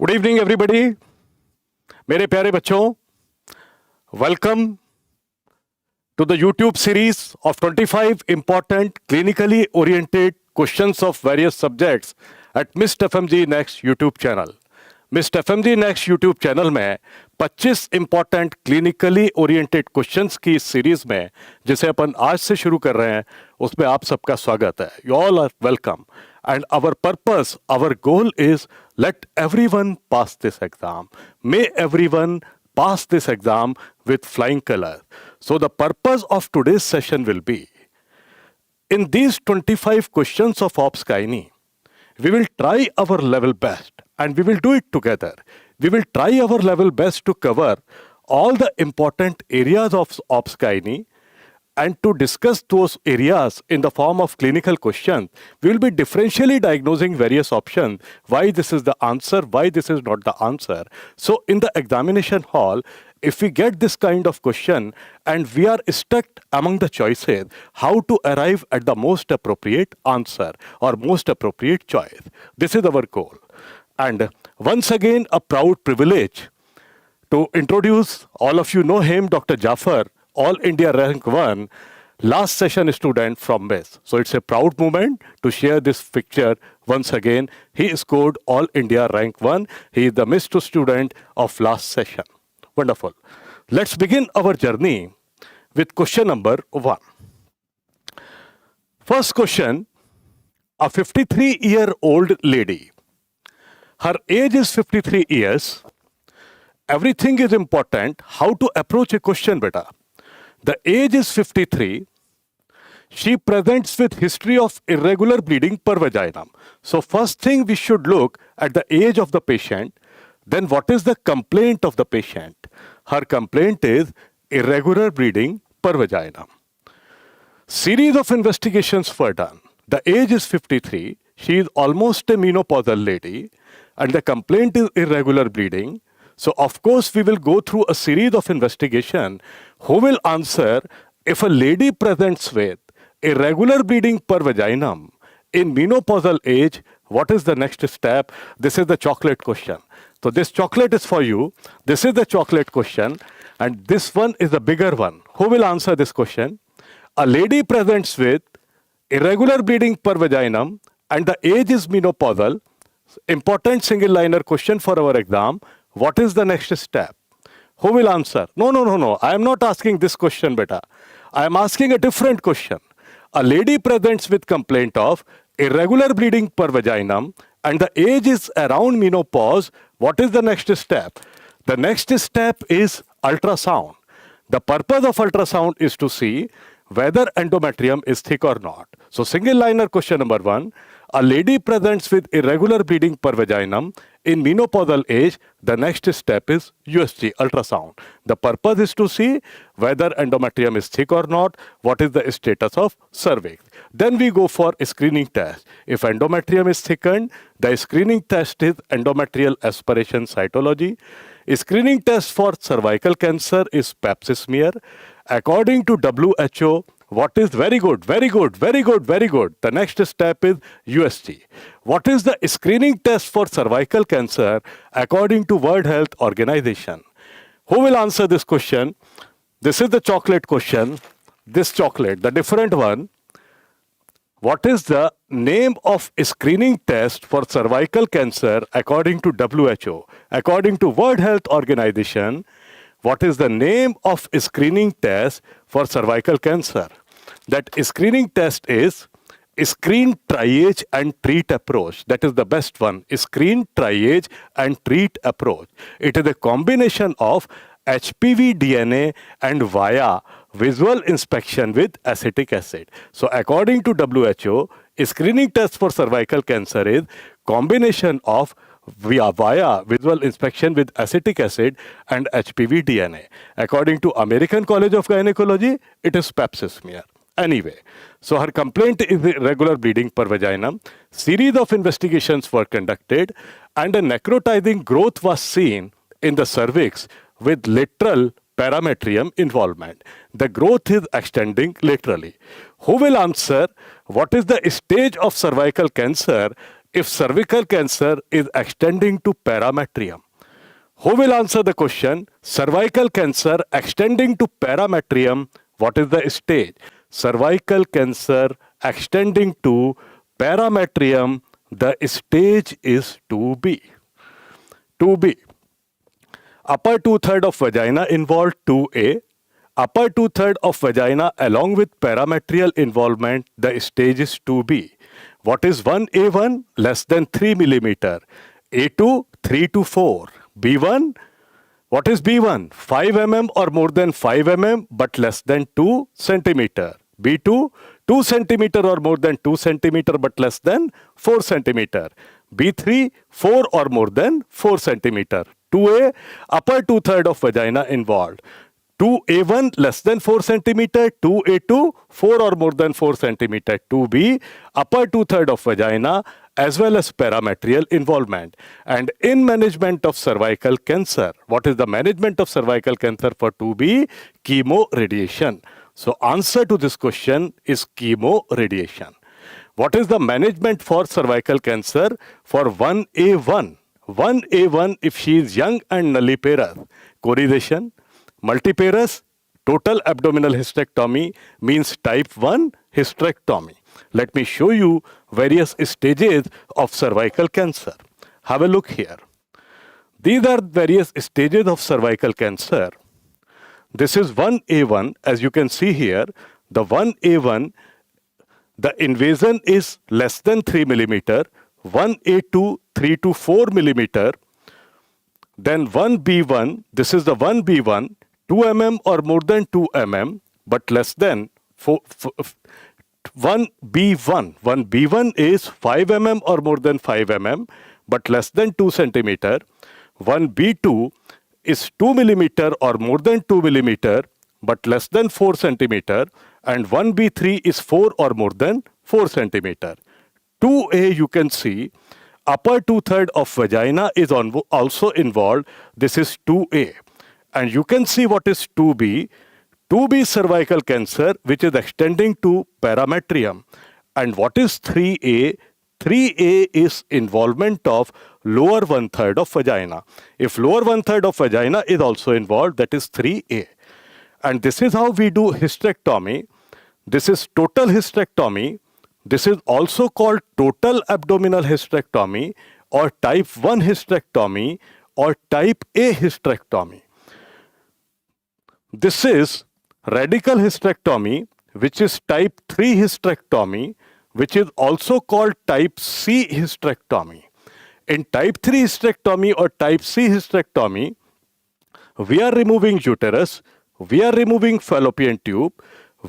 Good evening everybody, मेरे प्यारे बच्चों, welcome to the YouTube series of 25 important clinically oriented questions of various subjects at MIST FMG Next YouTube channel. MIST FMG Next YouTube channel में 25 important clinically oriented questions की इस series में जिसे अपन आज से शुरू कर रहे हैं उसमें आप सबका स्वागत है. You all are welcome. And our purpose, our goal is let everyone pass this exam. May everyone pass this exam with flying colors. So the purpose of today's session will be, in these 25 questions of Obs Gynae, we will try our level best and we will do it together. We will try our level best to cover all the important areas of Obs Gynae, and to discuss those areas in the form of clinical questions, we will be differentially diagnosing various options, why this is the answer, why this is not the answer. So in the examination hall, if we get this kind of question and we are stuck among the choices, how to arrive at the most appropriate answer or most appropriate choice. This is our goal. And once again, a proud privilege to introduce, all of you know him, Dr. Jafar, All India Rank 1, last session student from MIST. So it's a proud moment to share this picture once again. He scored All India Rank 1. He is the MIST student of last session. Wonderful. Let's begin our journey with question number 1. First question, a 53-year-old lady. Her age is 53 years. Everything is important. How to approach a question, beta? The age is 53. She presents with history of irregular bleeding per vagina. So first thing, we should look at the age of the patient. Then what is the complaint of the patient? Her complaint is irregular bleeding per vagina. Series of investigations were done. The age is 53. She is almost a menopausal lady. And the complaint is irregular bleeding. So, of course, we will go through a series of investigation. Who will answer if a lady presents with irregular bleeding per vaginum in menopausal age, what is the next step? This is the chocolate question. So, this chocolate is for you. This is the chocolate question. And this one is the bigger one. Who will answer this question? A lady presents with irregular bleeding per vaginum and the age is menopausal. Important single liner question for our exam. What is the next step? Who will answer? No. I am not asking this question, beta. I am asking a different question. A lady presents with complaint of irregular bleeding per vaginum and the age is around menopause. What is the next step? The next step is ultrasound. The purpose of ultrasound is to see whether endometrium is thick or not. So single liner question number 1. A lady presents with irregular bleeding per vaginum in menopausal age. The next step is USG, ultrasound. The purpose is to see whether endometrium is thick or not, what is the status of cervix. Then we go for a screening test. If endometrium is thickened, the screening test is endometrial aspiration cytology. A screening test for cervical cancer is Pap smear. According to WHO, what is very good. The next step is USG. What is the screening test for cervical cancer according to World Health Organization? Who will answer this question? This is the chocolate question. This chocolate, the different one. What is the name of screening test for cervical cancer according to WHO? According to World Health Organization, what is the name of screening test for cervical cancer? That screening test is screen, triage and treat approach. That is the best one. Screen, triage and treat approach. It is a combination of HPV DNA and via visual inspection with acetic acid. So according to WHO, screening test for cervical cancer is combination of via visual inspection with acetic acid and HPV DNA. According to American College of Gynecology, it is Pap smear. Anyway, so her complaint is irregular bleeding per vaginum. Series of investigations were conducted and a necrotizing growth was seen in the cervix with lateral parametrium involvement. The growth is extending laterally. Who will answer what is the stage of cervical cancer if cervical cancer is extending to parametrium? Who will answer the question? Cervical cancer extending to parametrium, what is the stage? Cervical cancer extending to parametrium, the stage is 2B. 2B. Upper two-thirds of vagina involved, 2A. Upper two-thirds of vagina along with parametrial involvement, the stage is 2B. What is 1A1? Less than 3 millimeter. A2, 3 to 4. B1, what is B1? 5 mm or more than 5 mm but less than 2 centimeter. B2, 2 centimeter or more than 2 centimeter but less than 4 centimeter. B3, 4 or more than 4 centimeter. 2A, upper two-thirds of vagina involved. 2A1 less than 4 centimeter, 2A2 4 or more than 4 centimeter, 2B upper two-thirds of vagina as well as parametrial involvement. And in management of cervical cancer, what is the management of cervical cancer for 2B? Chemoradiation. So answer to this question is chemoradiation. What is the management for cervical cancer for 1A1? 1A1 if she is young and nulliparous, correlation. Multiparous, total abdominal hysterectomy means type 1 hysterectomy. Let me show you various stages of cervical cancer. Have a look here. These are various stages of cervical cancer. This is 1A1, as you can see here. The 1A1, the invasion is less than 3 millimeter. 1A2, 3 to 4 millimeter. Then 1B1, this is the 1B1, 2 mm or more than 2 mm, but less than 1B1. 1B1 is 5 mm or more than 5 mm, but less than 2 centimeter. 1B2 is 2 millimeter or more than 2 millimeter, but less than 4 centimeter. And 1B3 is 4 or more than 4 centimeter. 2A, you can see, upper two-thirds of vagina is also involved. This is 2A. And you can see what is 2B. 2B cervical cancer, which is extending to parametrium. And what is 3A? 3A is involvement of lower one-third of vagina. If lower one-third of vagina is also involved, that is 3A. And this is how we do hysterectomy. This is total hysterectomy. This is also called total abdominal hysterectomy or type 1 hysterectomy or type A hysterectomy. This is radical hysterectomy, which is type 3 hysterectomy, which is also called type C hysterectomy. In type 3 hysterectomy or type C hysterectomy, we are removing uterus, we are removing fallopian tube,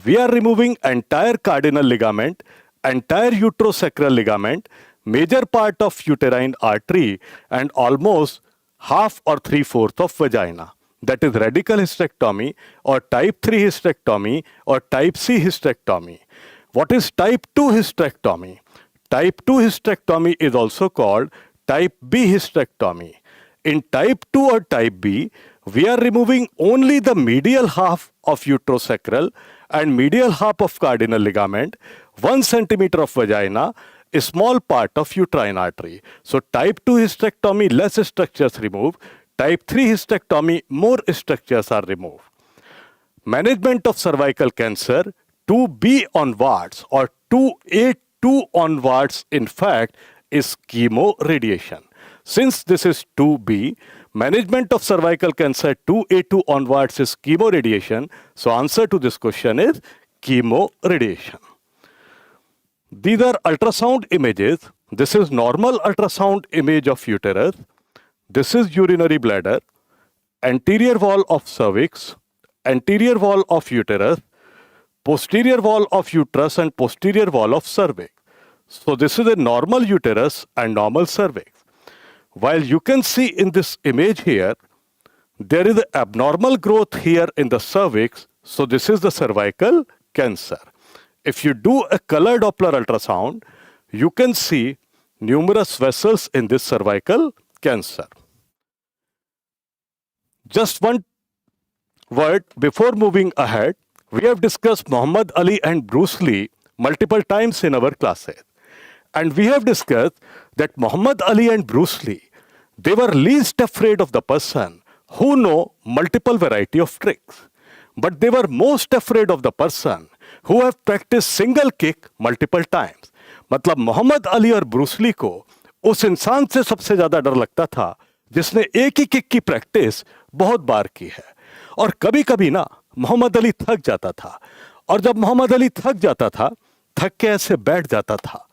we are removing entire cardinal ligament, entire uterosacral ligament, major part of uterine artery, and almost half or 3/4 of vagina. That is radical hysterectomy or type 3 hysterectomy or type C hysterectomy. What is type 2 hysterectomy? Type 2 hysterectomy is also called type B hysterectomy. In type 2 or type B, we are removing only the medial half of uterosacral and medial half of cardinal ligament, 1 centimeter of vagina, a small part of uterine artery. So type 2 hysterectomy, less structures removed. Type 3 hysterectomy, more structures are removed. Management of cervical cancer, 2B onwards or 2A2 onwards, in fact, is chemoradiation. Since this is 2B, management of cervical cancer 2A2 onwards is chemoradiation. So answer to this question is chemoradiation. These are ultrasound images. This is normal ultrasound image of uterus. This is urinary bladder, anterior wall of cervix, anterior wall of uterus, posterior wall of uterus and posterior wall of cervix. So this is a normal uterus and normal cervix. While you can see in this image here, there is an abnormal growth here in the cervix. So this is the cervical cancer. If you do a color Doppler ultrasound, you can see numerous vessels in this cervical cancer. Just one word before moving ahead. We have discussed Muhammad Ali and Bruce Lee multiple times in our classes. And we have discussed that Muhammad Ali and Bruce Lee, they were least afraid of the person who know multiple variety of tricks. But they were most afraid of the person who have practiced single kick multiple times. मतलब मोहम्मद अली और Bruce Lee को उस इंसान से सबसे ज्यादा डर लगता था जिसने एक ही किक की प्रैक्टिस बहुत बार की है। और कभी कभी ना मोहम्मद अली थक जाता था, और जब मोहम्मद अली थक जाता था, थक के ऐसे बैठ जाता था।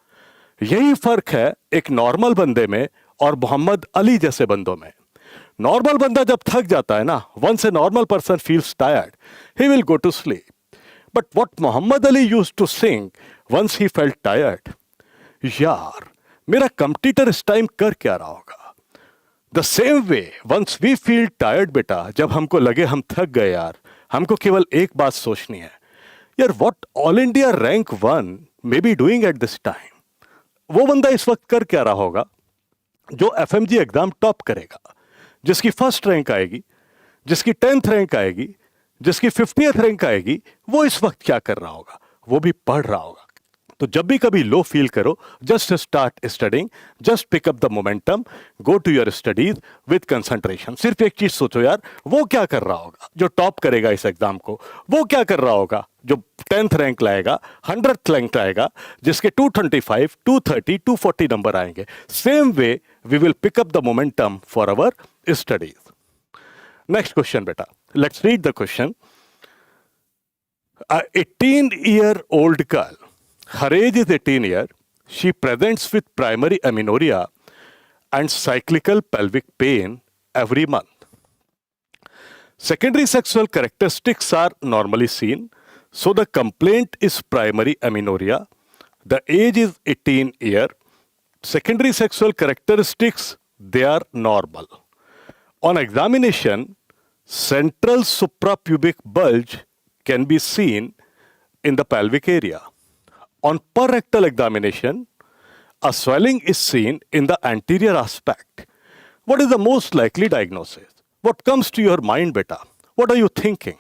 यही फर्क है एक नॉर्मल बंदे में और मोहम्मद अली जैसे बंदों में। नॉर्मल बंदा जब थक जाता है ना, once a normal person feels tired, he will go to sleep. But what Muhammad Ali used to sing once he felt tired, यार मेरा कंप्यूटर इस टाइम कर क्या रहा होगा। The same way once we feel tired बेटा, जब हमको लगे हम थक गए यार, हमको केवल एक बात सोचनी है, यार what all India rank 1 may be doing at this time. वो बंदा इस वक्त कर क्या रहा होगा जो एफएमजी एग्जाम टॉप करेगा, जिसकी फर्स्ट रैंक आएगी, जिसकी 10th रैंक आएगी, जिसकी 50th रैंक आएगी, वो इस वक्त क्या कर रहा होगा, वो भी पढ़ रहा होगा। तो जब भी कभी लो फील करो, just start studying, just pick up the momentum, go to your studies with concentration. सिर्फ एक चीज सोचो यार, वो क्या कर रहा होगा जो टॉप करेगा इस एग्जाम को, वो क्या कर रहा होगा जो 10th रैंक लाएगा, 100th रैंक लाएगा, जिसके 225, 230, 240 नंबर आएंगे। Same way we will pick up the momentum for our studies. Next question बेटा, let's read the question. 18-year-old girl, her age is 18 years. She presents with primary amenorrhea and cyclical pelvic pain every month. Secondary sexual characteristics are normally seen. So the complaint is primary amenorrhea. The age is 18 years. Secondary sexual characteristics, they are normal. On examination, central suprapubic bulge can be seen in the pelvic area. On per-rectal examination, a swelling is seen in the anterior aspect. What is the most likely diagnosis? What comes to your mind, beta? What are you thinking?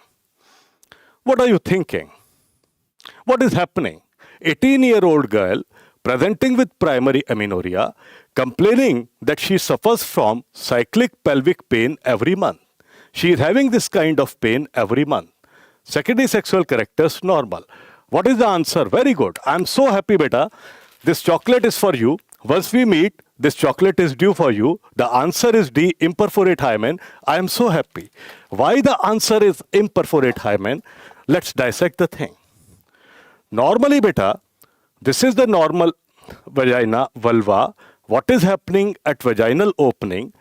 What are you thinking? What is happening? 18-year-old girl presenting with primary amenorrhea, complaining that she suffers from cyclic pelvic pain every month. She is having this kind of pain every month. Secondary sexual characters normal. What is the answer? Very good. I am so happy, beta. This chocolate is for you. Once we meet, this chocolate is due for you. The answer is D, imperforate hymen. I am so happy. Why the answer is imperforate hymen? Let's dissect the thing. Normally, beta, this is the normal vagina, vulva. What is happening at vaginal opening?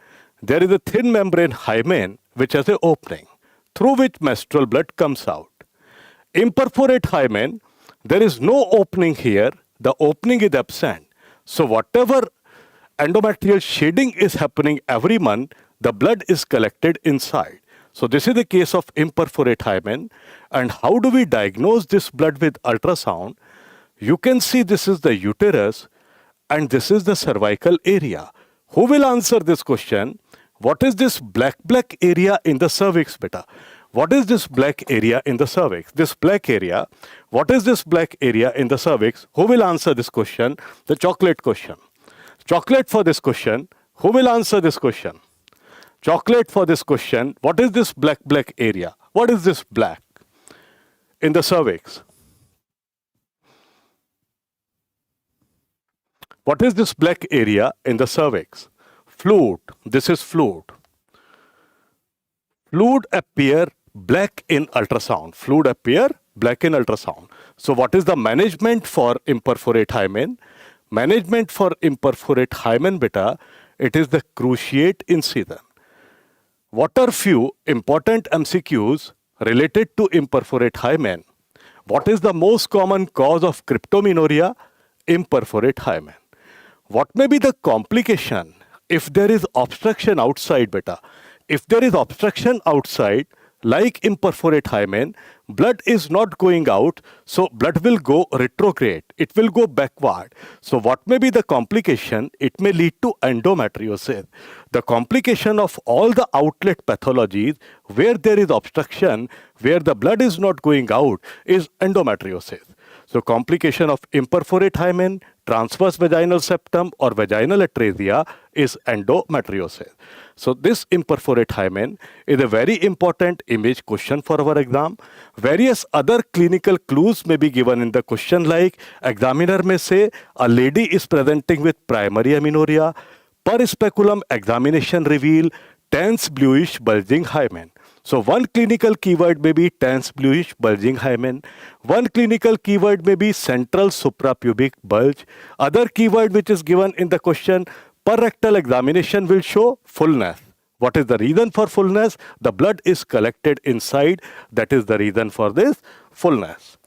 There is a thin membrane hymen which has an opening through which menstrual blood comes out. Imperforate hymen, there is no opening here. The opening is absent. So whatever endometrial shading is happening every month, the blood is collected inside. So this is the case of imperforate hymen. And how do we diagnose this blood with ultrasound? You can see this is the uterus and this is the cervical area. Who will answer this question? What is this black area in the cervix, beta? What is this black area in the cervix? This black area. What is this black area in the cervix? Who will answer this question? The chocolate question. Chocolate for this question. Who will answer this question? Chocolate for this question. What is this black area? What is this black in the cervix? What is this black area in the cervix? Fluid. This is fluid. Fluid appear black in ultrasound. Fluid appear black in ultrasound. So what is the management for imperforate hymen? Management for imperforate hymen, beta, it is the cruciate incision. What are few important MCQs related to imperforate hymen? What is the most common cause of cryptomenorrhea? Imperforate hymen. What may be the complication if there is obstruction outside, beta? If there is obstruction outside, like imperforate hymen, blood is not going out, so blood will go retrograde. It will go backward. So what may be the complication? It may lead to endometriosis. The complication of all the outlet pathologies where there is obstruction, where the blood is not going out, is endometriosis. So complication of imperforate hymen, transverse vaginal septum or vaginal atresia is endometriosis. So this imperforate hymen is a very important image question for our exam. Various other clinical clues may be given in the question, like examiner may say a lady is presenting with primary amenorrhea. Per speculum examination reveal tense bluish bulging hymen. So one clinical keyword may be tense bluish bulging hymen. One clinical keyword may be central suprapubic bulge. Other keyword which is given in the question, per rectal examination will show fullness. What is the reason for fullness? The blood is collected inside. That is the reason for this fullness.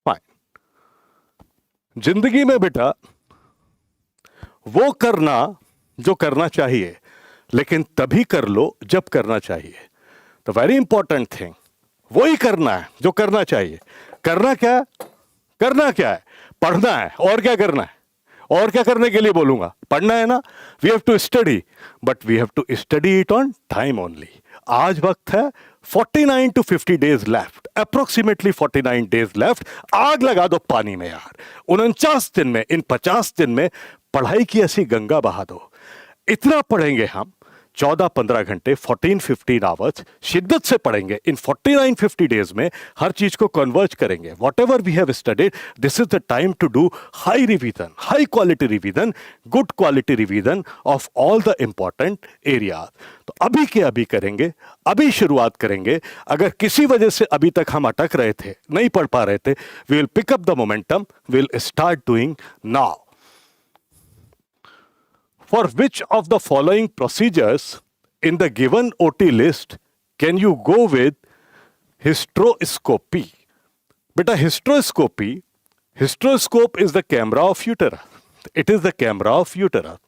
Fine. जिंदगी में बेटा वो करना जो करना चाहिए, लेकिन तभी कर लो जब करना चाहिए. तो वेरी इंपॉर्टेंट थिंग, वो ही करना है जो करना चाहिए. करना क्या है? करना क्या है? पढ़ना है. और क्या करना है? और क्या करने के लिए बोलूंगा? पढ़ना है ना. We have to study, but we have to study it on time only. आज वक्त है 49 to 50 days left, approximately 49 days left. आग लगा दो पानी में यार. 49 दिन में, इन 50 दिन में पढ़ाई की ऐसी गंगा बहा दो. इतना पढ़ेंगे हम 14-15 घंटे, 14-15 आवर्स शिद्दत से पढ़ेंगे. इन 49-50 डेज में हर चीज को कन्वर्ज करेंगे. Whatever we have studied, this is the time to do high revision, high quality revision, good quality revision of all the important areas. तो अभी के अभी करेंगे, अभी शुरुआत करेंगे. अगर किसी वजह से अभी तक हम अटक रहे थे, नहीं पढ़ पा रहे थे, we will pick up the momentum, we will start doing now. For which of the following procedures in the given OT list can you go with hysteroscopy? Beta, hysteroscope is the camera of uterus. It is the camera of uterus.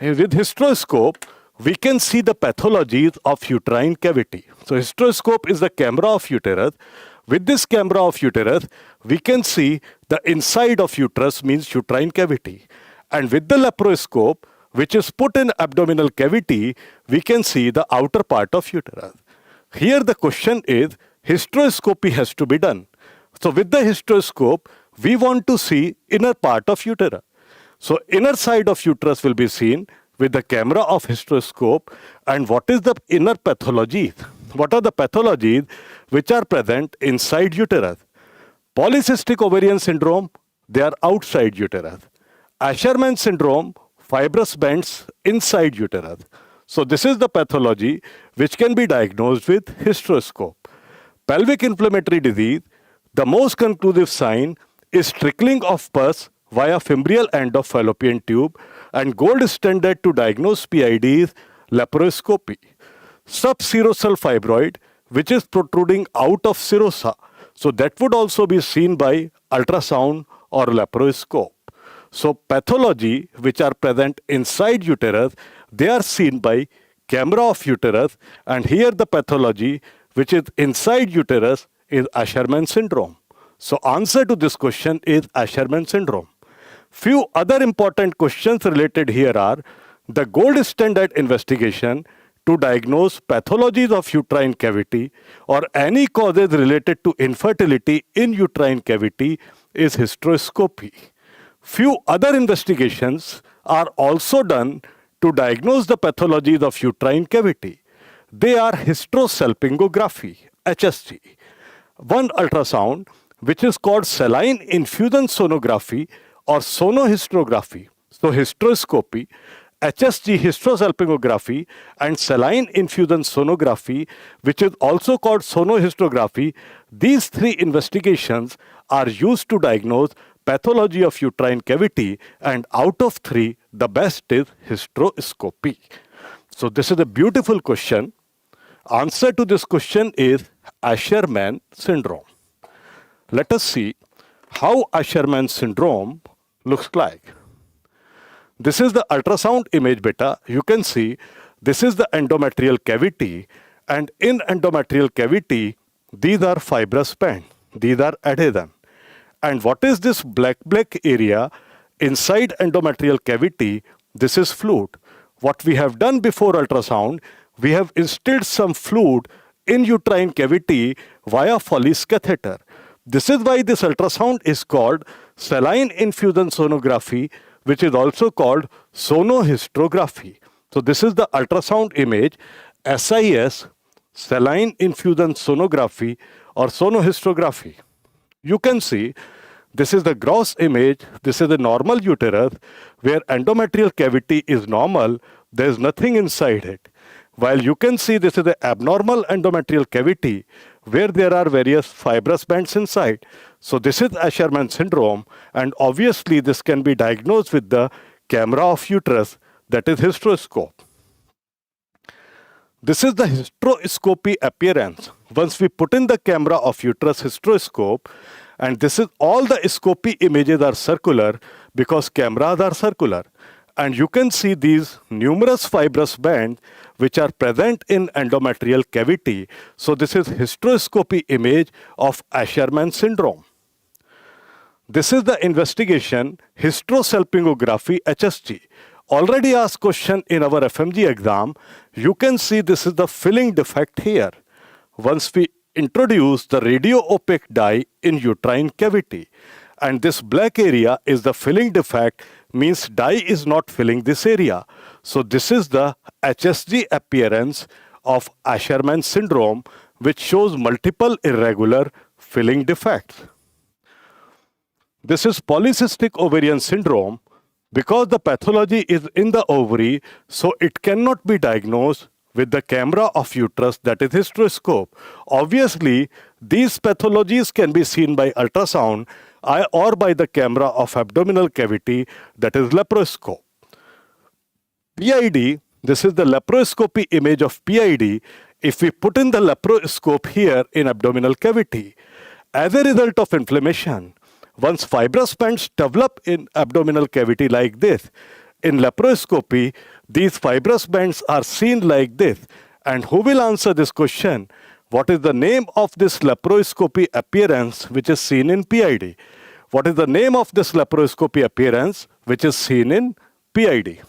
With hysteroscope, we can see the pathologies of uterine cavity. So hysteroscope is the camera of uterus. With this camera of uterus, we can see the inside of uterus, means uterine cavity. And with the laparoscope, which is put in abdominal cavity, we can see the outer part of uterus. Here the question is, hysteroscopy has to be done. So with the hysteroscope, we want to see inner part of uterus. So inner side of uterus will be seen with the camera of hysteroscope. And what is the inner pathologies? What are the pathologies which are present inside uterus? Polycystic ovarian syndrome, they are outside uterus. Asherman syndrome, fibrous bands inside uterus. So this is the pathology which can be diagnosed with hysteroscope. Pelvic inflammatory disease, the most conclusive sign is trickling of pus via fimbrial end of fallopian tube, and gold standard to diagnose PID is laparoscopy. Subserosal fibroid, which is protruding out of serosa, so that would also be seen by ultrasound or laparoscope. So pathology which are present inside uterus, they are seen by camera of uterus, and here the pathology which is inside uterus is Asherman syndrome. So answer to this question is Asherman syndrome. Few other important questions related here are the gold standard investigation to diagnose pathologies of uterine cavity or any causes related to infertility in uterine cavity is hysteroscopy. Few other investigations are also done to diagnose the pathologies of uterine cavity. They are hysterosalpingography, HSG. One ultrasound, which is called saline infusion sonography or sonohysterography. So hysteroscopy, HSG hysterosalpingography and saline infusion sonography, which is also called sonohysterography, these three investigations are used to diagnose pathology of uterine cavity, and out of three, the best is hysteroscopy. So this is a beautiful question. Answer to this question is Asherman syndrome. Let us see how Asherman syndrome looks like. This is the ultrasound image, beta. You can see this is the endometrial cavity, and in endometrial cavity, these are fibrous band. These are adhesion. And what is this black area inside endometrial cavity? This is fluid. What we have done before ultrasound, we have instilled some fluid in uterine cavity via Foley's catheter. This is why this ultrasound is called saline infusion sonography, which is also called sonohysterography. So this is the ultrasound image, SIS, saline infusion sonography or sonohysterography. You can see this is the gross image. This is the normal uterus where endometrial cavity is normal. There is nothing inside it. While you can see this is the abnormal endometrial cavity where there are various fibrous bands inside. So this is Asherman syndrome, and obviously this can be diagnosed with the camera of uterus, that is hysteroscope. This is the hysteroscopy appearance. Once we put in the camera of uterus hysteroscope, and this is all the scopy images are circular because cameras are circular. And you can see these numerous fibrous bands which are present in endometrial cavity. So this is hysteroscopy image of Asherman syndrome. This is the investigation hysterosalpingography HSG. Already asked question in our FMG exam. You can see this is the filling defect here. Once we introduce the radio opaque dye in uterine cavity, and this black area is the filling defect, means dye is not filling this area. So this is the HSG appearance of Asherman syndrome, which shows multiple irregular filling defects. This is polycystic ovarian syndrome. Because the pathology is in the ovary, so it cannot be diagnosed with the camera of uterus, that is hysteroscope. Obviously, these pathologies can be seen by ultrasound or by the camera of abdominal cavity, that is laparoscope. PID, this is the laparoscopy image of PID. If we put in the laparoscope here in abdominal cavity, as a result of inflammation, once fibrous bands develop in abdominal cavity like this, in laparoscopy, these fibrous bands are seen like this. And who will answer this question? What is the name of this laparoscopy appearance which is seen in PID? What is the name of this laparoscopy appearance which is seen in PID?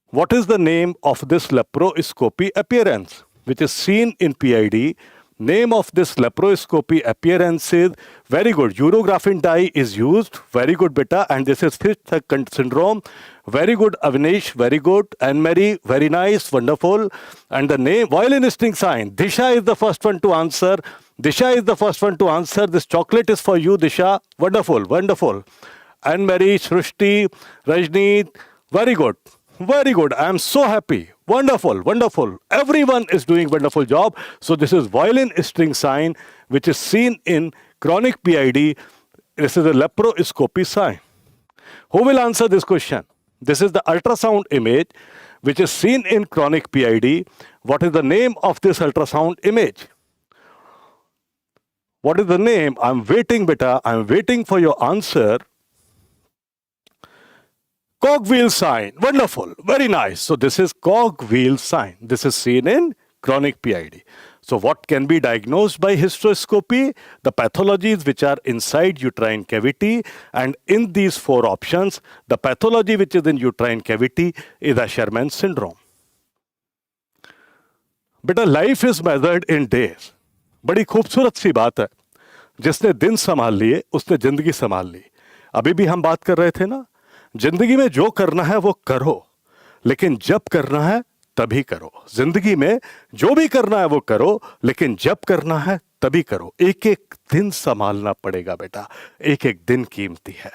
What is the name of this laparoscopy appearance which is seen in PID? Name of this laparoscopy appearance is very good. Urographene dye is used. Very good, beta. And this is fifth syndrome. Very good, Avnish. Very good. Anne Marie. Very nice. Wonderful. And the name, violin string sign. Disha is the first one to answer. Disha is the first one to answer. This chocolate is for you, Disha. Wonderful. Wonderful. Anne Marie, Shrishti, Rajneet. Very good. Very good. I am so happy. Wonderful, wonderful. Everyone is doing wonderful job. So this is violin string sign, which is seen in chronic PID. This is a laparoscopy sign. Who will answer this question? This is the ultrasound image, which is seen in chronic PID. What is the name of this ultrasound image? What is the name? I'm waiting, beta. I'm waiting for your answer. Cogwheel sign. Wonderful. Very nice. So this is cogwheel sign. This is seen in chronic PID. So what can be diagnosed by hysteroscopy? The pathologies which are inside uterine cavity. And in these four options, the pathology which is in uterine cavity is Asherman syndrome. Beta, life is measured in days. बड़ी खूबसूरत सी बात है. जिसने दिन संभाल लिए, उसने जिंदगी संभाल ली. अभी भी हम बात कर रहे थे ना, जिंदगी में जो करना है वो करो, लेकिन जब करना है तभी करो. जिंदगी में जो भी करना है वो करो, लेकिन जब करना है तभी करो. एक एक दिन संभालना पड़ेगा बेटा. एक एक दिन कीमती है.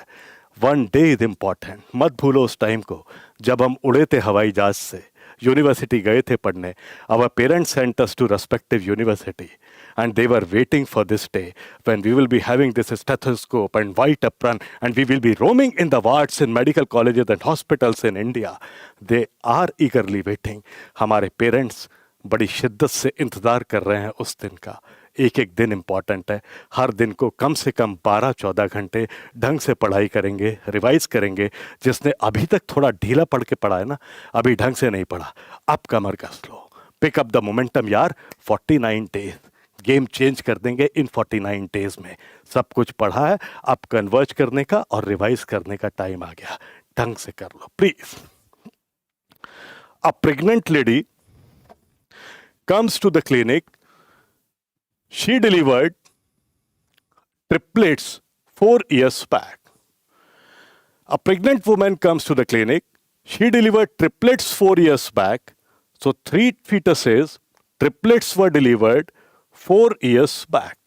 One day is important. मत भूलो उस टाइम को जब हम उड़े थे हवाई जहाज से, यूनिवर्सिटी गए थे पढ़ने. Our parents sent us to respective university and they were waiting for this day when we will be having this stethoscope and white apron and we will be roaming in the wards in medical colleges and hospitals in India. They are eagerly waiting. हमारे parents बड़ी शिद्दत से इंतज़ार कर रहे हैं उस दिन का. एक एक दिन इम्पॉर्टेंट है. हर दिन को कम से कम 12-14 घंटे ढंग से पढ़ाई करेंगे, रिवाइज करेंगे. जिसने अभी तक थोड़ा ढीला पढ़ के पढ़ा है ना, अभी ढंग से नहीं पढ़ा, अब कमर कस लो. पिक अप द मोमेंटम यार. 49 डेज गेम चेंज कर देंगे इन 49 डेज में. सब कुछ पढ़ा है, अब कन्वर्ज करने का और रिवाइज करने का टाइम आ गया. ढंग से कर लो please. A pregnant lady comes to the clinic. She delivered triplets 4 years back. A pregnant woman comes to the clinic. She delivered triplets 4 years back. So 3 fetuses, triplets were delivered 4 years back.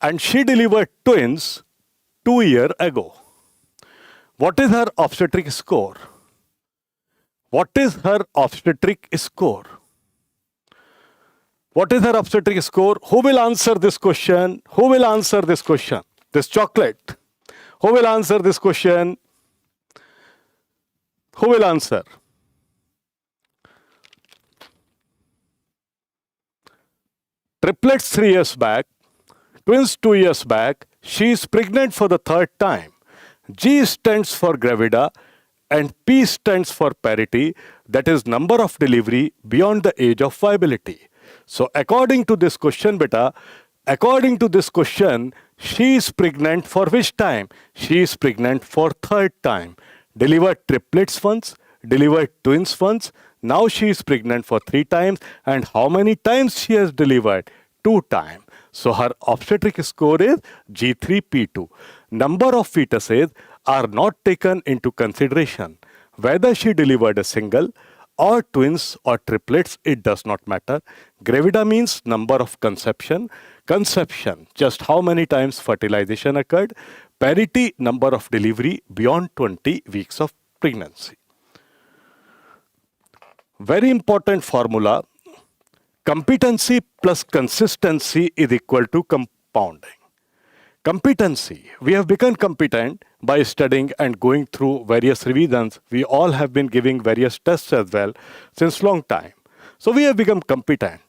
And she delivered twins 2 years ago. What is her obstetric score? What is her obstetric score? What is her obstetric score? Who will answer this question? Who will answer this question? This chocolate. Who will answer this question? Who will answer? Triplets 3 years back, twins 2 years back, she is pregnant for the third time. G stands for gravida and P stands for parity, that is number of delivery beyond the age of viability. So according to this question, beta, according to this question, she is pregnant for which time? She is pregnant for third time. Delivered triplets once, delivered twins once. Now she is pregnant for 3 times. And how many times she has delivered? 2 times. So her obstetric score is G3P2. Number of fetuses are not taken into consideration. Whether she delivered a single or twins or triplets, it does not matter. Gravida means number of conception. Conception, just how many times fertilization occurred. Parity, number of delivery beyond 20 weeks of pregnancy. Very important formula. Competency plus consistency is equal to compounding. Competency. We have become competent by studying and going through various revisions. We all have been giving various tests as well since long time. So we have become competent.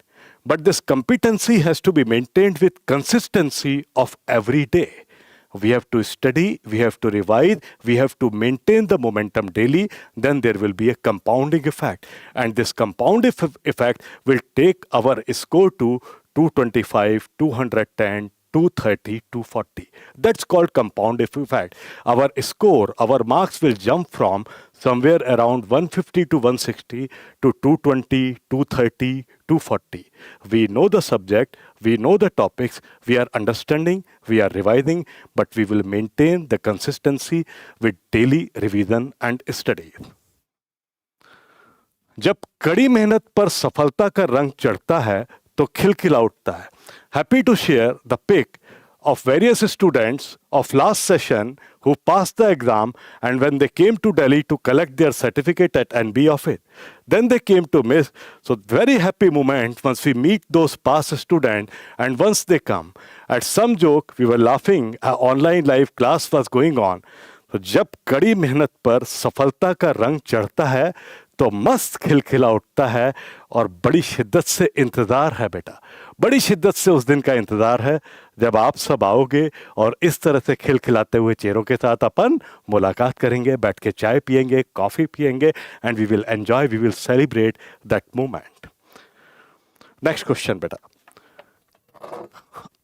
But this competency has to be maintained with consistency of every day. We have to study, we have to revise, we have to maintain the momentum daily, then there will be a compounding effect. And this compound effect will take our score to 225, 210, 230, 240. That's called compound effect. Our score, our marks will jump from somewhere around 150 to 160 to 220, 230, 240. We know the subject, we know the topics, we are understanding, we are revising, but we will maintain the consistency with daily revision and study. जब कड़ी मेहनत पर सफलता का रंग चढ़ता है तो खिलखिला उठता है. Happy to share the pic of various students of last session who passed the exam, and when they came to Delhi to collect their certificate at NB office, then they came to MIST. So very happy moment once we meet those past students, and once they come. At some joke, we were laughing, an online live class was going on. तो जब कड़ी मेहनत पर सफलता का रंग चढ़ता है तो मस्त खिलखिला उठता है और बड़ी शिद्दत से इंतज़ार है बेटा. बड़ी शिद्दत से उस दिन का इंतज़ार है जब आप सब आओगे और इस तरह से खिलखिलाते हुए चेहरों के साथ अपन मुलाकात करेंगे, बैठ के चाय पियेंगे, कॉफ़ी पियेंगे, and we will enjoy, we will celebrate that moment. Next question बेटा.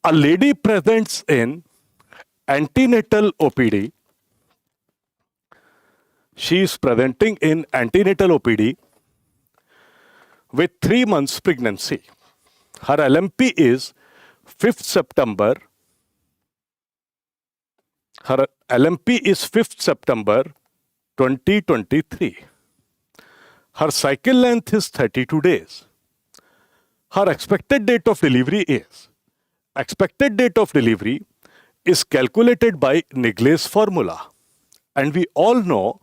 A lady presents in antenatal OPD. She is presenting in antenatal OPD with 3 months pregnancy. Her LMP is 5th September. Her LMP is 5th September 2023. Her cycle length is 32 days. Her expected date of delivery is calculated by Nigle's formula. And we all know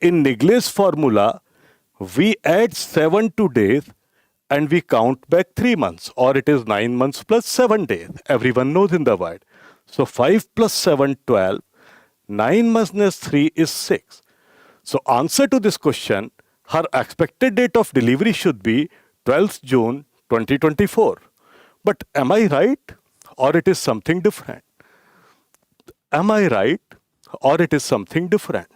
in Nigle's formula, we add 7 to days and we count back 3 months, or it is 9 months plus 7 days. Everyone knows in the world. So 5 plus 7, 12. 9 minus 3 is 6. So answer to this question, her expected date of delivery should be 12th June 2024. But am I right, or it is something different? Am I right, or it is something different?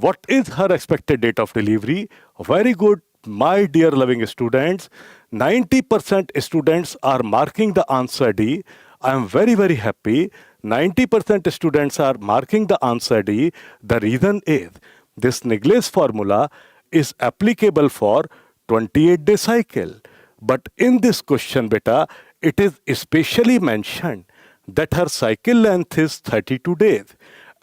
What is her expected date of delivery? Very good, my dear loving students. 90% students are marking the answer D. I am very, very happy. 90% students are marking the answer D. The reason is this Nigle's formula is applicable for 28-day cycle. But in this question, beta, it is especially mentioned that her cycle length is 32 days.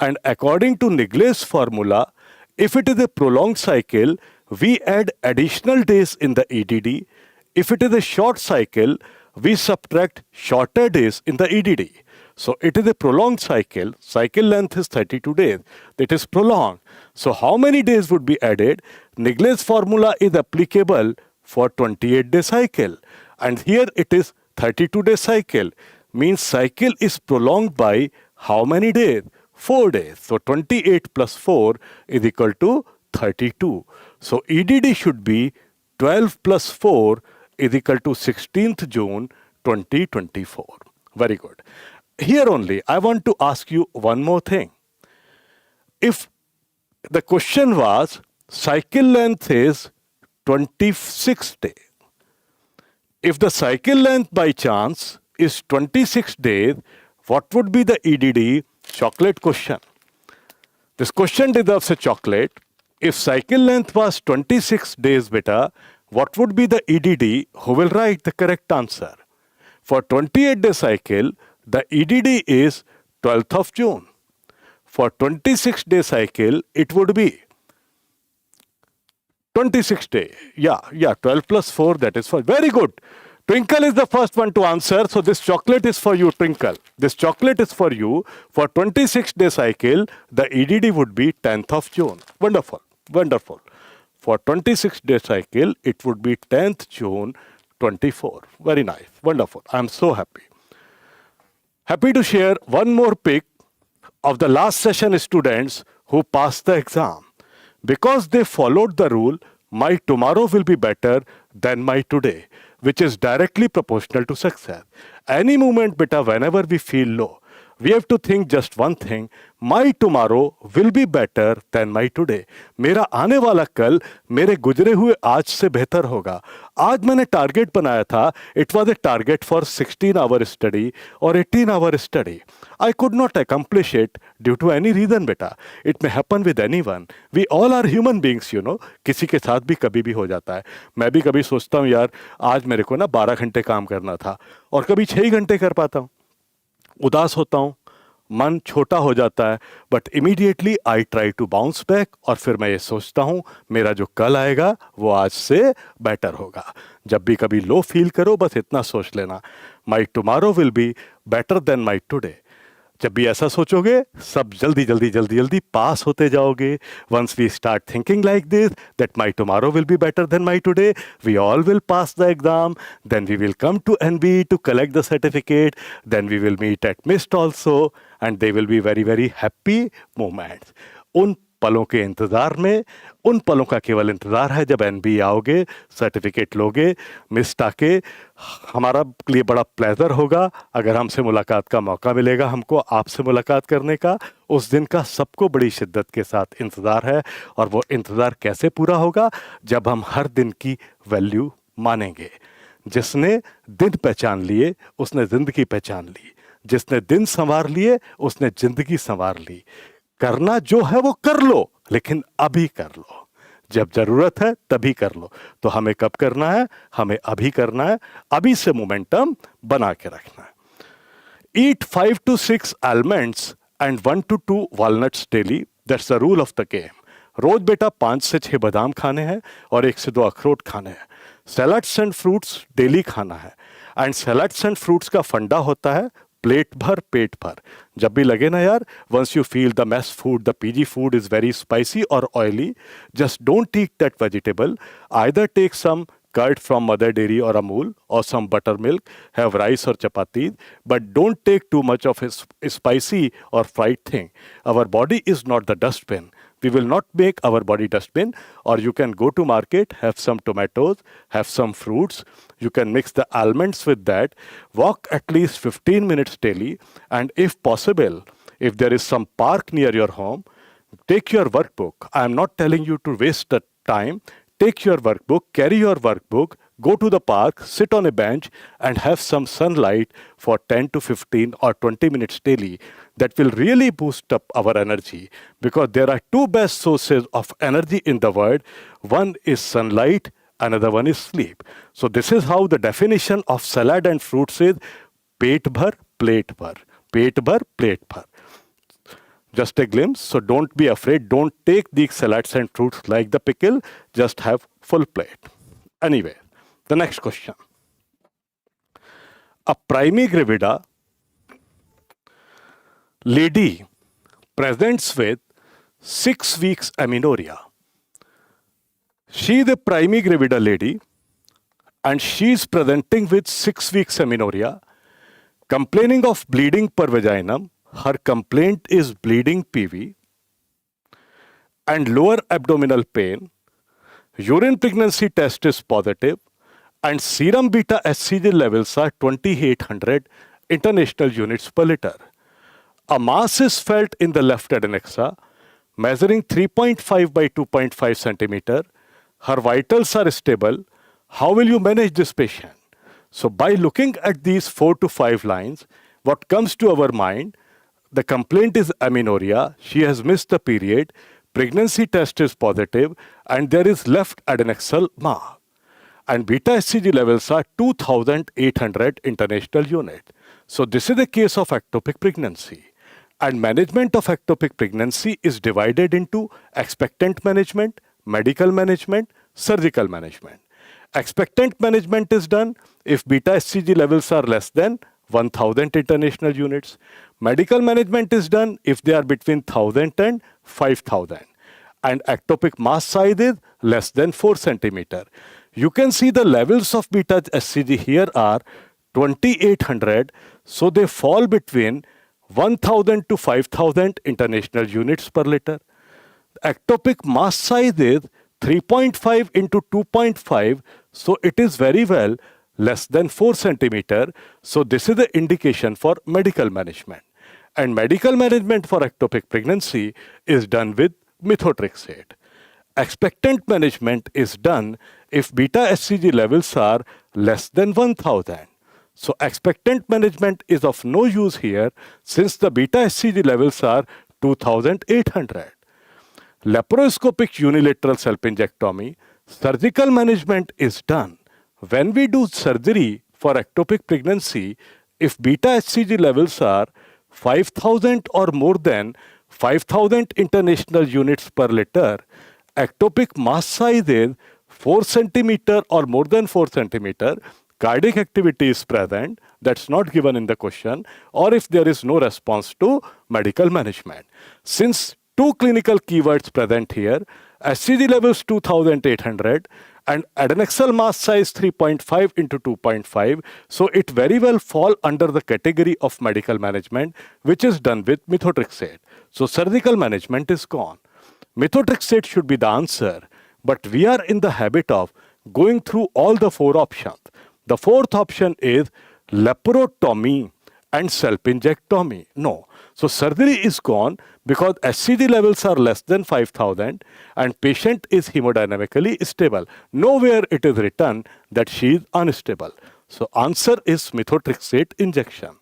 And according to Nigle's formula, if it is a prolonged cycle, we add additional days in the EDD. If it is a short cycle, we subtract shorter days in the EDD. So it is a prolonged cycle. Cycle length is 32 days. It is prolonged. So how many days would be added? Nigle's formula is applicable for 28-day cycle. And here it is 32-day cycle. Means cycle is prolonged by how many days? 4 days. So 28 plus 4 is equal to 32. So EDD should be 12 plus 4 is equal to 16th June 2024. Very good. Here only, I want to ask you one more thing. If the question was, cycle length is 26 days. If the cycle length by chance is 26 days, what would be the EDD? Chocolate question. This question deserves a chocolate. If cycle length was 26 days, beta, what would be the EDD? Who will write the correct answer? For 28-day cycle, the EDD is 12th of June. For 26-day cycle, it would be 26 day. Yeah, 12 plus 4, that is 4. Very good. Twinkle is the first one to answer. So this chocolate is for you, Twinkle. This chocolate is for you. For 26-day cycle, the EDD would be 10th of June. Wonderful. Wonderful. For 26-day cycle, it would be 10th June 24. Very nice. Wonderful. I'm so happy. Happy to share one more pic of the last session students who passed the exam. Because they followed the rule, my tomorrow will be better than my today, which is directly proportional to success. Any moment, beta, whenever we feel low, we have to think just one thing, my tomorrow will be better than my today. मेरा आने वाला कल मेरे गुजरे हुए आज से बेहतर होगा. आज मैंने टारगेट बनाया था, it was a target for 16-hour study or 18-hour study. I could not accomplish it due to any reason, beta. It may happen with anyone. We all are human beings, you know. किसी के साथ भी कभी भी हो जाता है. मैं भी कभी सोचता हूँ यार, आज मेरे को ना 12 घंटे काम करना था और कभी 6 घंटे कर पाता हूँ. उदास होता हूँ, मन छोटा हो जाता है, but immediately I try to bounce back और फिर मैं ये सोचता हूँ मेरा जो कल आएगा वो आज से बेटर होगा. जब भी कभी लो फील करो बस इतना सोच लेना, my tomorrow will be better than my today. जब भी ऐसा सोचोगे सब जल्दी जल्दी जल्दी जल्दी पास होते जाओगे. Once we start thinking like this that my tomorrow will be better than my today, we all will pass the exam. Then we will come to NB to collect the certificate. Then we will meet at MIST also and they will be very very happy moments. उन पलों के इंतज़ार में, उन पलों का केवल इंतज़ार है जब NB आओगे, सर्टिफिकेट लोगे, मिस्ट आके हमारा लिए बड़ा प्लेजर होगा. अगर हमसे मुलाकात का मौका मिलेगा हमको आपसे मुलाकात करने का, उस दिन का सबको बड़ी शिद्दत के साथ इंतज़ार है. और वो इंतज़ार कैसे पूरा होगा? जब हम हर दिन की वैल्यू मानेंगे. जिसने दिन पहचान लिए उसने ज़िंदगी पहचान ली, जिसने दिन संवार लिए उसने ज़िंदगी संवार ली. करना जो है वो कर लो, लेकिन अभी कर लो. जब जरूरत है तभी कर लो. तो हमें कब करना है? हमें अभी करना है. अभी से मोमेंटम बना के रखना है. Eat 5 to 6 almonds and 1 to 2 walnuts daily. That's the rule of the game. रोज बेटा 5 से 6 बादाम खाने हैं और 1 से 2 अखरोट खाने हैं. सैलड्स एंड फ्रूट्स डेली खाना है. एंड सैलड्स एंड फ्रूट्स का फंडा होता है प्लेट भर पेट भर. जब भी लगे ना यार, once you feel the mess food, the PG food is very spicy और oily, just don't eat that vegetable. Either take some curd from mother dairy or Amul or some buttermilk, have rice or chapatis, but don't take too much of a spicy or fried thing. Our body is not the dustbin. We will not make our body dustbin. Or you can go to market, have some tomatoes, have some fruits. You can mix the almonds with that. Walk at least 15 minutes daily. And if possible, if there is some park near your home, take your workbook. I am not telling you to waste the time. Take your workbook, carry your workbook, go to the park, sit on a bench and have some sunlight for 10 to 15 or 20 minutes daily. That will really boost up our energy, because there are two best sources of energy in the world. One is sunlight another one is sleep. So this is how the definition of salad and fruits is पेट भर plate भर, पेट भर plate भर. Just a glimpse, so don't be afraid, don't take these salads and fruits like the pickle, just have full plate. Anyway, the next question. A primigravida lady presents with 6 weeks amenorrhea. She is a primigravida lady and she is presenting with 6 weeks amenorrhea, complaining of bleeding per vaginum. Her complaint is bleeding PV and lower abdominal pain. Urine pregnancy test is positive and serum beta HCG levels are 2800 international units per liter. A mass is felt in the left adnexa, measuring 3.5 by 2.5 centimeter. Her vitals are stable. How will you manage this patient? So by looking at these 4 to 5 lines, what comes to our mind? The complaint is amenorrhea. She has missed the period. Pregnancy test is positive and there is left adnexal mark. And beta HCG levels are 2800 international unit. So this is a case of ectopic pregnancy. And management of ectopic pregnancy is divided into expectant management, medical management, surgical management. Expectant management is done if beta HCG levels are less than 1000 international units. Medical management is done if they are between 1000 and 5000. And ectopic mass size is less than 4 centimeter. You can see the levels of beta HCG here are 2800. So they fall between 1000 to 5000 international units per liter. Ectopic mass size is 3.5 into 2.5. So it is very well less than 4 centimeter. So this is the indication for medical management. And medical management for ectopic pregnancy is done with methotrexate. Expectant management is done if beta HCG levels are less than 1000. So expectant management is of no use here since the beta HCG levels are 2800. Laparoscopic unilateral salpingectomy, surgical management is done. When we do surgery for ectopic pregnancy, if beta HCG levels are 5000 or more than 5000 international units per liter, ectopic mass size is 4 centimeter or more than 4 centimeter, cardiac activity is present, that's not given in the question, or if there is no response to medical management. Since two clinical keywords present here, HCG levels 2800 and adnexal mass size 3.5 into 2.5, so it very well fall under the category of medical management which is done with methotrexate. So surgical management is gone. Methotrexate should be the answer, but we are in the habit of going through all the 4 options. The 4th option is laparotomy and salpingectomy. No. So surgery is gone because HCG levels are less than 5000 and patient is hemodynamically stable. Nowhere it is written that she is unstable. So answer is methotrexate injection.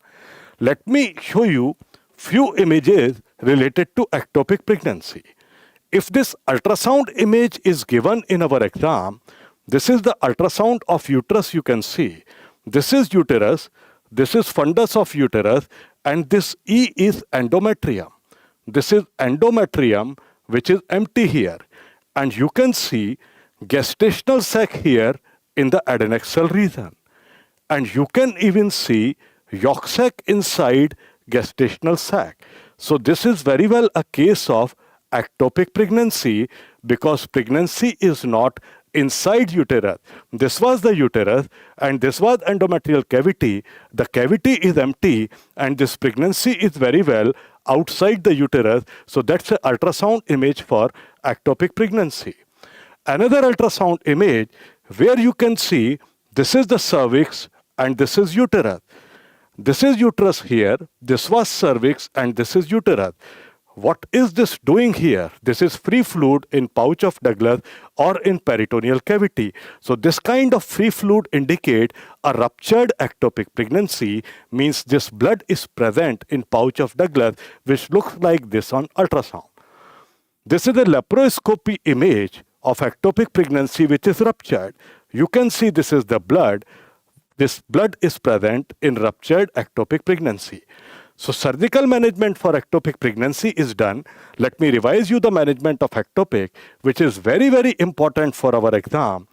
Let me show you few images related to ectopic pregnancy. If this ultrasound image is given in our exam, this is the ultrasound of uterus you can see. This is uterus, this is fundus of uterus, and this E is endometrium. This is endometrium which is empty here. And you can see gestational sac here in the adnexal region. And you can even see yolk sac inside gestational sac. So this is very well a case of ectopic pregnancy because pregnancy is not inside uterus. This was the uterus and this was endometrial cavity. The cavity is empty and this pregnancy is very well outside the uterus. So that's an ultrasound image for ectopic pregnancy. Another ultrasound image where you can see this is the cervix and this is uterus. This is uterus here, this was cervix and this is uterus. What is this doing here? This is free fluid in pouch of Douglas or in peritoneal cavity. So this kind of free fluid indicate a ruptured ectopic pregnancy, means this blood is present in pouch of Douglas which looks like this on ultrasound. This is a laparoscopy image of ectopic pregnancy which is ruptured. You can see this is the blood. This blood is present in ruptured ectopic pregnancy. So surgical management for ectopic pregnancy is done. Let me revise you the management of ectopic, which is very, very important for our exam.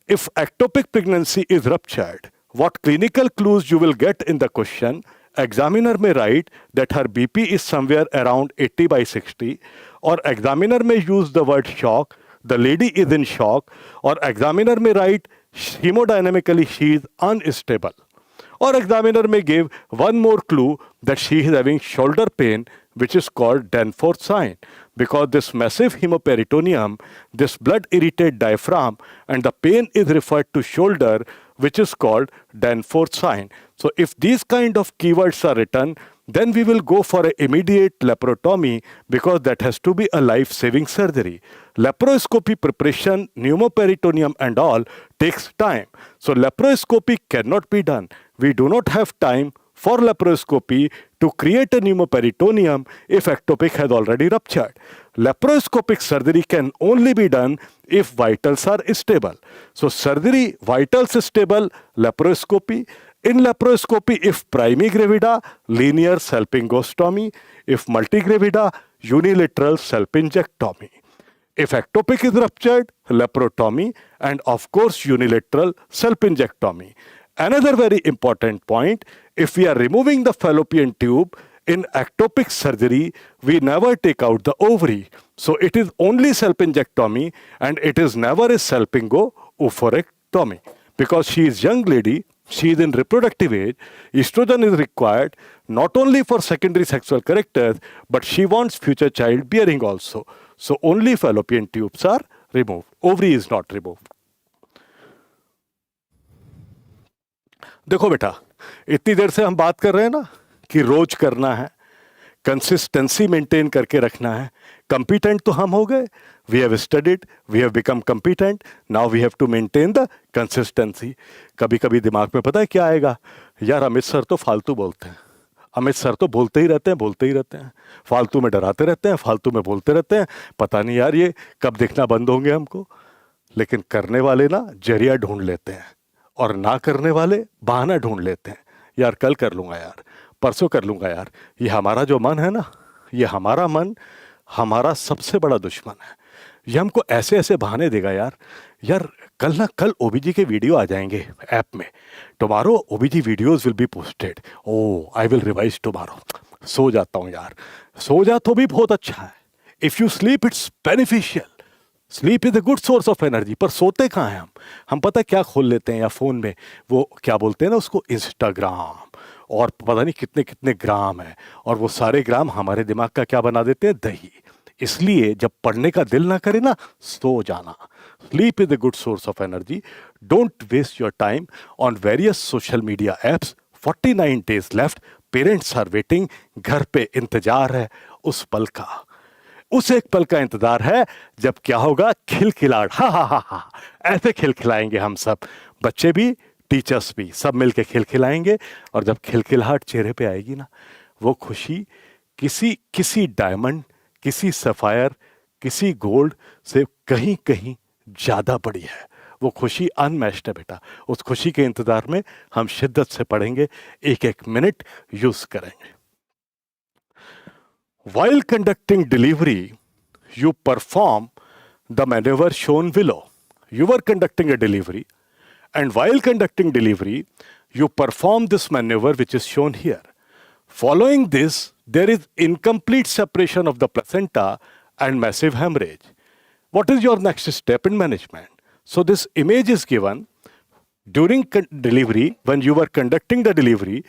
If ectopic pregnancy is ruptured, what clinical clues you will get in the question? Examiner may write that her BP is somewhere around 80/60, or examiner may use the word shock, the lady is in shock, or examiner may write hemodynamically she is unstable. Or examiner may give one more clue that she is having shoulder pain, which is called Danforth sign. Because this massive hemoperitoneum, this blood irritated diaphragm, and the pain is referred to shoulder, which is called Danforth sign. So if these kind of keywords are written, then we will go for an immediate laparotomy, because that has to be a life-saving surgery. Laparoscopy preparation, pneumoperitoneum and all takes time. So laparoscopy cannot be done. We do not have time for laparoscopy to create a pneumoperitoneum if ectopic has already ruptured. Laparoscopic surgery can only be done if vitals are stable. So surgery, vitals stable, laparoscopy. In laparoscopy, if primigravida, linear salpingostomy. If multigravida, unilateral salpingectomy. If ectopic is ruptured, laparotomy, and of course unilateral salpingectomy. Another very important point, if we are removing the fallopian tube, in ectopic surgery, we never take out the ovary. So it is only salpingectomy, and it is never a salpingo-oophorectomy. Because she is young lady, she is in reproductive age, estrogen is required not only for secondary sexual characters, but she wants future childbearing also. So only fallopian tubes are removed. Ovary is not removed. देखो बेटा, इतनी देर से हम बात कर रहे हैं ना कि रोज करना है, कंसिस्टेंसी मेंटेन करके रखना है. कंपिटेंट तो हम हो गए, we have studied, we have become competent, now we have to maintain the consistency. कभी कभी दिमाग में पता है क्या आएगा, यार अमित सर तो फालतू बोलते हैं, अमित सर तो बोलते ही रहते हैं, फालतू में डराते रहते हैं, फालतू में बोलते रहते हैं, पता नहीं यार ये कब देखना बंद होंगे हमको. लेकिन करने वाले ना जरिया ढूंढ लेते हैं, और ना करने वाले बहाना ढूंढ लेते हैं. यार कल कर लूँगा, यार परसों कर लूँगा, यार ये हमारा जो मन है ना, ये हमारा मन हमारा सबसे बड़ा दुश्मन है. ये हमको ऐसे ऐसे बहाने देगा यार कल ओबीजी के वीडियो आ जाएंगे ऐप में. Tomorrow OBG videos will be posted. I will revise tomorrow. सो जाता हूँ यार, सो जा तो भी बहुत अच्छा है. If you sleep it's beneficial. Sleep is a good source of energy. पर सोते कहाँ हैं हम पता क्या खोल लेते हैं, या फ़ोन में वो क्या बोलते हैं ना उसको, इंस्टाग्राम, और पता नहीं कितने कितने ग्राम है, और वो सारे ग्राम हमारे दिमाग का क्या बना देते हैं, दही. इसलिए जब पढ़ने का दिल ना करे ना, सो जाना. Sleep is a good source of energy. Don't waste your time on various social media apps. 49 days left. Parents are waiting. घर पे इंतजार है उस पल का, उस एक पल का इंतजार है जब क्या होगा, खिलखिलाहट. हा हा हा हा, ऐसे खिलखिलाएंगे हम सब, बच्चे भी टीचर्स भी, सब मिलके खिलखिलाएंगे. और जब खिलखिलाहट चेहरे पे आएगी ना, वो खुशी किसी डायमंड, किसी सफायर, किसी गोल्ड से कहीं कहीं ज्यादा बड़ी है. वो खुशी अनमैच्ड है बेटा. उस खुशी के इंतजार में हम शिद्दत से पढ़ेंगे, एक एक मिनट यूज करेंगे. While conducting delivery, you perform the maneuver shown below. You were conducting a delivery, and while conducting delivery, you perform this maneuver which is shown here. Following this, there is incomplete separation of the placenta and massive hemorrhage. What is your next step in management? So this image is given during delivery. When you were conducting the delivery,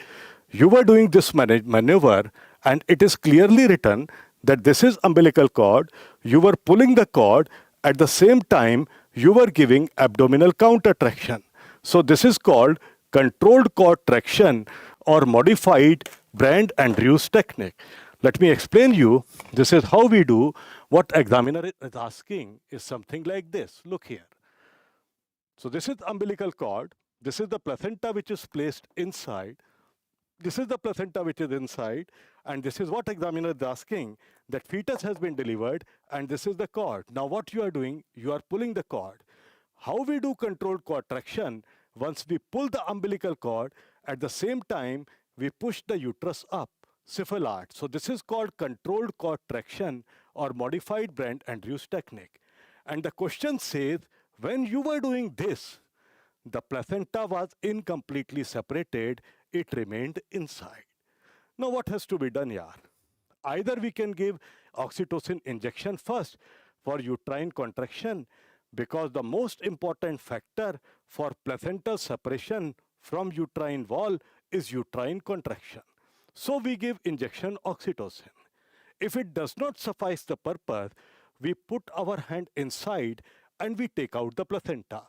you were doing this maneuver, and it is clearly written that this is umbilical cord. You were pulling the cord. At the same time, you were giving abdominal counter traction. So this is called controlled cord traction, or modified Brand and Reuse technique. Let me explain you. This is how we do. What examiner is asking is something like this. Look here. So this is umbilical cord. This is the placenta which is placed inside. This is the placenta which is inside, and this is what examiner is asking, that fetus has been delivered, and this is the cord. Now what you are doing, you are pulling the cord. How we do controlled contraction? Once we pull the umbilical cord, at the same time, we push the uterus up, cephalad. So this is called controlled contraction or modified Brent-Andrews technique. And the question says, when you were doing this, the placenta was incompletely separated, it remained inside. Now what has to be done here? Either we can give oxytocin injection first for uterine contraction, because the most important factor for placental separation from uterine wall is uterine contraction. So we give injection oxytocin. If it does not suffice the purpose, we put our hand inside and we take out the placenta.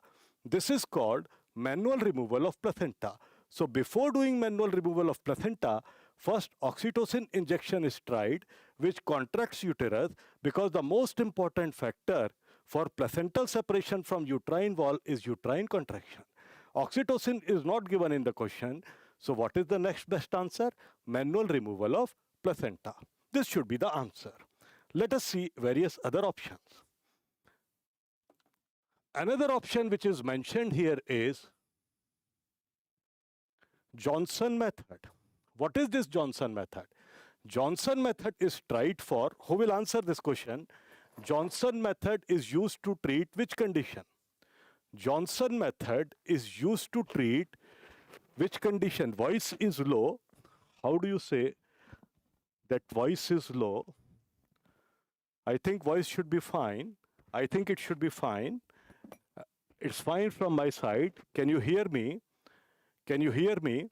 This is called manual removal of placenta. So before doing manual removal of placenta, first oxytocin injection is tried, which contracts uterus, because the most important factor for placental separation from uterine wall is uterine contraction. Oxytocin is not given in the question. So what is the next best answer? Manual removal of placenta. This should be the answer. Let us see various other options. Another option which is mentioned here is Johnson method. What is this Johnson method? Johnson method is tried for, who will answer this question? Johnson method is used to treat which condition? Johnson method is used to treat which condition? Voice is low. How do you say that voice is low? I think voice should be fine. I think it should be fine. It's fine from my side. Can you hear me? Can you hear me?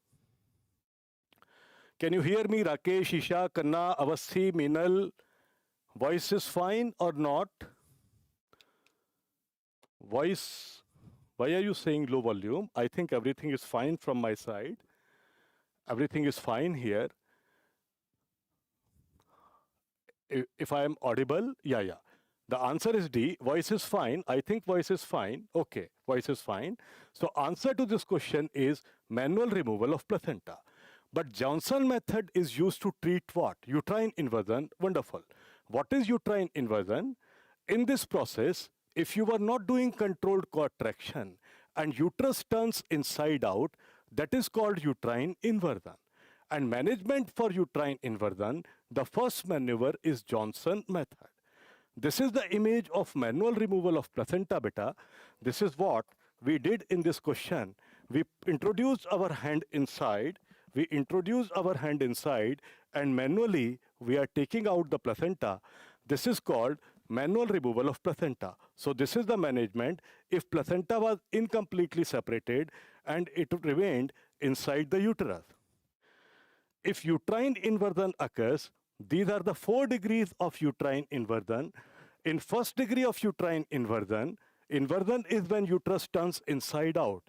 Can you hear me? Rakesh, Isha, Kanna, Avasthi, Minal. Voice is fine or not? Voice. Why are you saying low volume? I think everything is fine from my side. Everything is fine here. If I am audible, yeah. The answer is D. Voice is fine. I think voice is fine. Okay, voice is fine. So answer to this question is manual removal of placenta. But Johnson method is used to treat what? Uterine inversion. Wonderful. What is uterine inversion? In this process, if you are not doing controlled contraction and uterus turns inside out, that is called uterine inversion. And management for uterine inversion, the first maneuver is Johnson method. This is the image of manual removal of placenta beta. This is what we did in this question. We introduced our hand inside. And manually we are taking out the placenta. This is called manual removal of placenta. So this is the management if placenta was incompletely separated and it remained inside the uterus. If uterine inversion occurs, these are the 4 degrees of uterine inversion. In first degree of uterine inversion is when uterus turns inside out.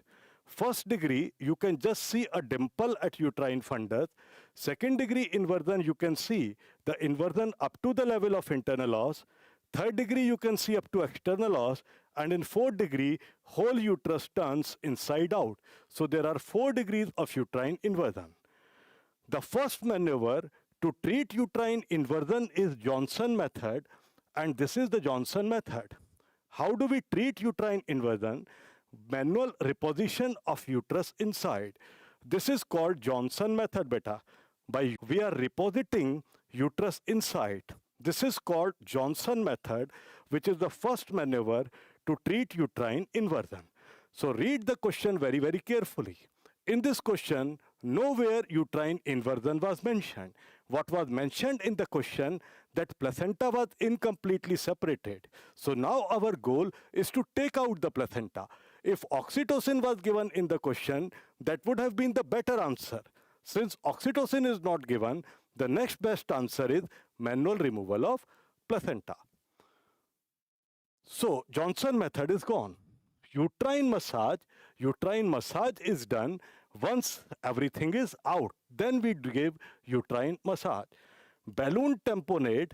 First degree, you can just see a dimple at uterine fundus. Second degree inversion, you can see the inversion up to the level of internal os. Third degree, you can see up to external os. And in fourth degree, whole uterus turns inside out. So there are 4 degrees of uterine inversion. The first maneuver to treat uterine inversion is Johnson method, and this is the Johnson method. How do we treat uterine inversion? Manual reposition of uterus inside. This is called Johnson method beta. We are repositing uterus inside. This is called Johnson method, which is the first maneuver to treat uterine inversion. So read the question very, very carefully. In this question, nowhere uterine inversion was mentioned. What was mentioned in the question that placenta was incompletely separated. So now our goal is to take out the placenta. If oxytocin was given in the question, that would have been the better answer. Since oxytocin is not given, the next best answer is manual removal of placenta. So Johnson method is gone. Uterine massage is done once everything is out. Then we give uterine massage. Balloon tamponade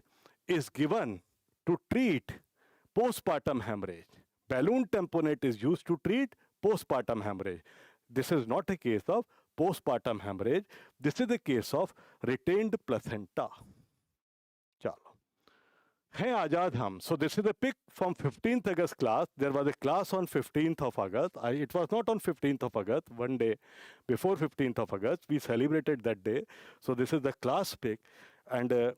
is given to treat postpartum hemorrhage. Balloon tamponade is used to treat postpartum hemorrhage. This is not a case of postpartum hemorrhage. This is the case of retained placenta. Chalo. Hey Ajad Hum. So this is a pic from 15th August class. There was a class on 15th of August. It was not on 15th of August, one day before 15th of August. We celebrated that day. So this is the class pic. And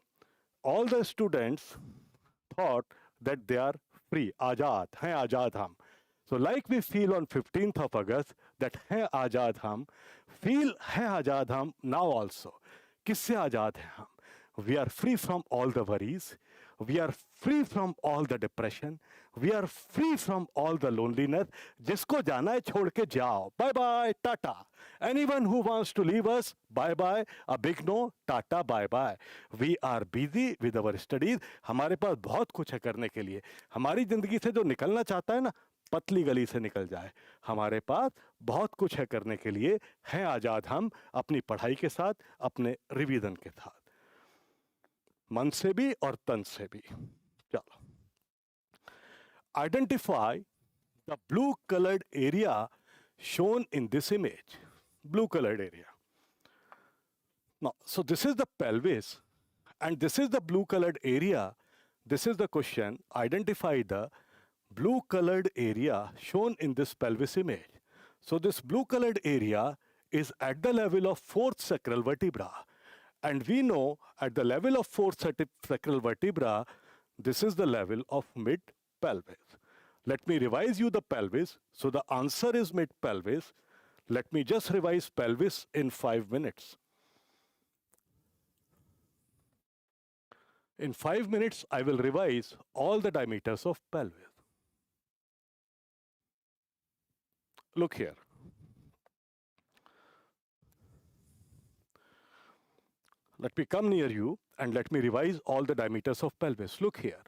all the students thought that they are free. Ajad. Hey Ajad Hum. So like we feel on 15th of August that Hai Ajad Hum, feel Hai Ajad Hum now also. Kisse Ajad hai hum? We are free from all the worries. We are free from all the depression. We are free from all the loneliness. Jisko jana hai chhod ke jao. Bye bye, tata. Anyone who wants to leave us, bye bye. A big no, tata, bye bye. We are busy with our studies. हमारे पास बहुत कुछ है करने के लिए. हमारी जिंदगी से जो निकलना चाहता है ना, पतली गली से निकल जाए. हमारे पास बहुत कुछ है करने के लिए. हैं आजाद हम अपनी पढ़ाई के साथ, अपने रिवीजन के साथ, मन से भी और तन से भी. चलो, identify the blue coloured area shown in this image. Blue colored area. Now, so this is the pelvis and this is the blue colored area. This is the question. Identify the blue colored area shown in this pelvis image. So this blue colored area is at the level of fourth sacral vertebra. And we know at the level of fourth sacral vertebra, this is the level of mid-pelvis. Let me revise you the pelvis. So the answer is mid-pelvis. Let me just revise pelvis in 5 minutes. In 5 minutes, I will revise all the diameters of pelvis. Look here. Let me come near you and let me revise all the diameters of pelvis. Look here.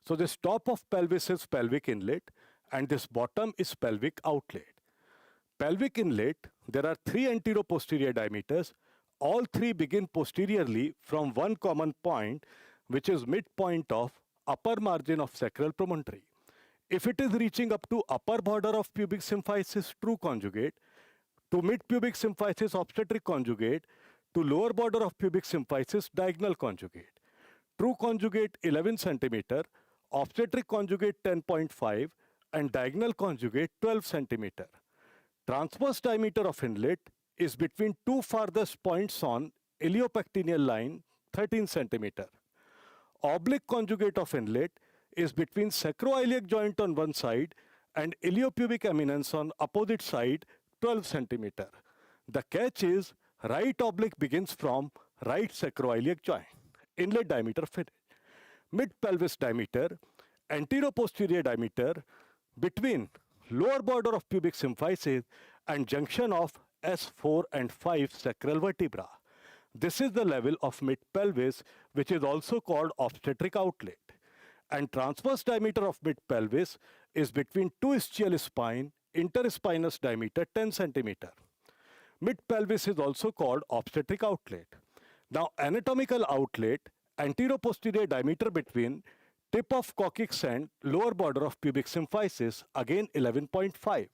So this top of pelvis is pelvic inlet and this bottom is pelvic outlet. Pelvic inlet, there are 3 anterior-posterior diameters. All 3 begin posteriorly from one common point, which is midpoint of upper margin of sacral promontory. If it is reaching up to upper border of pubic symphysis, true conjugate, to mid-pubic symphysis, obstetric conjugate, to lower border of pubic symphysis, diagonal conjugate. True conjugate 11 centimeter, obstetric conjugate 10.5, and diagonal conjugate 12 centimeter. Transverse diameter of inlet is between 2 farthest points on iliopectineal line, 13 centimeter. Oblique conjugate of inlet is between sacroiliac joint on one side and iliopubic eminence on opposite side, 12 centimeter. The catch is right oblique begins from right sacroiliac joint. Inlet diameter fitted. Mid-pelvis diameter, anterior-posterior diameter between lower border of pubic symphysis and junction of S4 and 5 sacral vertebra. This is the level of mid-pelvis, which is also called obstetric outlet. And transverse diameter of mid-pelvis is between 2 ischial spine, interspinous diameter 10 centimeter. Mid-pelvis is also called obstetric outlet. Now, anatomical outlet, anterior-posterior diameter between tip of coccyx and lower border of pubic symphysis, again 11.5.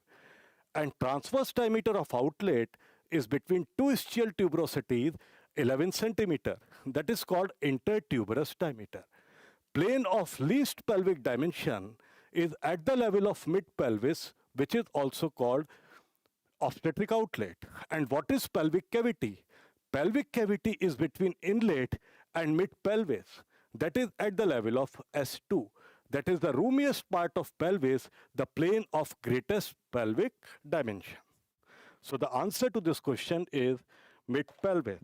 And transverse diameter of outlet is between 2 ischial tuberosities, 11 centimeter. That is called intertuberous diameter. Plane of least pelvic dimension is at the level of mid-pelvis, which is also called obstetric outlet. And what is pelvic cavity? Pelvic cavity is between inlet and mid-pelvis. That is at the level of S2. That is the roomiest part of pelvis, the plane of greatest pelvic dimension. So the answer to this question is mid-pelvis.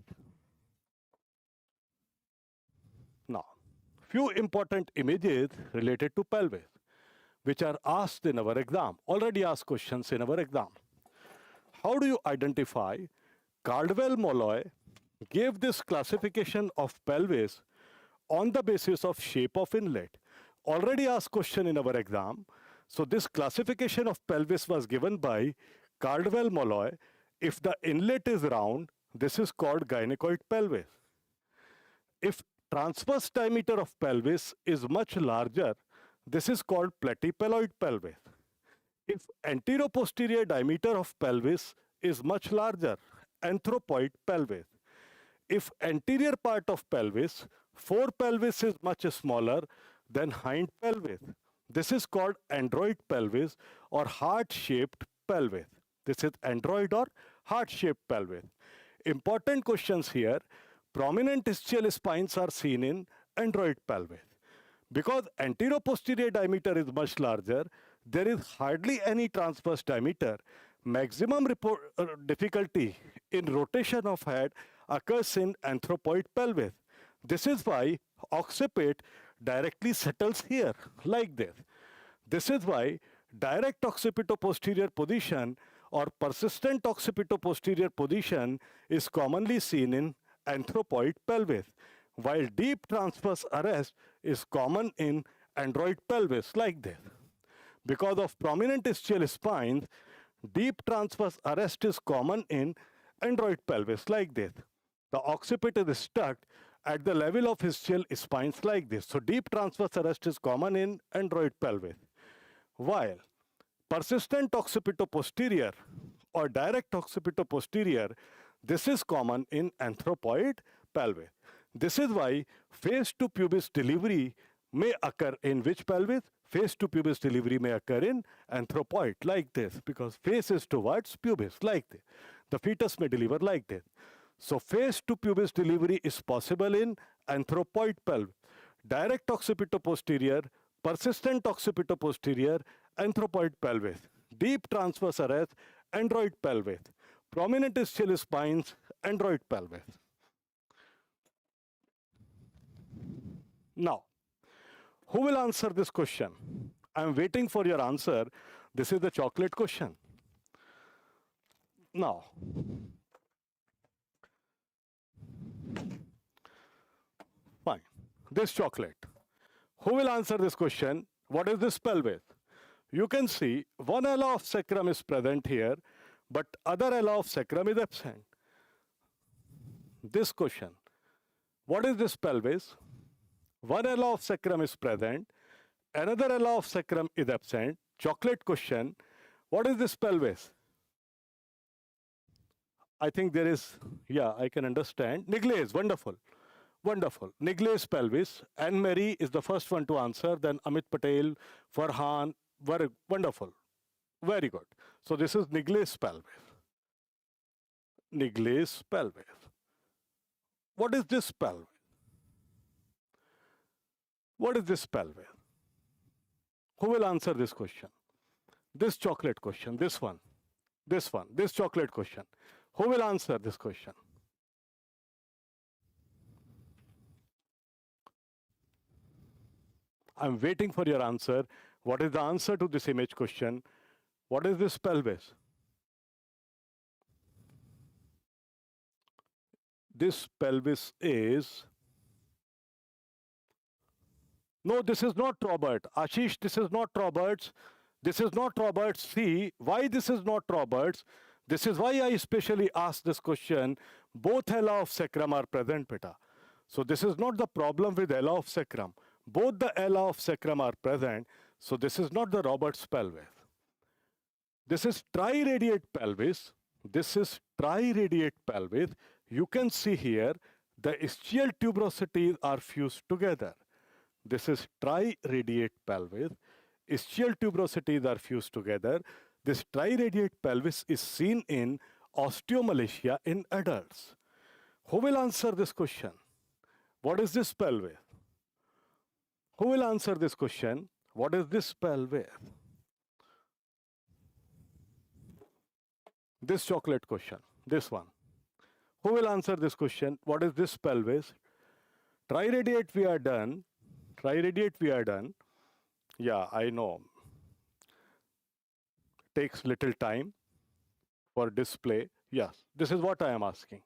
Now, few important images related to pelvis, which are asked in our exam, already asked questions in our exam. How do you identify? Caldwell-Molloy gave this classification of pelvis on the basis of shape of inlet. Already asked question in our exam. So this classification of pelvis was given by Caldwell-Molloy. If the inlet is round, this is called gynecoid pelvis. If transverse diameter of pelvis is much larger, this is called platypeloid pelvis. If anterior-posterior diameter of pelvis is much larger, anthropoid pelvis. If anterior part of pelvis, fore pelvis is much smaller than hind pelvis. This is called android pelvis or heart-shaped pelvis. This is android or heart-shaped pelvis. Important questions here. Prominent ischial spines are seen in android pelvis. Because anteroposterior diameter is much larger, there is hardly any transverse diameter. Maximum difficulty in rotation of head occurs in anthropoid pelvis. This is why occiput directly settles here, like this. This is why direct occipitoposterior position or persistent occipitoposterior position is commonly seen in anthropoid pelvis, while deep transverse arrest is common in android pelvis, like this. Because of prominent ischial spines, deep transverse arrest is common in android pelvis, like this. The occiput is stuck at the level of ischial spines, like this. So deep transverse arrest is common in android pelvis. While persistent occipitoposterior or direct occipitoposterior, this is common in anthropoid pelvis. This is why face to pubis delivery may occur in which pelvis? Face to pubis delivery may occur in anthropoid, like this, because face is towards pubis, like this. The fetus may deliver like this. So face to pubis delivery is possible in anthropoid pelvis. Direct occipitoposterior, persistent occipitoposterior, anthropoid pelvis. Deep transverse arrest, android pelvis. Prominent ischial spines, android pelvis. Now, who will answer this question? I am waiting for your answer. This is the chocolate question. Now, fine. This chocolate. Who will answer this question? What is this pelvis? You can see one ala of sacrum is present here, but other ala of sacrum is absent. This question. What is this pelvis? One ala of sacrum is present, another ala of sacrum is absent. Chocolate question. What is this pelvis? I think there is, yeah, I can understand. Nigles, wonderful. Wonderful. Nigles pelvis. Anne Marie is the first one to answer, then Amit Patel, Farhan, very wonderful. Very good. So this is Nigles pelvis. Nigles pelvis. What is this pelvis? What is this pelvis? Who will answer this question? This chocolate question, this one, this chocolate question. Who will answer this question? I'm waiting for your answer. What is the answer to this image question? What is this pelvis? This pelvis is... No, this is not Robert. Ashish, this is not Robert's. This is not Robert's. See, why this is not Robert's? This is why I especially asked this question. Both ala of sacrum are present, beta. So this is not the problem with ala of sacrum. Both the ala of sacrum are present. So this is not the Robert's pelvis. This is triradiate pelvis. This is triradiate pelvis. You can see here the ischial tuberosities are fused together. This is triradiate pelvis. Ischial tuberosities are fused together. This triradiate pelvis is seen in osteomalacia in adults. Who will answer this question? What is this pelvis? Who will answer this question? What is this pelvis? This chocolate question, this one. Who will answer this question? What is this pelvis? Triradiate we are done. Triradiate we are done. Yeah, I know. Takes little time for display. Yes, this is what I am asking.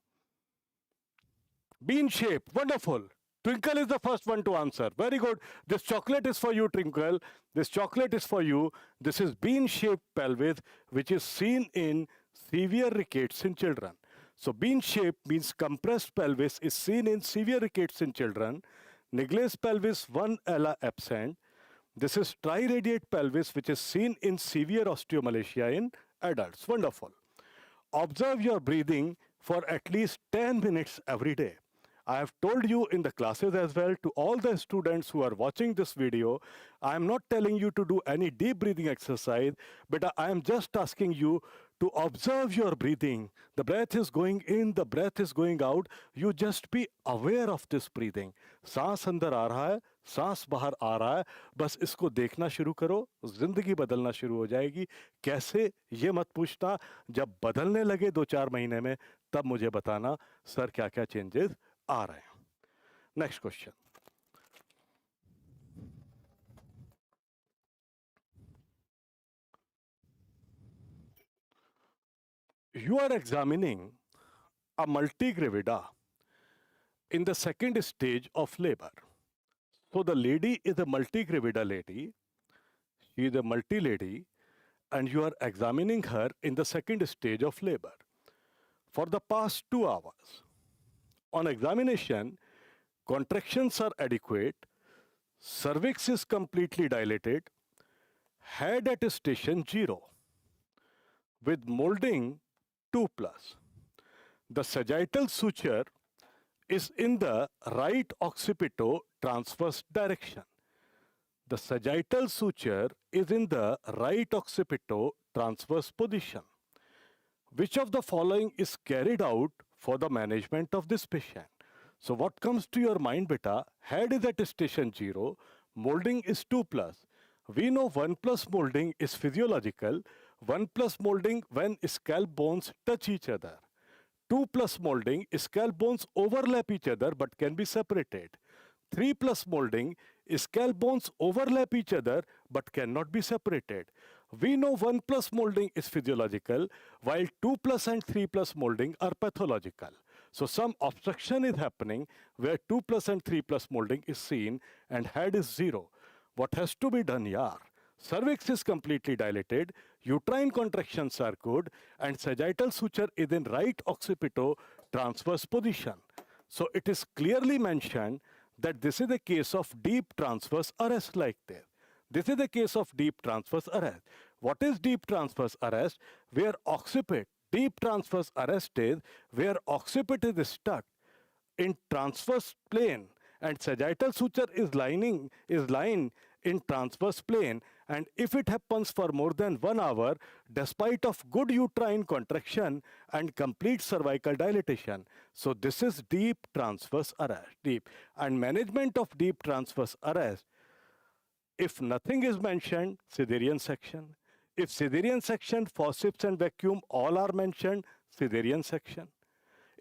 Bean shape, wonderful. Twinkle is the first one to answer. Very good. This chocolate is for you, Twinkle. This chocolate is for you. This is bean-shaped pelvis, which is seen in severe rickets in children. So bean-shaped means compressed pelvis is seen in severe rickets in children. Nigles pelvis, one ala absent. This is triradiate pelvis, which is seen in severe osteomalacia in adults. Wonderful. Observe your breathing for at least 10 minutes every day. I have told you in the classes as well to all the students who are watching this video, I am not telling you to do any deep breathing exercise, but I am just asking you to observe your breathing. The breath is going in, the breath is going out. You just be aware of this breathing. सांस अंदर आ रहा है, सांस बाहर आ रहा है, बस इसको देखना शुरू करो, जिंदगी बदलना शुरू हो जाएगी. कैसे, ये मत पूछना. जब बदलने लगे 2-4 महीने में, तब मुझे बताना सर क्या क्या चेंजेस आ रहे हैं. Next question. You are examining a multigravida in the second stage of labor. So the lady is a multigravida lady. She is a multi-lady, and you are examining her in the second stage of labor for the past 2 hours. On examination, contractions are adequate, cervix is completely dilated, head at station 0, with molding 2+. The sagittal suture is in the right occipito-transverse direction. The sagittal suture is in the right occipito-transverse position. Which of the following is carried out for the management of this patient? So what comes to your mind, beta? Head is at station 0, molding is 2+. We know 1+ molding is physiological, 1+ molding when scalp bones touch each other. 2+ molding, scalp bones overlap each other but can be separated. 3+ molding, scalp bones overlap each other but cannot be separated. We know 1+ molding is physiological, while 2+ and 3+ molding are pathological. So some obstruction is happening where 2+ and 3+ molding is seen and head is 0. What has to be done here? Cervix is completely dilated, uterine contractions are good, and sagittal suture is in right occipito-transverse position. So it is clearly mentioned that this is a case of deep transverse arrest like this. This is a case of deep transverse arrest. What is deep transverse arrest? Where occipit, deep transverse arrest is where occipit is stuck in transverse plane and sagittal suture is lying in transverse plane, and if it happens for more than 1 hour despite of good uterine contraction and complete cervical dilatation. So this is deep transverse arrest. Deep and management of deep transverse arrest. If nothing is mentioned, cesarean section. If cesarean section, forceps and vacuum all are mentioned, cesarean section.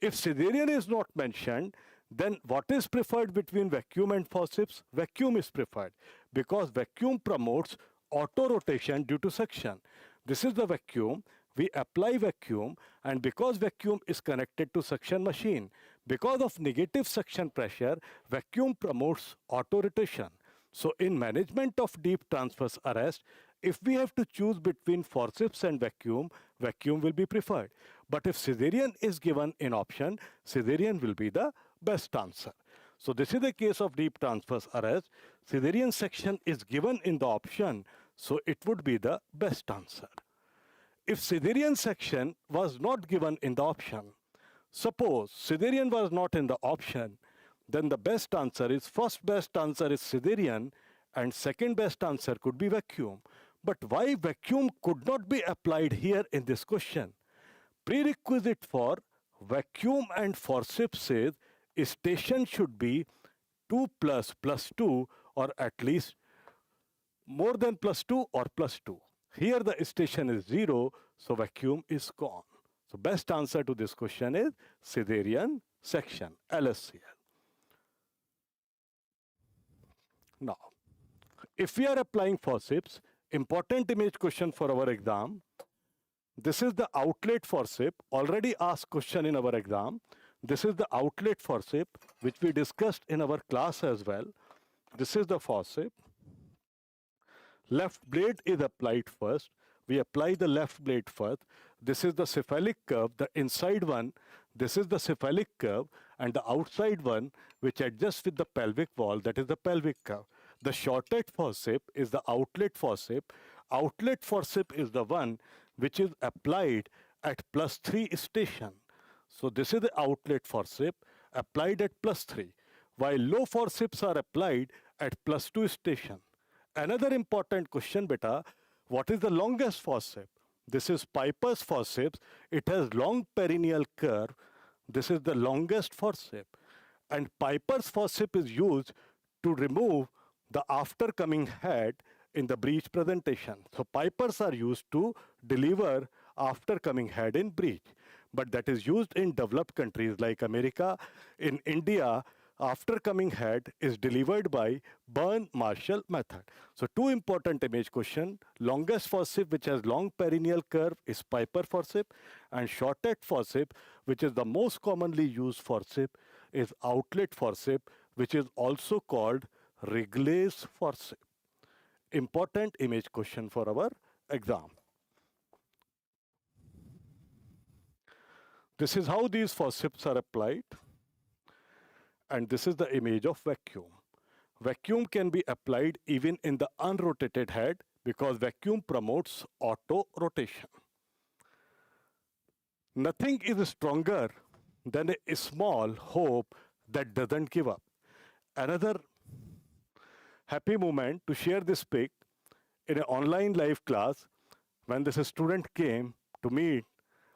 If cesarean is not mentioned, then what is preferred between vacuum and forceps? Vacuum is preferred because vacuum promotes auto-rotation due to suction. This is the vacuum. We apply vacuum, and because vacuum is connected to suction machine, because of negative suction pressure, vacuum promotes auto-rotation. So in management of deep transverse arrest, if we have to choose between forceps and vacuum, vacuum will be preferred. But if cesarean is given in option, cesarean will be the best answer. So this is the case of deep transverse arrest. Cesarean section is given in the option, so it would be the best answer. If cesarean section was not given in the option, suppose cesarean was not in the option, then the best answer is, first best answer is cesarean and second best answer could be vacuum. But why vacuum could not be applied here in this question? Prerequisite for vacuum and forceps is station should be 2++2 or at least more than +2 or +2. Here the station is 0, so vacuum is gone. So best answer to this question is cesarean section, LSCL. Now, if we are applying forceps, important image question for our exam. This is the outlet forceps, already asked question in our exam. This is the outlet forceps, which we discussed in our class as well. This is the forceps. Left blade is applied first. We apply the left blade first. This is the cephalic curve, the inside one. This is the cephalic curve, and the outside one, which adjusts with the pelvic wall, that is the pelvic curve. The shortest forceps is the outlet forceps. Outlet forceps is the one which is applied at +3 station. So this is the outlet forceps applied at +3, while low forceps are applied at +2 station. Another important question, beta, what is the longest forceps? This is Piper's forceps. It has long perineal curve. This is the longest forceps. And Piper's forceps is used to remove the aftercoming head in the breech presentation. So Pipers are used to deliver aftercoming head in breech. But that is used in developed countries like America. In India, aftercoming head is delivered by Burn-Marshall method. So two important image question. Longest forceps which has long perineal curve is Piper forceps, and shortest forceps, which is the most commonly used forceps, is outlet forceps, which is also called Wrigley's forceps. Important image question for our exam. This is how these forceps are applied. And this is the image of vacuum. Vacuum can be applied even in the unrotated head because vacuum promotes auto rotation. Nothing is stronger than a small hope that doesn't give up. Another happy moment to share this pic in an online live class when this student came to meet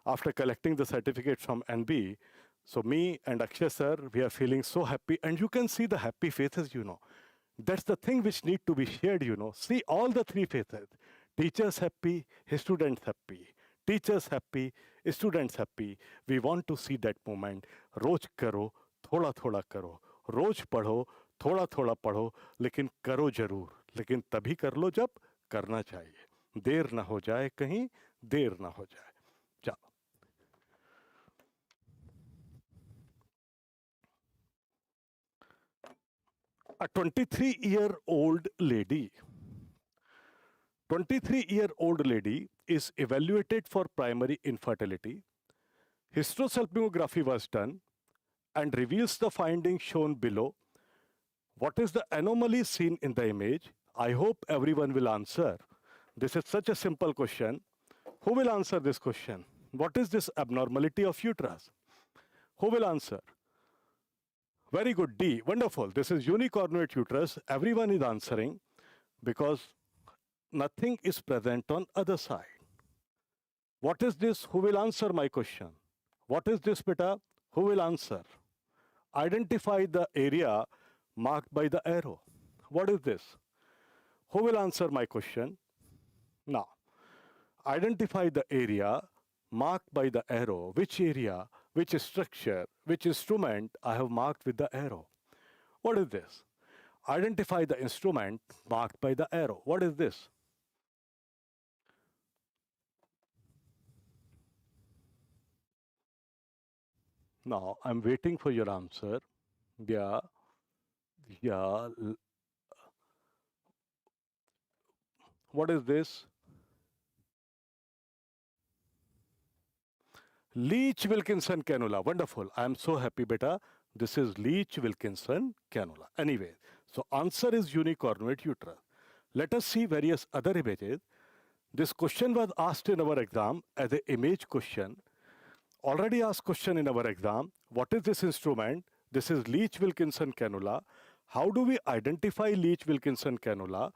after collecting the certificate from NB. So me and Akshay sir, we are feeling so happy, and you can see the happy faces, That's the thing which need to be shared, See all the three faces. Teachers happy, students happy. Teachers happy, students happy. We want to see that moment. रोज करो, थोड़ा थोड़ा करो. रोज पढ़ो, थोड़ा थोड़ा पढ़ो, लेकिन करो जरूर. लेकिन तभी कर लो जब करना चाहिए. देर ना हो जाए कहीं, देर ना हो जाए. चलो. A 23-year-old lady. 23-year-old lady is evaluated for primary infertility. Hysterosalpingography was done and reveals the findings shown below. What is the anomaly seen in the image? I hope everyone will answer. This is such a simple question. Who will answer this question? What is this abnormality of uterus? Who will answer? Very good, D. Wonderful. This is unicornuate uterus. Everyone is answering because nothing is present on other side. What is this? Who will answer my question? What is this, beta? Who will answer? Identify the area marked by the arrow. What is this? Who will answer my question? Now, identify the area marked by the arrow. Which area, which structure, which instrument I have marked with the arrow? What is this? Identify the instrument marked by the arrow. What is this? Now, I'm waiting for your answer. Yeah. What is this? Leach-Wilkinson cannula. Wonderful. I am so happy, beta. This is Leach-Wilkinson cannula. Anyway, so answer is unicornuate uterus. Let us see various other images. This question was asked in our exam as an image question. Already asked question in our exam. What is this instrument? This is Leach-Wilkinson cannula. How do we identify Leach-Wilkinson cannula?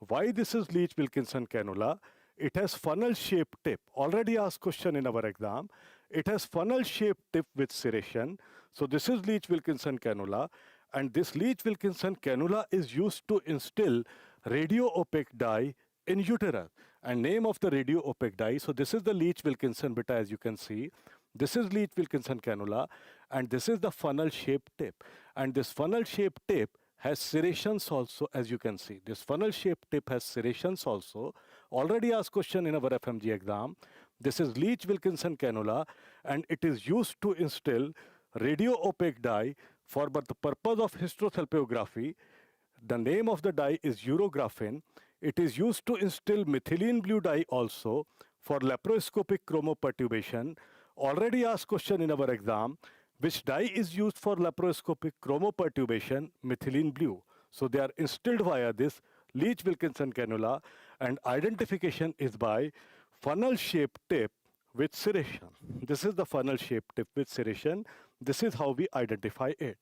Why this is Leach-Wilkinson cannula? It has funnel-shaped tip. Already asked question in our exam. It has funnel-shaped tip with serration. So this is Leach-Wilkinson cannula. And this Leach-Wilkinson cannula is used to instill radio-opaque dye in uterus. And name of the radio-opaque dye. So this is the Leach-Wilkinson beta, as you can see. This is Leach-Wilkinson cannula. And this is the funnel-shaped tip. And this funnel-shaped tip has serrations also, as you can see. This funnel-shaped tip has serrations also. Already asked question in our FMG exam. This is Leach-Wilkinson cannula, and it is used to instill radio-opaque dye for the purpose of hysterosalpingography. The name of the dye is urographin. It is used to instill methylene blue dye also for laparoscopic chromoperturbation. Already asked question in our exam. Which dye is used for laparoscopic chromoperturbation? Methylene blue. So they are instilled via this Leach-Wilkinson cannula, and identification is by funnel-shaped tip with serration. This is the funnel shaped tip with serration. This is how we identify it.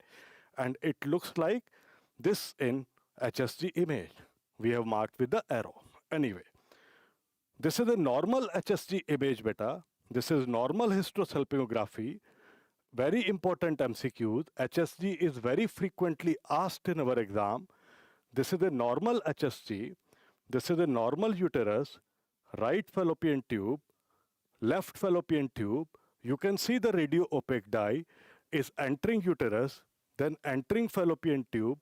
And it looks like this in HSG image. We have marked with the arrow. Anyway, this is a normal HSG image beta. This is normal hysterosalpingography. Very important MCQs. HSG is very frequently asked in our exam. This is a normal HSG. This is a normal uterus, right fallopian tube, left fallopian tube. You can see the radio opaque dye is entering uterus, then entering fallopian tube.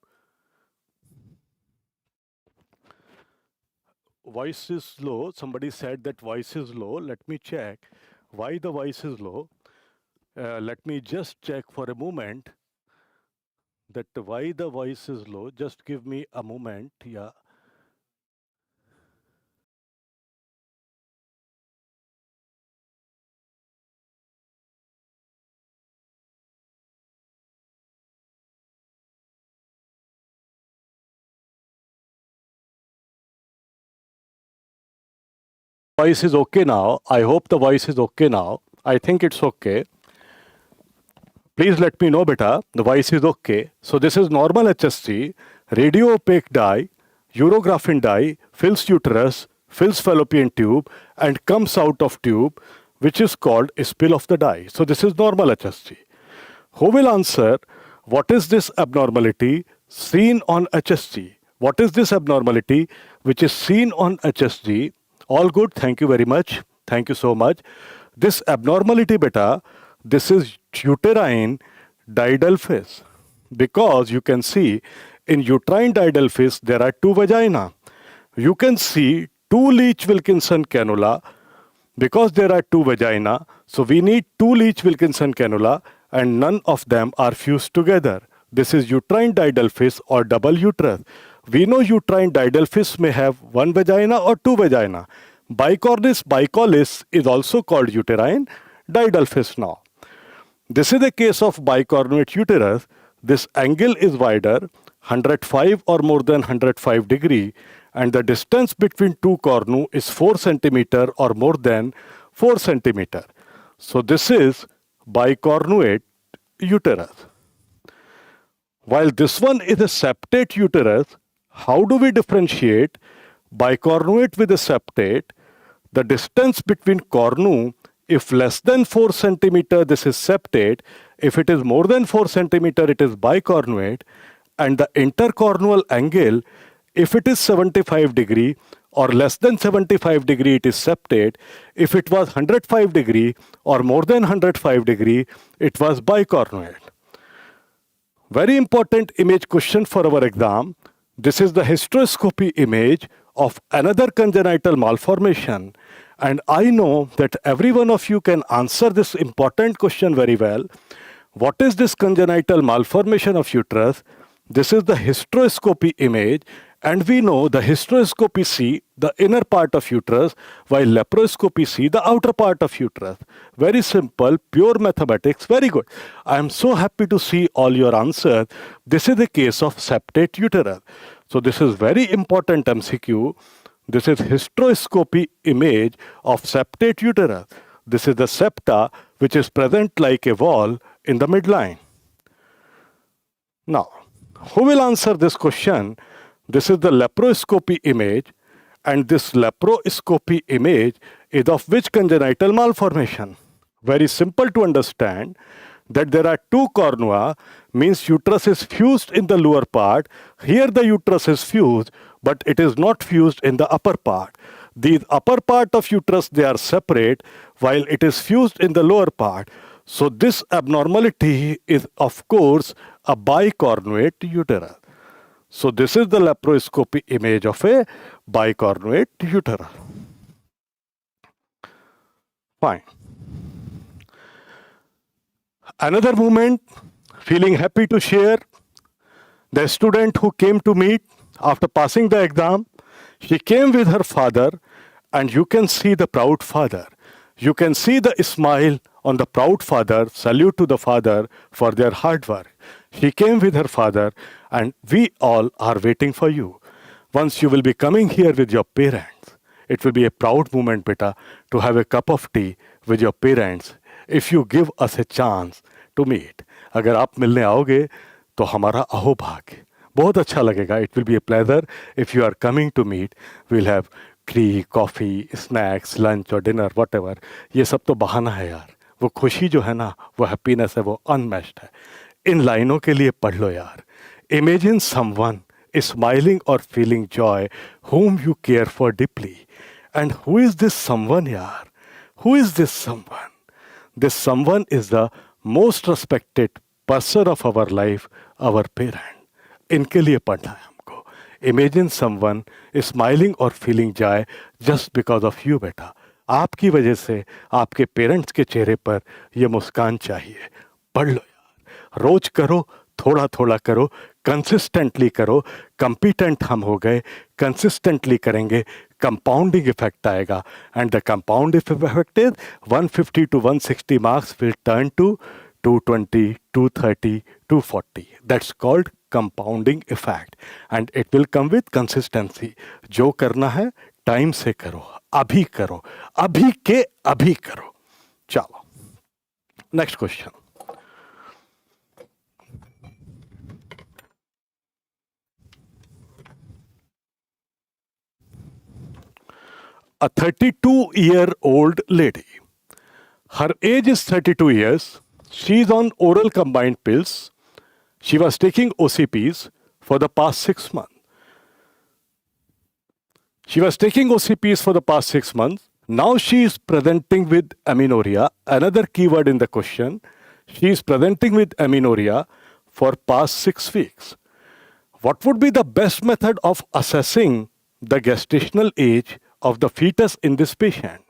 Voice is low. Somebody said that voice is low. Let me check why the voice is low. Let me just check for a moment that why the voice is low. Just give me a moment. Yeah. Voice is okay now. I hope the voice is okay now. I think it's okay. Please let me know, beta. The voice is okay. So this is normal HSG, radio opaque dye, urographin dye, fills uterus, fills fallopian tube, and comes out of tube, which is called a spill of the dye. So this is normal HSG. Who will answer, what is this abnormality seen on HSG? What is this abnormality which is seen on HSG? All good. Thank you very much. Thank you so much. This abnormality beta, this is uterine didelphys. Because you can see in uterine didelphys, there are two vagina. You can see two Leach-Wilkinson cannula. Because there are two vagina, so we need two Leach-Wilkinson cannula and none of them are fused together. This is uterine didelphys or double uterus. We know uterine didelphys may have one vagina or two vagina. Bicornis bicollis is also called uterine didelphys now. This is a case of bicornuate uterus. This angle is wider, 105 or more than 105 degree, and the distance between two cornu is 4 centimeter or more than 4 centimeter. So this is bicornuate uterus. While this one is a septate uterus, how do we differentiate bicornuate with a septate? The distance between cornu, if less than 4 centimeter, this is septate. If it is more than 4 centimeter, it is bicornuate. And the intercornual angle, if it is 75 degree or less than 75 degree, it is septate. If it was 105 degree or more than 105 degree, it was bicornuate. Very important image question for our exam. This is the hysteroscopy image of another congenital malformation. And I know that every one of you can answer this important question very well. What is this congenital malformation of uterus? This is the hysteroscopy image. And we know the hysteroscopy see the inner part of uterus, while laparoscopy see the outer part of uterus. Very simple, pure mathematics, very good. I am so happy to see all your answers. This is the case of septate uterus. So this is very important MCQ. This is hysteroscopy image of septate uterus. This is the septa which is present like a wall in the midline. Now, who will answer this question? This is the laparoscopy image, and this laparoscopy image is of which congenital malformation? Very simple to understand that there are two cornua, means uterus is fused in the lower part. Here the uterus is fused, but it is not fused in the upper part. The upper part of uterus, they are separate, while it is fused in the lower part. So this abnormality is, of course, a bicornuate uterus. So this is the laparoscopy image of a bicornuate uterus. Fine. Another moment, feeling happy to share, the student who came to meet after passing the exam, she came with her father, and you can see the proud father. You can see the smile on the proud father. Salute to the father for their hard work. She came with her father, and we all are waiting for you. Once you will be coming here with your parents, it will be a proud moment, beta, to have a cup of tea with your parents if you give us a chance to meet. अगर आप मिलने आओगे तो हमारा अहोभाग्य, बहुत अच्छा लगेगा. It will be a pleasure if you are coming to meet. We'll have tea, coffee, snacks, lunch or dinner, whatever. ये सब तो बहाना है यार. वो खुशी जो है ना, वो हैप्पीनेस है, वो अनमैच्ड है. इन लाइनों के लिए पढ़ लो यार. Imagine someone is smiling or feeling joy whom you care for deeply. And who is this someone, yaar? Who is this someone? This someone is the most respected person of our life, our parent. इनके लिए पढ़ना है हमको. Imagine someone is smiling or feeling joy just because of you, बेटा. आपकी वजह से आपके पेरेंट्स के चेहरे पर ये मुस्कान चाहिए. पढ़ लो यार. रोज करो, थोड़ा थोड़ा करो, कंसिस्टेंटली करो. कंपिटेंट हम हो गए, कंसिस्टेंटली करेंगे, कंपाउंडिंग इफेक्ट आएगा. And the compound effect is 150 to 160 marks will turn to 220, 230, 240. That's called compounding effect and it will come with consistency. जो करना है टाइम से करो, अभी करो, अभी के अभी करो. चलो next question. A 32-year-old lady. Her age is 32 years. She is on oral combined pills. She was taking OCPs for the past 6 months. Now she is presenting with amenorrhea. Another keyword in the question. She is presenting with amenorrhea for past 6 weeks. What would be the best method of assessing the gestational age of the fetus in this patient?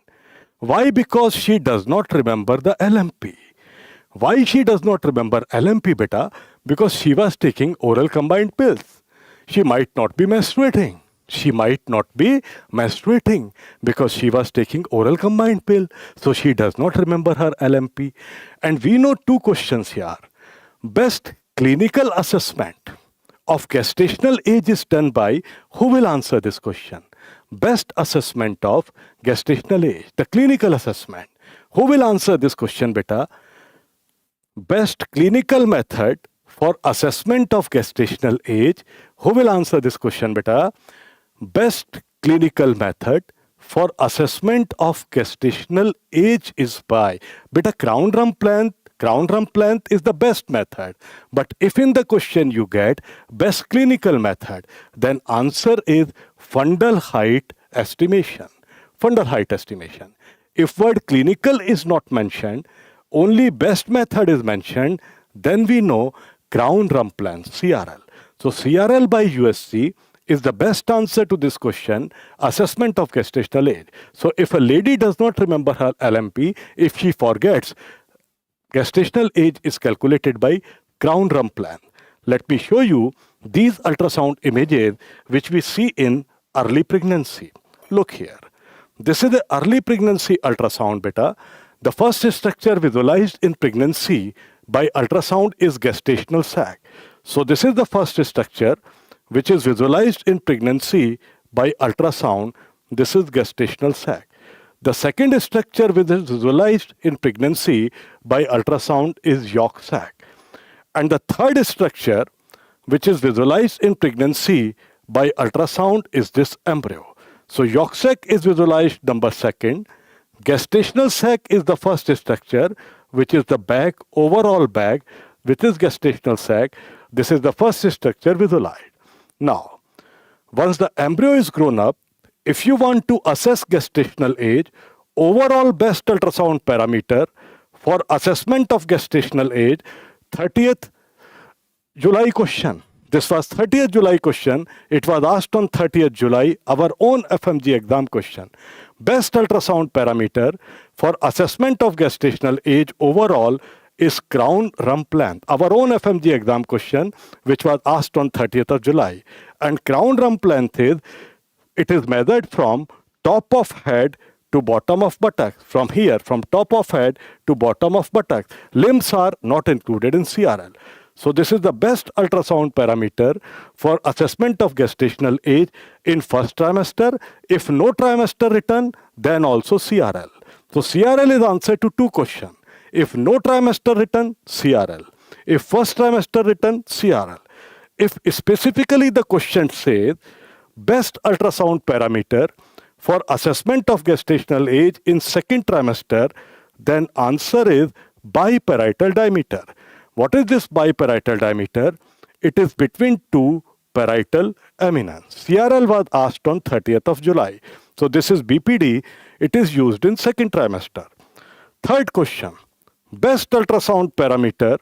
Why? Because she does not remember the LMP. Why she does not remember LMP, beta? Because she was taking oral combined pills. She might not be menstruating. Because she was taking oral combined pill. So she does not remember her LMP. And we know 2 questions here. Best clinical assessment of gestational age is done by, who will answer this question? Best assessment of gestational age, the clinical assessment. Who will answer this question, beta? Best clinical method for assessment of gestational age. Who will answer this question, beta? Best clinical method for assessment of gestational age is by, beta, crown rump length is the best method. But if in the question you get best clinical method, then answer is fundal height estimation. If word clinical is not mentioned, only best method is mentioned, then we know crown rump length, CRL. So CRL by USC is the best answer to this question, assessment of gestational age. So if a lady does not remember her LMP, if she forgets, gestational age is calculated by crown rump length. Let me show you these ultrasound images which we see in early pregnancy. Look here. This is the early pregnancy ultrasound, beta. The first structure visualized in pregnancy by ultrasound is gestational sac. So this is the first structure which is visualized in pregnancy by ultrasound. This is gestational sac. The second structure which is visualized in pregnancy by ultrasound is yolk sac. And the third structure which is visualized in pregnancy by ultrasound is this embryo. So yolk sac is visualized number second. Gestational sac is the first structure, which is the bag, overall bag, which is gestational sac. This is the first structure visualized. Now, once the embryo is grown up, if you want to assess gestational age, overall best ultrasound parameter for assessment of gestational age, 30th July question. This was 30th July question. It was asked on 30th July, our own FMG exam question. Best ultrasound parameter for assessment of gestational age overall is crown rump length. Our own FMG exam question, which was asked on 30th of July. And crown rump length is, it is measured from top of head to bottom of buttocks. From here, from top of head to bottom of buttocks. Limbs are not included in CRL. So this is the best ultrasound parameter for assessment of gestational age in first trimester. If no trimester written, then also CRL. So CRL is answer to two questions. If no trimester written, CRL. If first trimester written, CRL. If specifically the question says best ultrasound parameter for assessment of gestational age in second trimester, then answer is biparietal diameter. What is this biparietal diameter? It is between two parietal eminence. CRL was asked on 30th of July. So this is BPD. It is used in second trimester. Third question. Best ultrasound parameter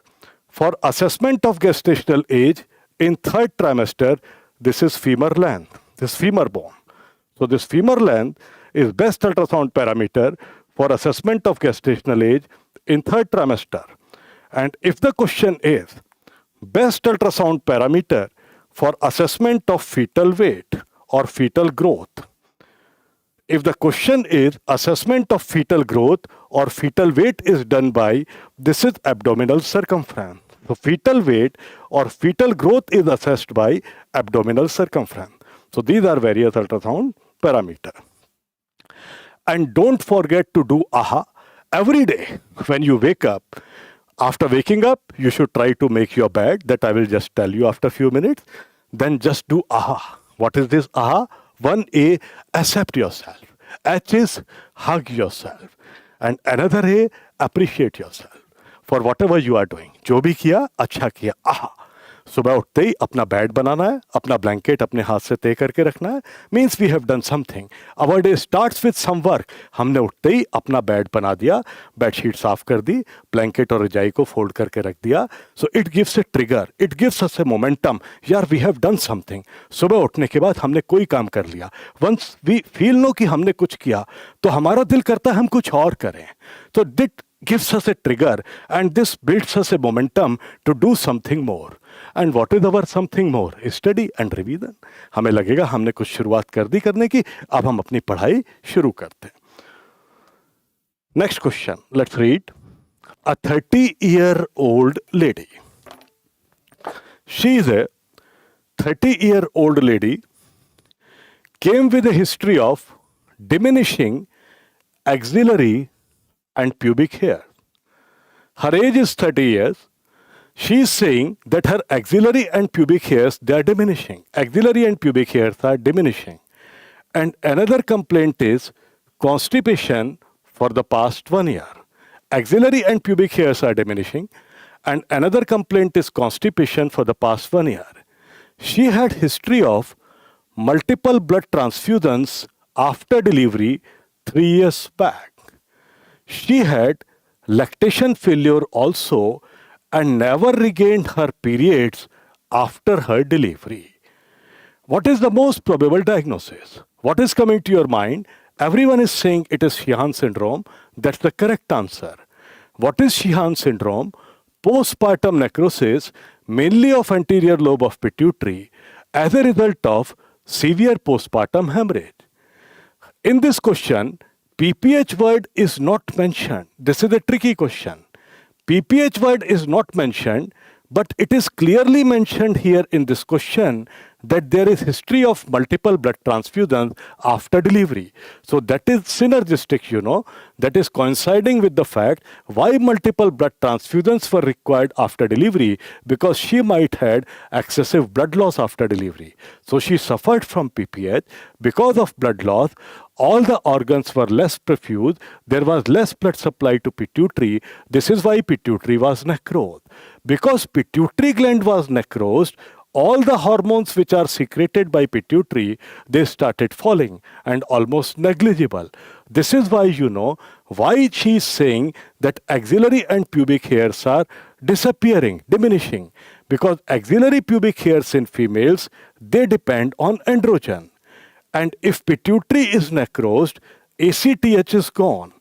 for assessment of gestational age in third trimester. This is femur length. This femur bone. So this femur length is best ultrasound parameter for assessment of gestational age in third trimester. And if the question is best ultrasound parameter for assessment of fetal weight or fetal growth, if the question is assessment of fetal growth or fetal weight is done by, this is abdominal circumference. So fetal weight or fetal growth is assessed by abdominal circumference. So these are various ultrasound parameter. And don't forget to do AHA every day when you wake up. After waking up, you should try to make your bed. That I will just tell you after a few minutes. Then just do AHA. What is this AHA? 1A, accept yourself. H is hug yourself. And another A, appreciate yourself for whatever you are doing. जो भी किया, अच्छा किया. AHA. सुबह उठते ही अपना bed बनाना है, अपना ब्लैंकेट अपने हाथ से तय करके रखना है. Means we have done something. Our day starts with some work. हमने उठते ही अपना बेड बना दिया, बेडशीट साफ कर दी, ब्लैंकेट और रजाई को फोल्ड करके रख दिया. So it gives A trigger, it gives us A momentum. यार वी हैव डन समथिंग. सुबह उठने के बाद हमने कोई काम कर लिया. वंस वी फील नो कि हमने कुछ किया, तो हमारा दिल करता है हम कुछ और करें. तो दिट gives us a trigger and this builds us a momentum to do something more. And what is our something more? Study and revision. हमें लगेगा हमने कुछ शुरुआत कर दी करने की, अब हम अपनी पढ़ाई शुरू करते हैं. Next question, let's read. A 30-year-old lady. She is a 30-year-old lady, came with a history of diminishing axillary and pubic hair. Her age is 30 years. She is saying that her axillary and pubic hairs, they are diminishing. Axillary and pubic hairs are diminishing. And another complaint is constipation for the past 1 year. Axillary and pubic hairs are diminishing. And another complaint is constipation for the past 1 year. She had history of multiple blood transfusions after delivery 3 years back. She had lactation failure also and never regained her periods after her delivery. What is the most probable diagnosis? What is coming to your mind? Everyone is saying it is Sheehan syndrome. That's the correct answer. What is Sheehan syndrome? Postpartum necrosis, mainly of anterior lobe of pituitary, as a result of severe postpartum hemorrhage. In this question, PPH word is not mentioned. This is a tricky question. PPH word is not mentioned, but it is clearly mentioned here in this question that there is history of multiple blood transfusions after delivery. So that is synergistic, that is coinciding with the fact why multiple blood transfusions were required after delivery, because she might had excessive blood loss after delivery. So she suffered from PPH. Because of blood loss, all the organs were less perfused. There was less blood supply to pituitary. This is why pituitary was necrosed. Because pituitary gland was necrosed, all the hormones which are secreted by pituitary, they started falling and almost negligible. This is why why she is saying that axillary and pubic hairs are disappearing, diminishing. Because axillary pubic hairs in females, they depend on androgen. And if pituitary is necrosed, ACTH is gone.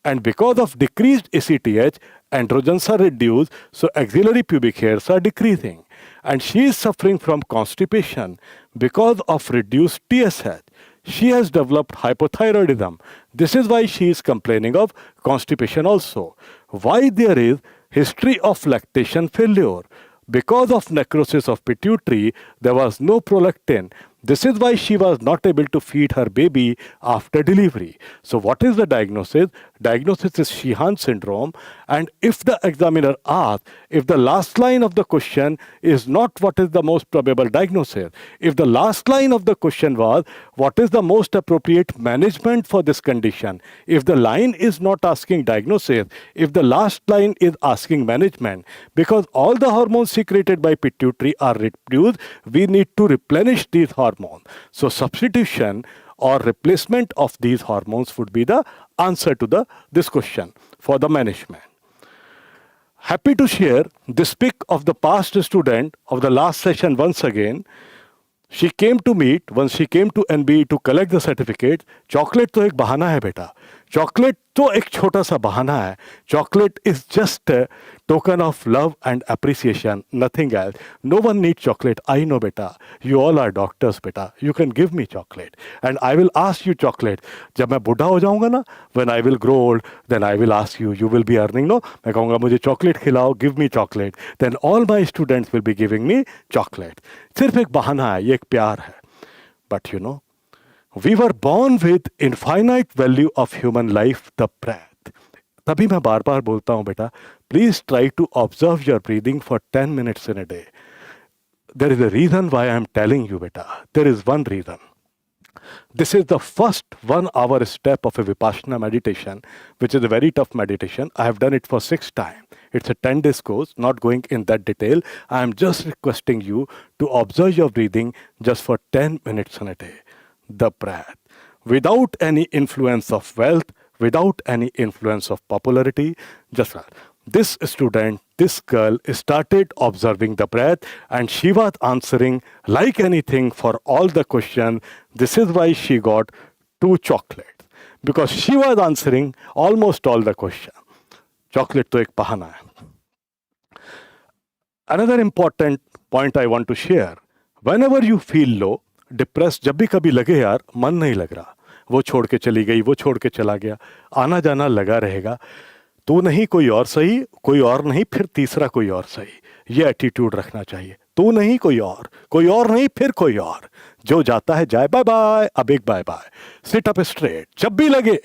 And because of decreased ACTH, androgens are reduced, so axillary pubic hairs are decreasing. And she is suffering from constipation because of reduced TSH. She has developed hypothyroidism. This is why she is complaining of constipation also. Why there is history of lactation failure? Because of necrosis of pituitary, there was no prolactin. This is why she was not able to feed her baby after delivery. So what is the diagnosis? diagnosis is Sheehan syndrome. And if the examiner asks, if the last line of the question is not what is the most probable diagnosis, if the last line of the question was what is the most appropriate management for this condition, if the line is not asking diagnosis, if the last line is asking management, because all the hormones secreted by pituitary are reduced, we need to replenish these hormones. So substitution or replacement of these hormones would be the answer to this question for the management. Happy to share this pic of the past student of the last session once again. She came to meet, once she came to NBE to collect the certificate. Chocolate तो एक बहाना है बेटा. Chocolate तो एक छोटा सा बहाना है. Chocolate is just a token of love and appreciation, nothing else. No one needs chocolate. I know beta. You all are doctors beta. You can give me chocolate. And I will ask you chocolate. जब मैं बूढ़ा हो जाऊंगा ना, when I will grow old, then I will ask you, you will be earning, no? मैं कहूँगा मुझे chocolate खिलाओ, give me chocolate. Then all my students will be giving me chocolate. सिर्फ एक बहाना है, ये एक प्यार है. But you know, we were born with infinite value of human life, the breath. तभी मैं बार बार बोलता हूँ बेटा, please try to observe your breathing for 10 minutes in a day. There is a reason why I am telling you beta. There is one reason. This is the first 1 hour step of a Vipassana meditation, which is a very tough meditation. I have done it for 6 times. It's a 10 days course, not going in that detail. I am just requesting you to observe your breathing just for 10 minutes in a day. The breath. Without any influence of wealth, without any influence of popularity, just that. This student, this girl started observing the breath and she was answering like anything for all the questions. This is why she got 2 chocolates. Because she was answering almost all the questions. Chocolate to ek bahana hai. Another important point I want to share. Whenever you feel low, depressed, जब भी कभी लगे यार मन नहीं लग रहा, वो छोड़ के चली गई, वो छोड़ के चला गया, आना जाना लगा रहेगा, तू नहीं कोई और सही, कोई और नहीं फिर तीसरा कोई और सही, ये एटीट्यूड रखना चाहिए. तू नहीं कोई और नहीं फिर कोई और, जो जाता है जाए, बाय बाय, अब एक bye bye. Sit up straight. जब भी लगे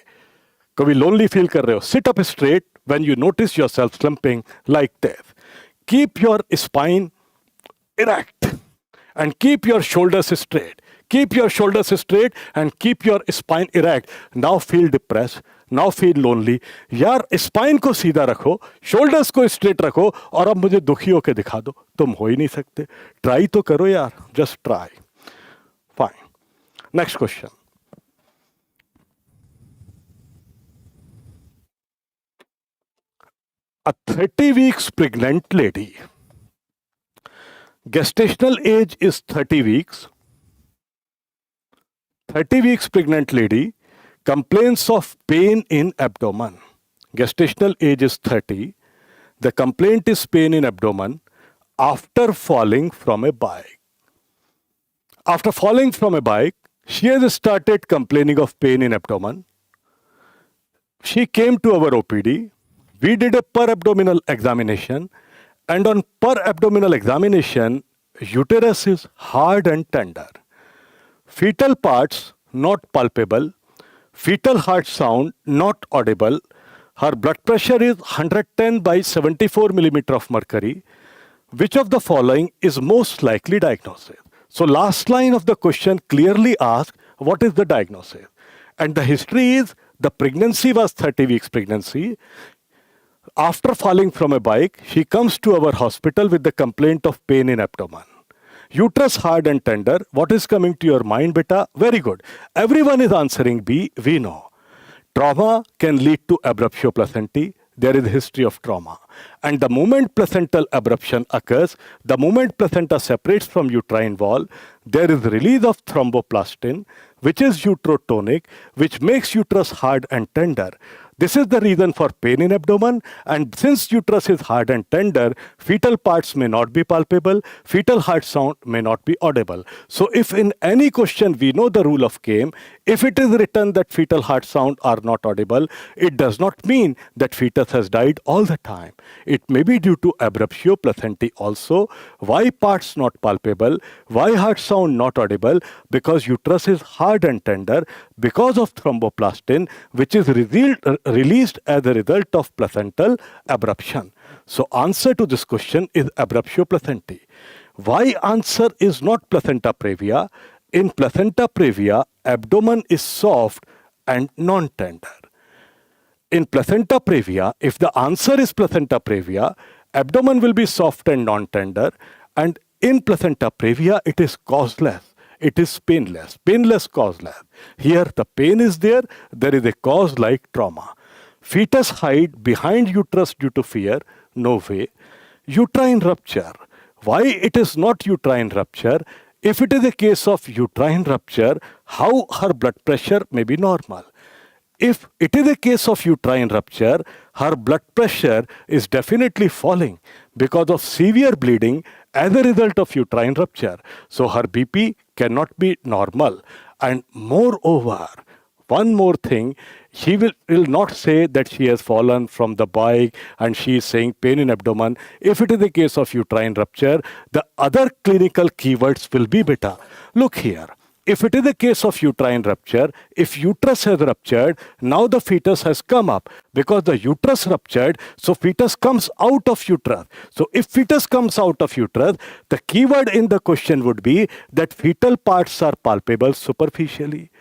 कभी लोनली फील कर रहे हो, sit up straight when you notice yourself slumping like this. Keep your spine erect and keep your shoulders straight. Keep your shoulders straight and keep your spine erect. Now feel depressed. Now feel lonely. यार spine को सीधा रखो, shoulders को straight रखो और अब मुझे दुखी होके दिखा दो. तुम हो ही नहीं सकते. Try तो करो यार. Just try. Fine. Next question. A 30 weeks pregnant lady. Gestational age is 30 weeks. 30 weeks pregnant lady complains of pain in abdomen. Gestational age is 30. The complaint is pain in abdomen after falling from a bike. After falling from a bike, she has started complaining of pain in abdomen. She came to our OPD. We did a per abdominal examination, and on per abdominal examination, uterus is hard and tender. Fetal parts not palpable. Fetal heart sound not audible. Her blood pressure is 110 by 74 millimeter of mercury. Which of the following is most likely diagnosis? So last line of the question clearly asks what is the diagnosis. And the history is the pregnancy was 30 weeks pregnancy. After falling from a bike, she comes to our hospital with the complaint of pain in abdomen. Uterus hard and tender. What is coming to your mind, beta? Very good. Everyone is answering B. We know. Trauma can lead to abruptio placentae. There is a history of trauma. And the moment placental abruption occurs, the moment placenta separates from uterine wall, there is release of thromboplastin, which is uterotonic, which makes uterus hard and tender. This is the reason for pain in abdomen, and since uterus is hard and tender, fetal parts may not be palpable, fetal heart sound may not be audible. So if in any question we know the rule of game, If it is written that fetal heart sound are not audible, it does not mean that fetus has died all the time. It may be due to abruptio placentae also. Why parts not palpable? Why heart sound not audible? Because uterus is hard and tender because of thromboplastin, which is released as a result of placental abruption. So answer to this question is abruptio placentae. Why answer is not placenta previa? In placenta previa, abdomen is soft and non-tender. In placenta previa, if the answer is placenta previa, abdomen will be soft and non-tender, and in placenta previa, it is causeless. It is painless. Painless, causeless. Here, the pain is there. There is a cause like trauma. Fetus hide behind uterus due to fear. No way. Uterine rupture. Why it is not uterine rupture? If it is a case of uterine rupture, how her blood pressure may be normal? If it is a case of uterine rupture, her blood pressure is definitely falling because of severe bleeding as a result of uterine rupture. So her BP cannot be normal. And moreover, one more thing, she will not say that she has fallen from the bike and she is saying pain in abdomen. If it is a case of uterine rupture, the other clinical keywords will be beta. Look here. If it is a case of uterine rupture, if uterus has ruptured, now the fetus has come up. Because the uterus ruptured, so fetus comes out of uterus. So if fetus comes out of uterus, the keyword in the question would be that fetal parts are palpable superficially.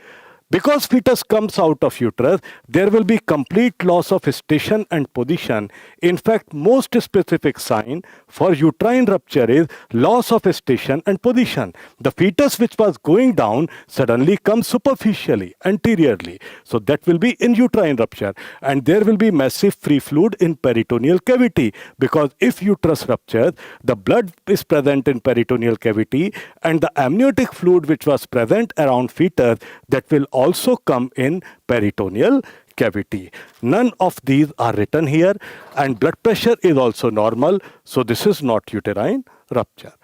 Because fetus comes out of uterus, there will be complete loss of station and position. In fact, most specific sign for uterine rupture is loss of station and position. The fetus which was going down suddenly comes superficially, anteriorly. So that will be in uterine rupture. And there will be massive free fluid in peritoneal cavity. Because if uterus ruptures, the blood is present in peritoneal cavity and the amniotic fluid which was present around fetus, that will also come in peritoneal cavity. None of these are written here, and blood pressure is also normal, so this is not uterine rupture.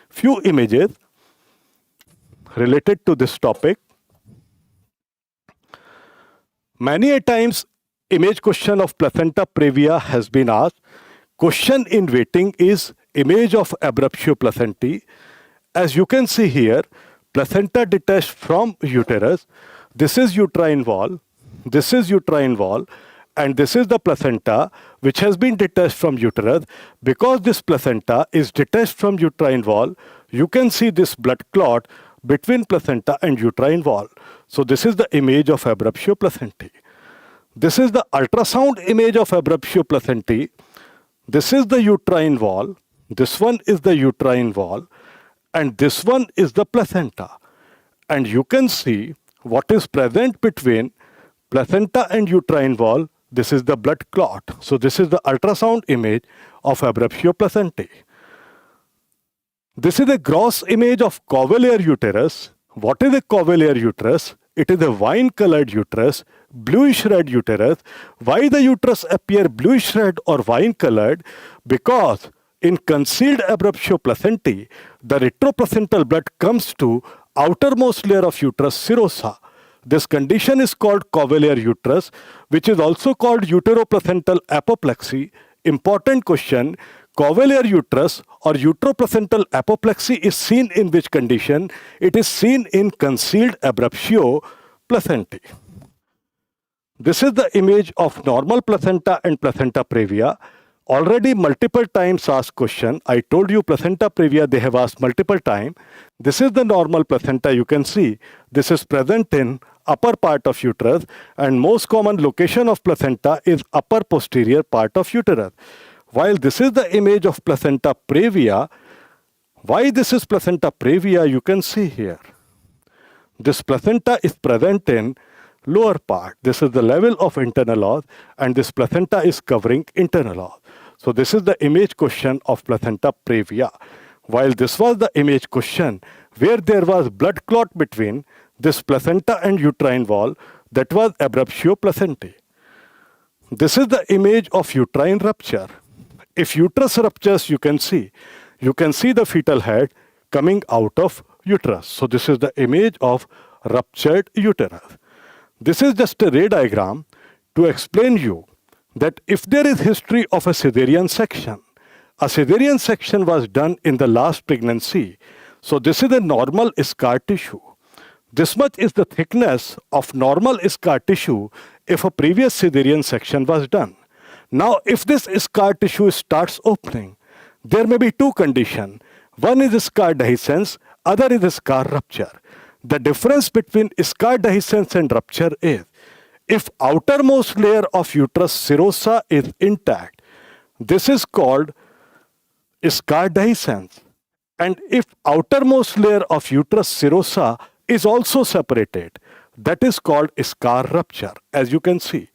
Few images related to this topic. Many a times image question of placenta previa has been asked. Question in waiting is image of abruptio placentae. As you can see here, placenta detached from uterus. This is uterine wall, this is uterine wall, and this is the placenta which has been detached from uterus. Because this placenta is detached from uterine wall, you can see this blood clot between placenta and uterine wall. So this is the image of abruptio placentae. This is the ultrasound image of abruptio placentae. This is the uterine wall, this one is the uterine wall, and this one is the placenta. And you can see what is present between placenta and uterine wall. This is the blood clot. So this is the ultrasound image of abruptio placentae. This is a gross image of covaliar uterus. What is a covaliar uterus? It is a wine-colored uterus, bluish red uterus. Why the uterus appear bluish red or wine-colored? Because in concealed abruptio placentae, the retroplacental blood comes to outermost layer of uterus serosa. This condition is called covaliar uterus, which is also called uteroplacental apoplexy. Important question, covaliar uterus or uteroplacental apoplexy is seen in which condition? It is seen in concealed abruptio placentae. This is the image of normal placenta and placenta previa. Already multiple times asked question. I told you placenta previa they have asked multiple times. This is the normal placenta, you can see. This is present in upper part of uterus, and most common location of placenta is upper posterior part of uterus. While this is the image of placenta previa, why this is placenta previa you can see here. This placenta is present in lower part. This is the level of internal os, and this placenta is covering internal os. So this is the image question of placenta previa. While this was the image question where there was blood clot between this placenta and uterine wall, that was abruptio placentae. This is the image of uterine rupture. If uterus ruptures, you can see the fetal head coming out of uterus. So this is the image of ruptured uterus. This is just a ray diagram to explain you that if there is history of a cesarean section was done in the last pregnancy. So this is a normal scar tissue. This much is the thickness of normal scar tissue if a previous cesarean section was done. Now, if this scar tissue starts opening, there may be two conditions. One is scar dehiscence, other is scar rupture. The difference between scar dehiscence and rupture is, if outermost layer of uterus serosa is intact, this is called scar dehiscence. And if outermost layer of uterus serosa is also separated, that is called scar rupture. As you can see,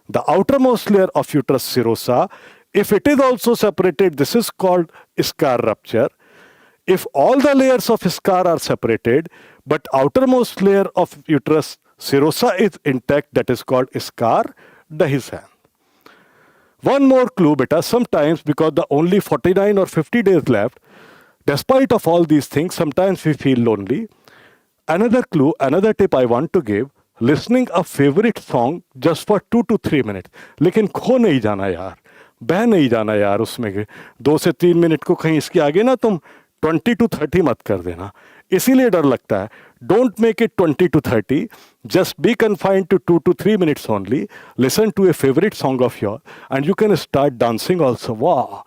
the outermost layer of uterus serosa, if it is also separated, this is called scar rupture. If all the layers of scar are separated, but outermost layer of uterus serosa is intact, that is called scar dehiscence. One more clue, beta, sometimes because the only 49 or 50 days left, despite of all these things, sometimes we feel lonely. Another clue, another tip I want to give, listening a favorite song just for 2 to 3 minutes. लेकिन खो नहीं जाना यार, बह नहीं जाना यार उसमें 2 से 3 मिनट को कहीं इसके आगे ना तुम 20 to 30 मत कर देना, इसीलिए डर लगता है. Don't make it 20 to 30. Just be confined to 2 to 3 minutes only. Listen to a favorite song of yours and you can start dancing also. Wow.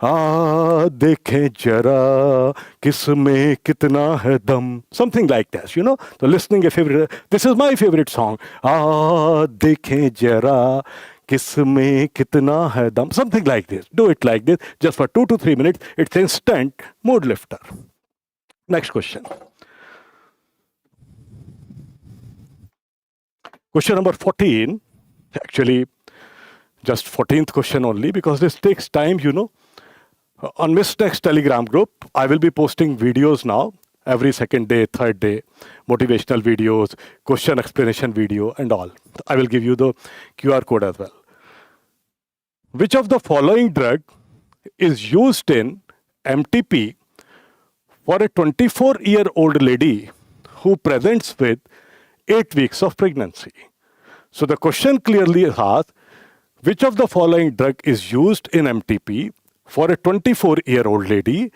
देखें जरा किसमें कितना है दम. Something like that, you know. So listening a favorite, this is my favorite song. देखें जरा किसमें कितना है दम. Something like this. Do it like this just for 2 to 3 minutes. It's instant mood lifter. Next question. Question number 14. Actually, just 14th question only because this takes time, you know. On mistnext Telegram group, I will be posting videos now every second day, third day, motivational videos, question explanation video and all. I will give you the QR code as well. Which of the following drug is used in MTP for a 24-year-old lady who presents with 8 weeks of pregnancy? So the question clearly asks, which of the following drug is used in MTP for a 24-year-old lady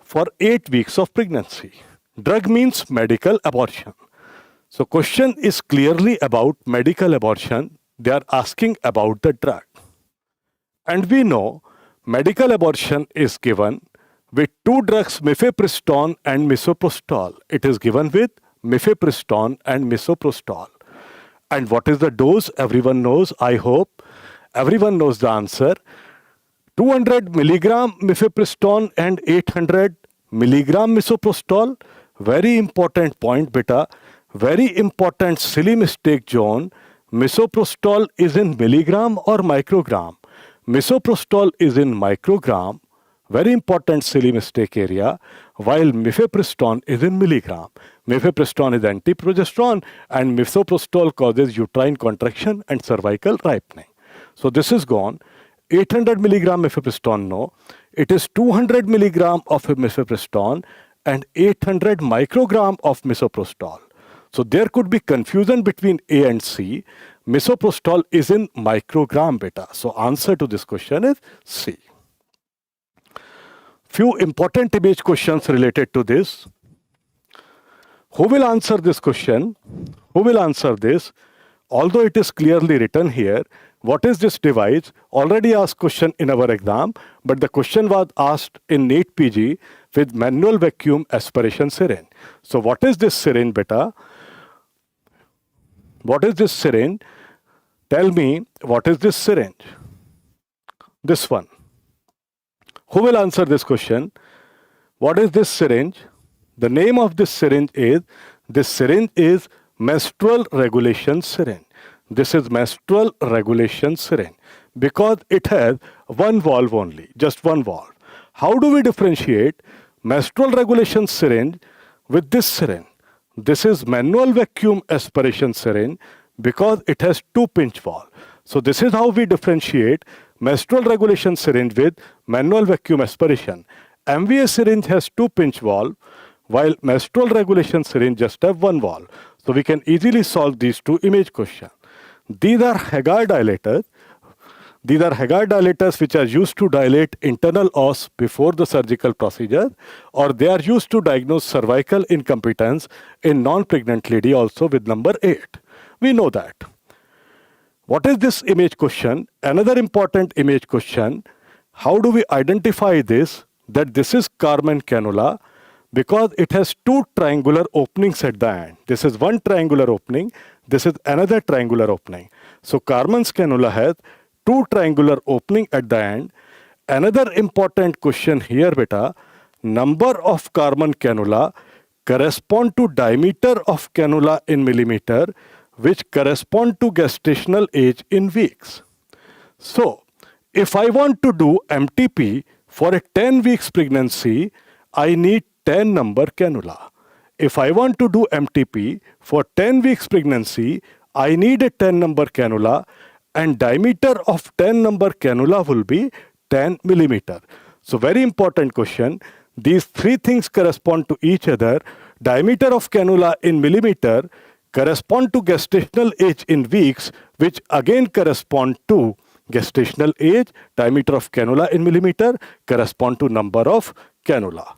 for 8 weeks of pregnancy? Drug means medical abortion. So question is clearly about medical abortion. They are asking about the drug. And we know medical abortion is given with 2 drugs, mifepristone and misoprostol. It is given with mifepristone and misoprostol. And what is the dose? Everyone knows. I hope everyone knows the answer. 200 milligram mifepristone and 800 milligram misoprostol. Very important point, beta. Very important silly mistake, John. Misoprostol is in milligram or microgram. Misoprostol is in microgram. Very important silly mistake area. While mifepristone is in milligram. Mifepristone is antiprogesterone and misoprostol causes uterine contraction and cervical ripening. So this is gone. 800 milligram mifepristone, no. It is 200 milligram of mifepristone and 800 microgram of misoprostol. So there could be confusion between A and C. Misoprostol is in microgram, beta. So answer to this question is C. Few important image questions related to this. Who will answer this question? Who will answer this? Although it is clearly written here, what is this device? Already asked question in our exam, but the question was asked in NEET PG with manual vacuum aspiration syringe. So what is this syringe, beta? What is this syringe? Tell me, what is this syringe? This one. Who will answer this question? What is this syringe? The name of this syringe is menstrual regulation syringe. This is menstrual regulation syringe because it has one valve only, just one valve. How do we differentiate menstrual regulation syringe with this syringe? This is manual vacuum aspiration syringe because it has 2 pinch valve. So this is how we differentiate menstrual regulation syringe with manual vacuum aspiration. MVA syringe has 2 pinch valve while menstrual regulation syringe just have 1 valve. So we can easily solve these two image questions. These are Hagar dilators. These are Hagar dilators which are used to dilate internal os before the surgical procedure, or they are used to diagnose cervical incompetence in non-pregnant lady also with number 8. We know that. What is this image question? Another important image question. How do we identify this? That this is Carmen cannula because it has two triangular openings at the end. This is one triangular opening. This is another triangular opening. So Carmen's cannula has two triangular opening at the end. Another important question here, beta, number of Carmen cannula correspond to diameter of cannula in millimeter, which correspond to gestational age in weeks. So, if I want to do MTP for a 10 weeks pregnancy, I need 10 number cannula. If I want to do MTP for 10 weeks pregnancy, I need a 10 number cannula, and diameter of 10 number cannula will be 10 millimeter. So very important question. These three things correspond to each other. Diameter of cannula in millimeter correspond to gestational age in weeks, which again correspond to gestational age. Diameter of cannula in millimeter correspond to number of cannula.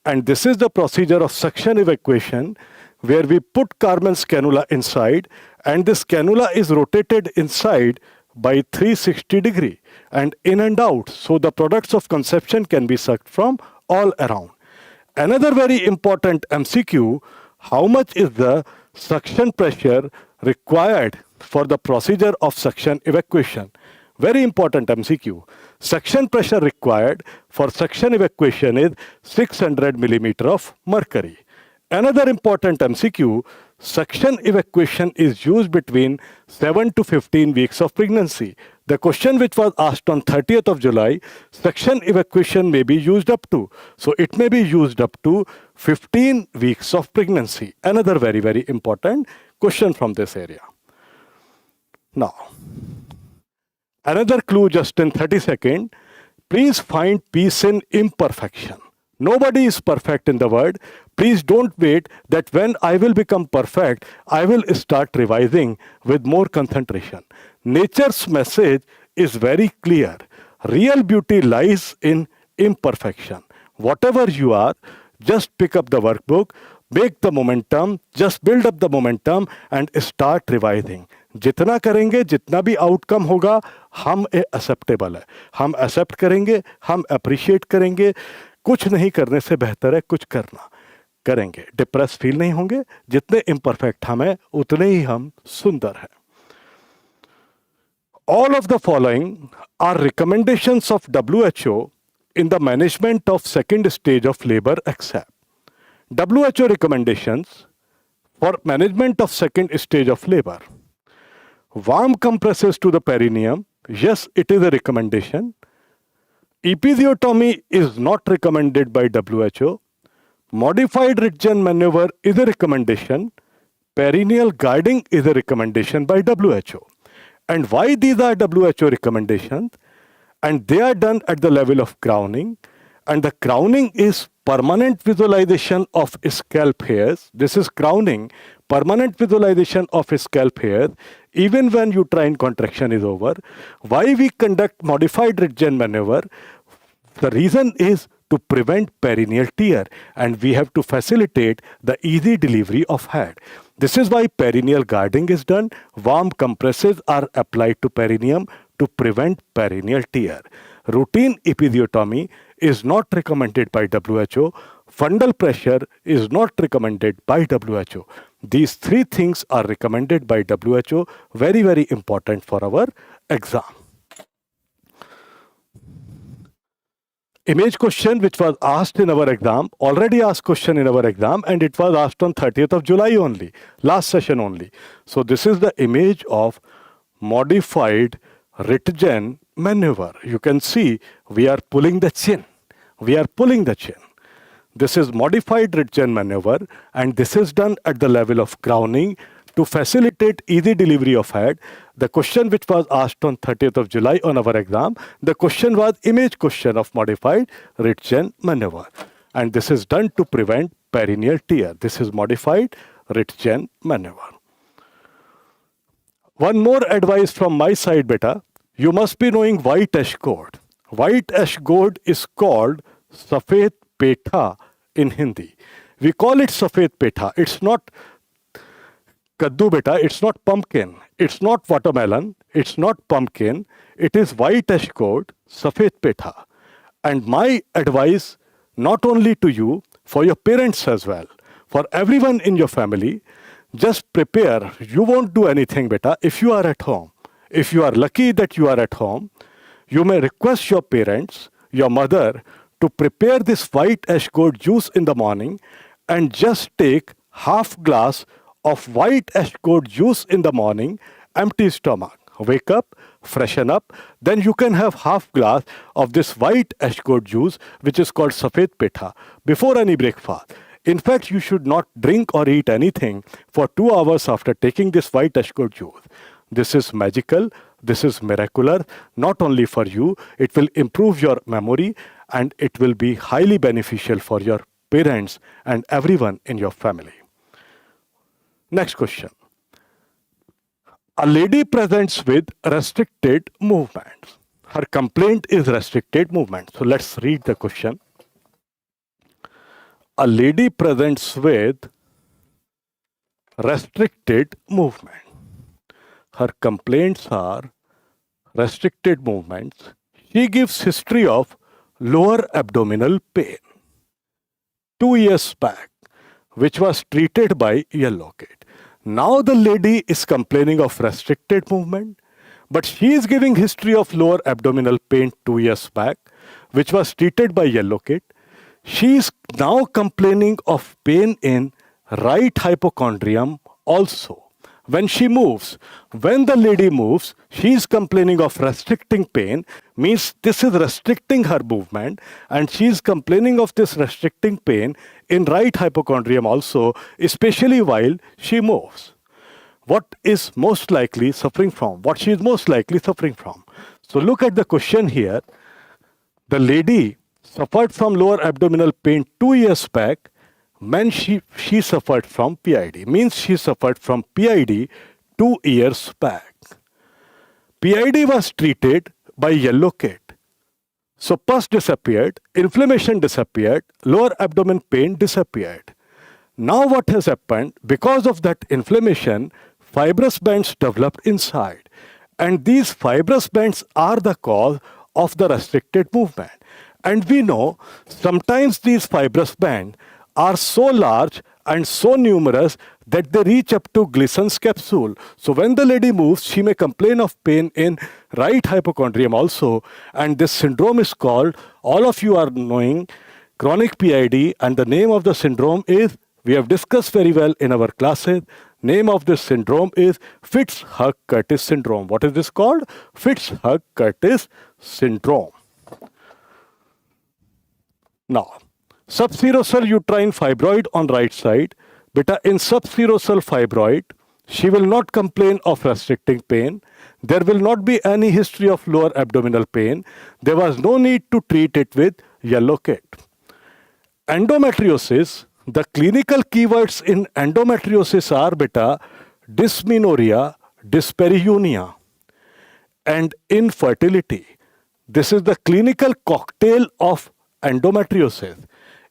And this is the procedure of suction evacuation, where we put Carmen's cannula inside, and this cannula is rotated inside by 360 degree and in and out, so the products of conception can be sucked from all around. Another very important MCQ, how much is the suction pressure required for the procedure of suction evacuation? Very important MCQ. Suction pressure required for suction evacuation is 600 millimeter of mercury. Another important MCQ, suction evacuation is used between 7 to 15 weeks of pregnancy. The question which was asked on 30th of July, suction evacuation may be used up to. So it may be used up to 15 weeks of pregnancy. Another very, very important question from this area. Now, another clue just in 30 seconds. Please find peace in imperfection. Nobody is perfect in the world. Please don't wait that when I will become perfect, I will start revising with more concentration. Nature's message is very clear. Real beauty lies in imperfection. Whatever you are, just pick up the workbook, make the momentum, just build up the momentum and start revising. जितना करेंगे, जितना भी outcome होगा, हम acceptable है. हम accept करेंगे, हम अप्रिशिएट करेंगे. कुछ नहीं करने से बेहतर है कुछ करना. करेंगे, डिप्रेस फील नहीं होंगे. जितने इम्परफेक्ट हम हैं उतने ही हम सुंदर हैं. All of the following are recommendations of WHO in the management of second stage of labor except. WHO recommendations for management of second stage of labor. Warm compresses to the perineum. Yes, it is a recommendation. Episiotomy is not recommended by WHO. Modified Ritgen maneuver is a recommendation. Perineal guarding is a recommendation by WHO. And why these are WHO recommendations? And they are done at the level of crowning. And the crowning is permanent visualization of scalp hairs. This is crowning, permanent visualization of scalp hairs, even when uterine contraction is over. Why we conduct modified Ritgen maneuver? The reason is to prevent perineal tear, and we have to facilitate the easy delivery of head. This is why perineal guarding is done. Warm compresses are applied to perineum to prevent perineal tear. Routine episiotomy is not recommended by WHO. Fundal pressure is not recommended by WHO. These three things are recommended by WHO. Very, very important for our exam. Image question which was asked in our exam, already asked question in our exam, and it was asked on 30th of July only, last session only. So this is the image of modified Ritgen maneuver. You can see we are pulling the chin. We are pulling the chin. This is modified Ritgen maneuver, and this is done at the level of crowning to facilitate easy delivery of head. The question which was asked on 30th of July on our exam, the question was image question of modified Ritgen maneuver. And this is done to prevent perineal tear. This is modified Ritgen maneuver. One more advice from my side, beta. You must be knowing white ash gourd. White ash gourd is called Safed Petha in Hindi. We call it Safed Petha. It's not Kaddu beta, it's not pumpkin, it's not watermelon, it's not pumpkin, it is white ash gourd, Safed Petha. And my advice, not only to you, for your parents as well, for everyone in your family, just prepare. You won't do anything beta if you are at home. If you are lucky that you are at home, you may request your parents, your mother, to prepare this white ash gourd juice in the morning and just take half glass of white ash gourd juice in the morning, empty stomach. Wake up, freshen up, then you can have half glass of this white ash gourd juice, which is called Safed Petha, before any breakfast. In fact, you should not drink or eat anything for 2 hours after taking this white ash gourd juice. This is magical, this is miraculous, not only for you, it will improve your memory and it will be highly beneficial for your parents and everyone in your family. Next question. A lady presents with restricted movements. Her complaint is restricted movement. So let's read the question. A lady presents with restricted movement. Her complaints are restricted movements. She gives history of lower abdominal pain 2 years back, which was treated by yellow kit. Now the lady is complaining of restricted movement, but she is giving history of lower abdominal pain 2 years back, which was treated by yellow kit. She is now complaining of pain in right hypochondrium also. When she moves, when the lady moves, she is complaining of restricting pain, means this is restricting her movement, and she is complaining of this restricting pain in right hypochondrium also, especially while she moves. What is most likely suffering from? What she is most likely suffering from? So look at the question here. The lady suffered from lower abdominal pain 2 years back when she suffered from PID. Means she suffered from PID 2 years back. PID was treated by yellow kit. So pus disappeared, inflammation disappeared, lower abdomen pain disappeared. Now what has happened? Because of that inflammation, fibrous bands developed inside. And these fibrous bands are the cause of the restricted movement. And we know sometimes these fibrous bands are so large and so numerous that they reach up to Gleason's capsule. So when the lady moves, she may complain of pain in right hypochondrium also. And this syndrome is called, all of you are knowing, chronic PID, and the name of the syndrome is, we have discussed very well in our classes, name of this syndrome is Fitz-Hugh-Curtis syndrome. What is this called? Fitz-Hugh-Curtis syndrome. Now, subserosal uterine fibroid on right side. Beta, in subserosal fibroid, she will not complain of restricting pain. There will not be any history of lower abdominal pain. There was no need to treat it with yellow kit. Endometriosis, the clinical keywords in endometriosis are beta, dysmenorrhea, dyspareunia, and infertility. This is the clinical cocktail of endometriosis.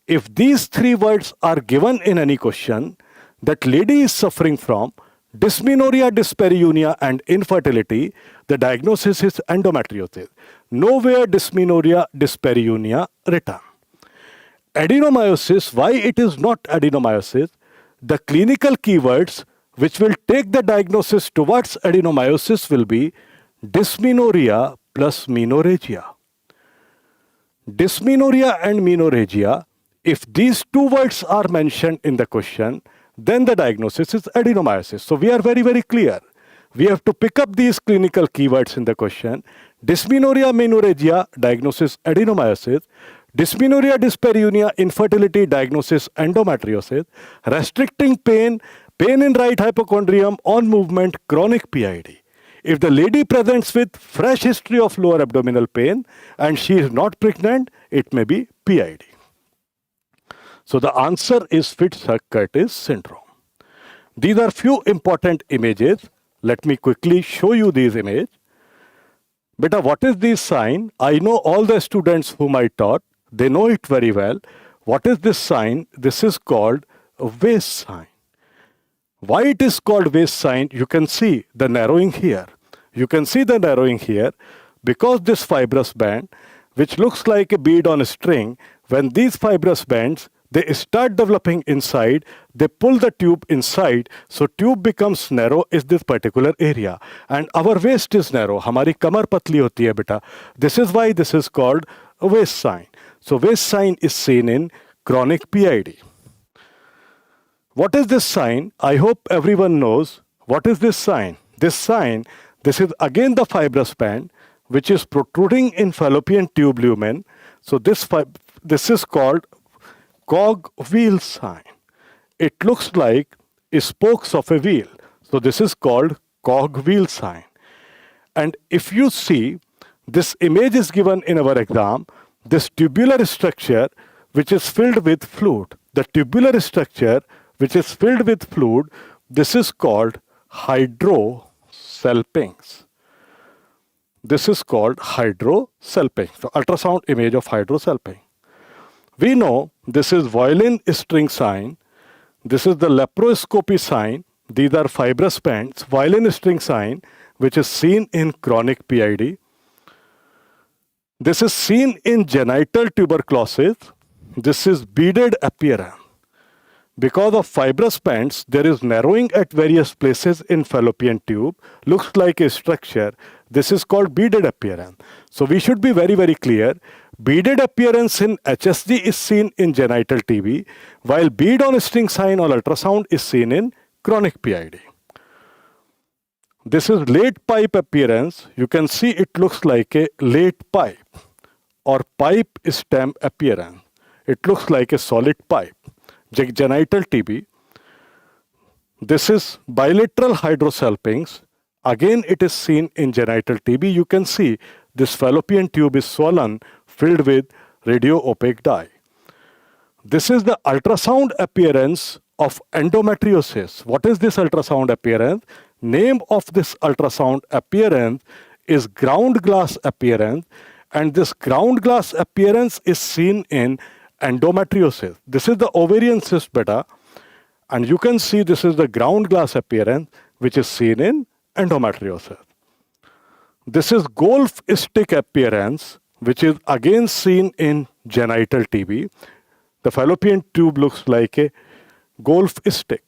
If these 3 words are given in any question, that lady is suffering from dysmenorrhea, dyspareunia, and infertility, the diagnosis is endometriosis. Nowhere dysmenorrhea, dyspareunia written. Adenomyosis, why it is not adenomyosis? The clinical keywords which will take the diagnosis towards adenomyosis will be dysmenorrhea plus menorrhagia. Dysmenorrhea and menorrhagia, if these 2 words are mentioned in the question, then the diagnosis is adenomyosis. So we are very, very clear. We have to pick up these clinical keywords in the question. Dysmenorrhea, menorrhagia, diagnosis adenomyosis. Dysmenorrhea, dyspareunia, infertility, diagnosis endometriosis. Restricting pain, pain in right hypochondrium, on movement, chronic PID. If the lady presents with fresh history of lower abdominal pain and she is not pregnant, it may be PID. So the answer is Fitz-Hugh-Curtis syndrome. These are few important images. Let me quickly show you these images. Beta, what is this sign? I know all the students whom I taught, they know it very well. What is this sign? This is called a waist sign. Why it is called waist sign? You can see the narrowing here. You can see the narrowing here because this fibrous band, which looks like a bead on a string, when these fibrous bands, they start developing inside, they pull the tube inside, so tube becomes narrow is this particular area. And our waist is narrow. Hamari kamar patli hoti hai beta. This is why this is called a waist sign. So waist sign is seen in chronic PID. What is this sign? I hope everyone knows. What is this sign? This sign, this is again the fibrous band, which is protruding in fallopian tube lumen. So this is called cog wheel sign. It looks like spokes of a wheel. So this is called cog wheel sign. And if you see, this image is given in our exam, this tubular structure which is filled with fluid. The tubular structure which is filled with fluid, this is called hydrosalpinx. This is called hydrosalpinx. So ultrasound image of hydrosalpinx. We know this is violin string sign. This is the laparoscopy sign. These are fibrous bands. Violin string sign, which is seen in chronic PID. This is seen in genital tuberculosis. This is beaded appearance. Because of fibrous bands, there is narrowing at various places in fallopian tube. Looks like a structure. This is called beaded appearance. So we should be very, very clear. Beaded appearance in HSG is seen in genital TB, while bead on string sign or ultrasound is seen in chronic PID. This is late pipe appearance. You can see it looks like a late pipe or pipe stem appearance. It looks like a solid pipe. Genital TB. This is bilateral hydrosalpinx. Again, it is seen in genital TB. You can see this fallopian tube is swollen, filled with radio-opaque dye. This is the ultrasound appearance of endometriosis. What is this ultrasound appearance? Name of this ultrasound appearance is ground glass appearance, and this ground glass appearance is seen in endometriosis. This is the ovarian cyst beta, and you can see this is the ground glass appearance which is seen in endometriosis. This is golf stick appearance, which is again seen in genital TB. The fallopian tube looks like a golf stick.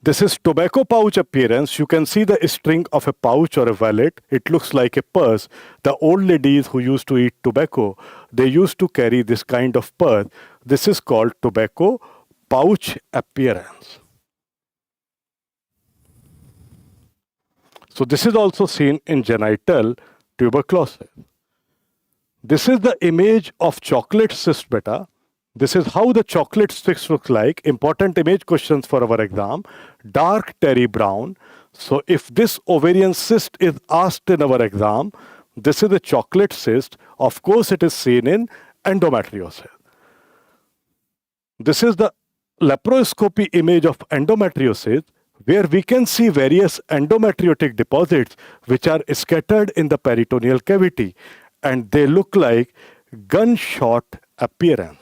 This is tobacco pouch appearance. You can see the string of a pouch or a wallet. It looks like a purse. The old ladies who used to eat tobacco, they used to carry this kind of purse. This is called tobacco pouch appearance. So this is also seen in genital tuberculosis. This is the image of chocolate cyst beta. This is how the chocolate cyst looks like. Important image questions for our exam. Dark terry brown. So if this ovarian cyst is asked in our exam, this is a chocolate cyst. Of course, it is seen in endometriosis. This is the laparoscopy image of endometriosis, where we can see various endometriotic deposits which are scattered in the peritoneal cavity, and they look like gunshot appearance.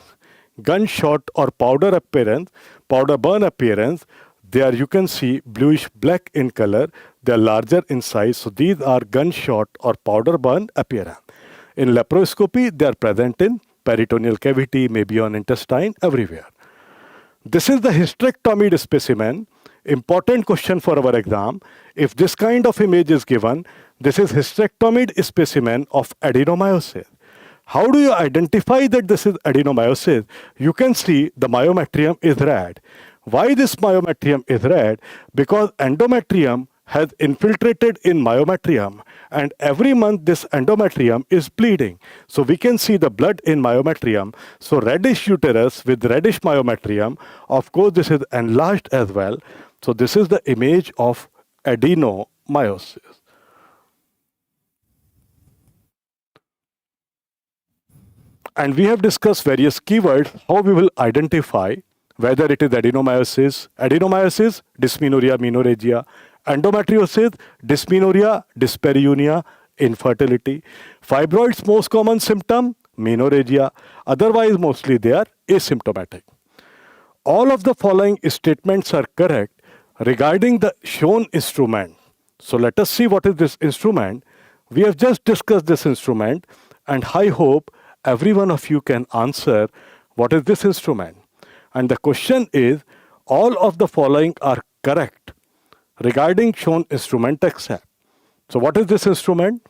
Gunshot or powder appearance, powder burn appearance. They are, you can see, bluish black in color. They are larger in size. So these are gunshot or powder burn appearance. In laparoscopy, they are present in peritoneal cavity, maybe on intestine, everywhere. This is the hysterectomy specimen. Important question for our exam. If this kind of image is given, this is hysterectomy specimen of adenomyosis. How do you identify that this is adenomyosis? You can see the myometrium is red. Why this myometrium is red? Because endometrium has infiltrated in myometrium, and every month this endometrium is bleeding. So we can see the blood in myometrium. So reddish uterus with reddish myometrium. Of course, this is enlarged as well. So this is the image of adenomyosis. And we have discussed various keywords, how we will identify whether it is adenomyosis, dysmenorrhea, menorrhagia, endometriosis, dysmenorrhea, dyspareunia, infertility. Fibroids, most common symptom, menorrhagia. Otherwise, mostly they are asymptomatic. All of the following statements are correct regarding the shown instrument. So let us see what is this instrument. We have just discussed this instrument, and I hope every one of you can answer what is this instrument. And the question is, all of the following are correct regarding shown instrument except. So what is this instrument?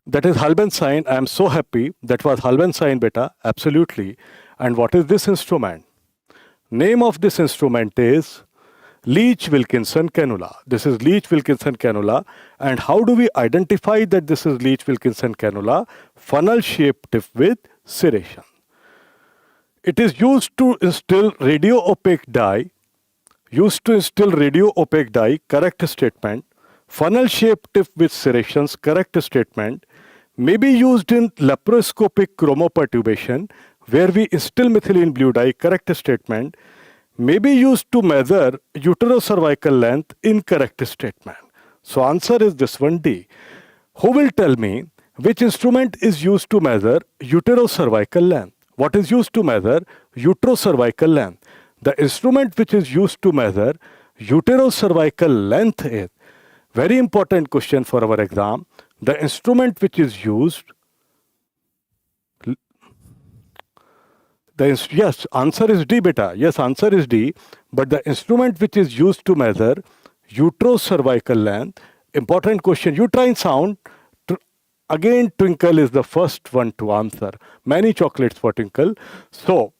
That is Halbenstein. I am so happy. That was Halbenstein, beta. Absolutely. And what is this instrument? Name of this instrument is Leach-Wilkinson cannula. This is Leach-Wilkinson cannula. And how do we identify that this is Leach-Wilkinson cannula? Funnel-shaped tip with serration. It is used to instill radio-opaque dye. Correct statement. Funnel-shaped tip with serrations, correct statement. May be used in laparoscopic chromoperturbation, where we instill methylene blue dye, correct statement. May be used to measure uterocervical length, incorrect statement. So answer is this one, D. Who will tell me which instrument is used to measure uterocervical length? What is used to measure uterocervical length? The instrument which is used to measure uterocervical length is, very important question for our exam, the instrument which is used, yes, answer is D, beta. Yes, answer is D. But the instrument which is used to measure uterocervical length, important question, uterine sound, again twinkle is the first one to answer. Many chocolates for twinkle. So,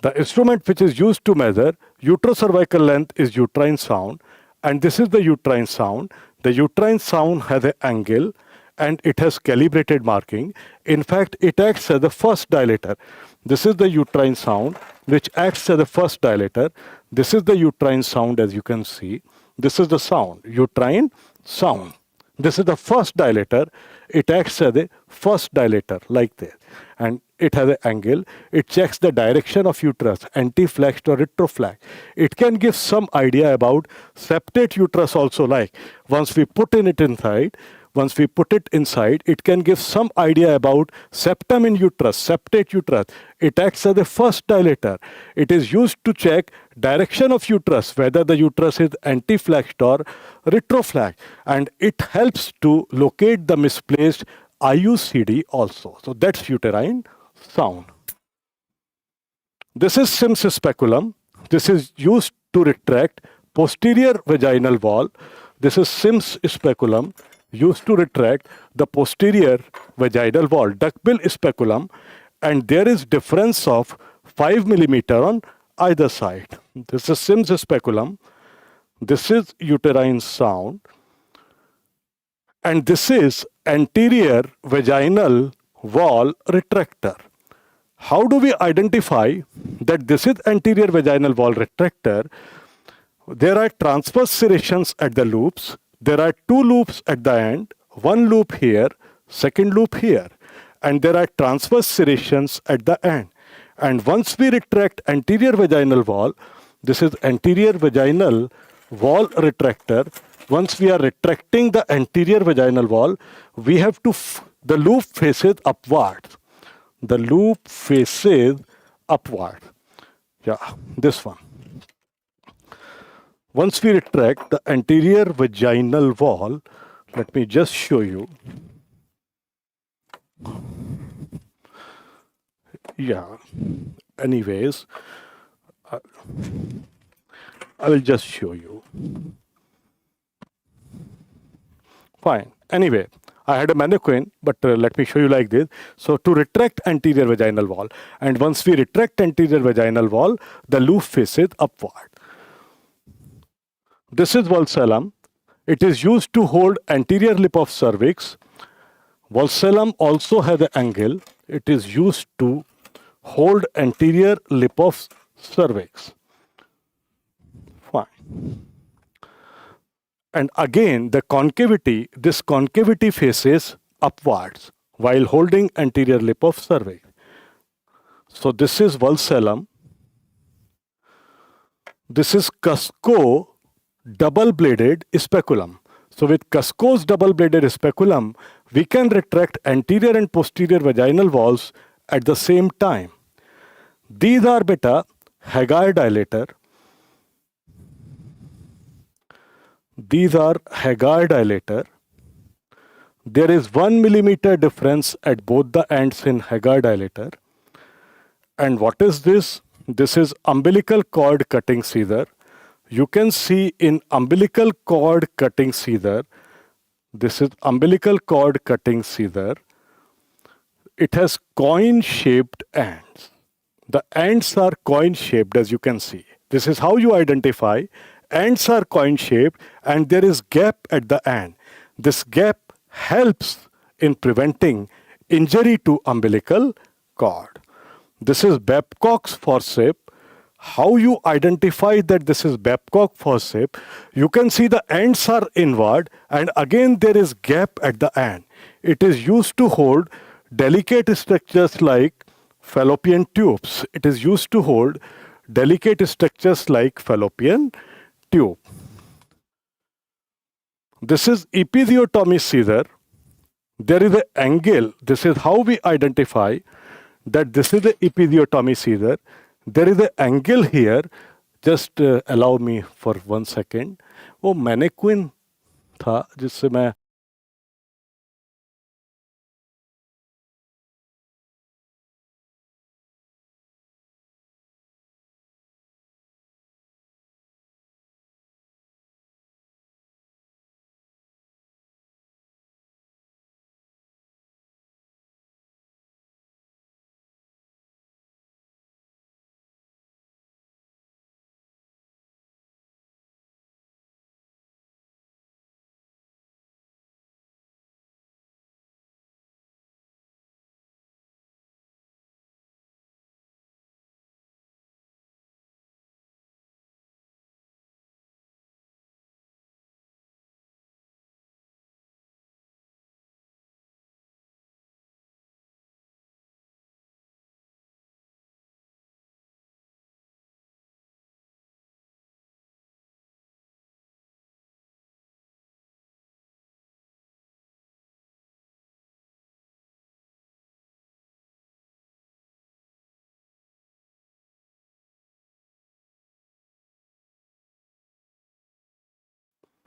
the instrument which is used to measure uterocervical length is uterine sound. And this is the uterine sound. The uterine sound has an angle and it has calibrated marking. In fact, it acts as the first dilator. This is the uterine sound which acts as the first dilator. This is the uterine sound, as you can see. This is the sound, uterine sound. This is the first dilator. It acts as a first dilator like this. And it has an angle. It checks the direction of uterus, anti-flexed or retroflexed. It can give some idea about septate uterus also, like once we put it inside, it can give some idea about septum in uterus, septate uterus. It acts as a first dilator. It is used to check direction of uterus, whether the uterus is anti-flexed or retroflexed. And it helps to locate the misplaced IUCD also. So that's uterine sound. This is Sims speculum. This is used to retract posterior vaginal wall. This is Sims speculum, used to retract the posterior vaginal wall, duckbill speculum, and there is difference of 5 millimeter on either side. This is Sims speculum. This is uterine sound. And this is anterior vaginal wall retractor. How do we identify that this is anterior vaginal wall retractor? There are transverse serrations at the loops. There are 2 loops at the end, 1 loop here, second loop here. And there are transverse serrations at the end. And once we retract anterior vaginal wall, this is anterior vaginal wall retractor. Once we are retracting the anterior vaginal wall, we have to, the loop faces upwards. The loop faces upward. Yeah, this one. Once we retract the anterior vaginal wall, let me just show you. Yeah, anyways, I will just show you. Fine. Anyway, I had a mannequin, but let me show you like this. So to retract anterior vaginal wall, and once we retract anterior vaginal wall, the loop faces upward. This is valcellum. It is used to hold anterior lip of cervix. Valcellum also has an angle. It is used to hold anterior lip of cervix. Fine. And again, the concavity, this concavity faces upwards while holding anterior lip of cervix. So this is valsellum. This is Cusco double-bladed speculum. So with Cusco's double-bladed speculum, we can retract anterior and posterior vaginal walls at the same time. These are beta Hagar dilator. These are Hagar dilator. There is 1 millimeter difference at both the ends in Hagar dilator. And what is this? This is umbilical cord cutting caesar. You can see in umbilical cord cutting caesar, this is umbilical cord cutting caesar. It has coin-shaped ends. The ends are coin-shaped, as you can see. This is how you identify. Ends are coin-shaped and there is gap at the end. This gap helps in preventing injury to umbilical cord. This is Babcock's forceps. How you identify that this is Babcock forceps? You can see the ends are inward and again there is gap at the end. It is used to hold delicate structures like fallopian tubes. It is used to hold delicate structures like fallopian tube. This is episiotomy caesar. There is an angle. This is how we identify that this is the episiotomy caesar. There is an angle here. Just allow me for 1 second. वो mannequin था जिससे मैं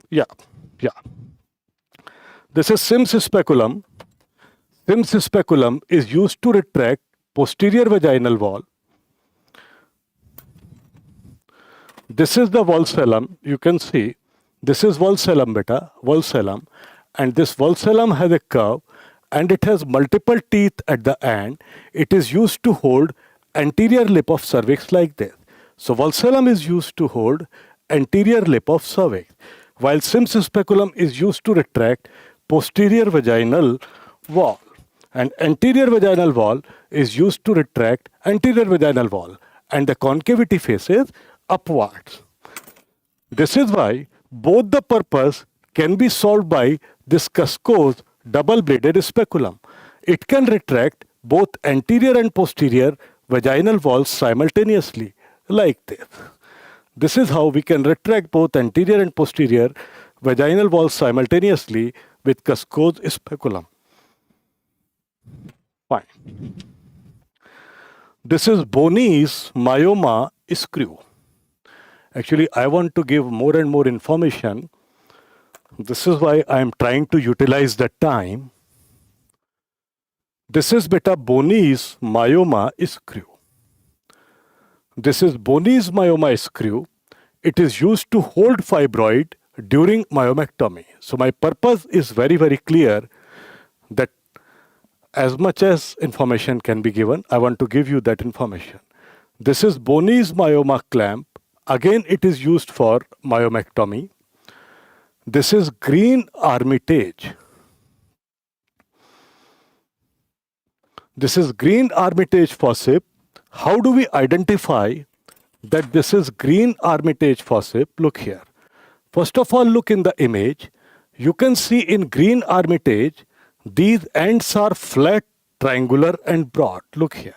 yeah. This is Sims speculum. Sims speculum is used to retract posterior vaginal wall. This is the valsellum. You can see this is valsellum beta, valsellum, and this valsellum has a curve and it has multiple teeth at the end. It is used to hold anterior lip of cervix like this. So valsellum is used to hold anterior lip of cervix, while Sims speculum is used to retract posterior vaginal wall. And anterior vaginal wall is used to retract anterior vaginal wall. And the concavity faces upwards. This is why both the purpose can be solved by this Cusco's double-bladed speculum. It can retract both anterior and posterior vaginal walls simultaneously, like this. This is how we can retract both anterior and posterior vaginal walls simultaneously with Cusco's speculum. Fine. This is Boni's myoma screw. Actually, I want to give more and more information. This is why I am trying to utilize the time. This is beta Boni's myoma screw. This is Boni's myoma screw. It is used to hold fibroid during myomectomy. So my purpose is very, very clear that as much as information can be given, I want to give you that information. This is Boni's myoma clamp. Again, it is used for myomectomy. This is green Armitage. This is green Armitage forceps. How do we identify that this is green Armitage forceps? Look here. First of all, look in the image. You can see in green Armitage, these ends are flat, triangular, and broad. Look here.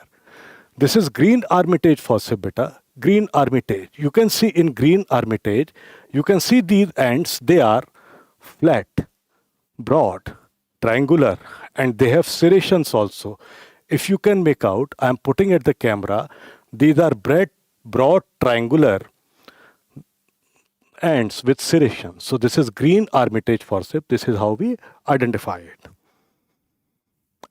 This is green Armitage forceps, beta. Green Armitage. You can see in green Armitage, you can see these ends, they are flat, broad, triangular, and they have serrations also. If you can make out, I am putting at the camera, these are broad, triangular ends with serrations. So this is green Armitage forceps. This is how we identify it.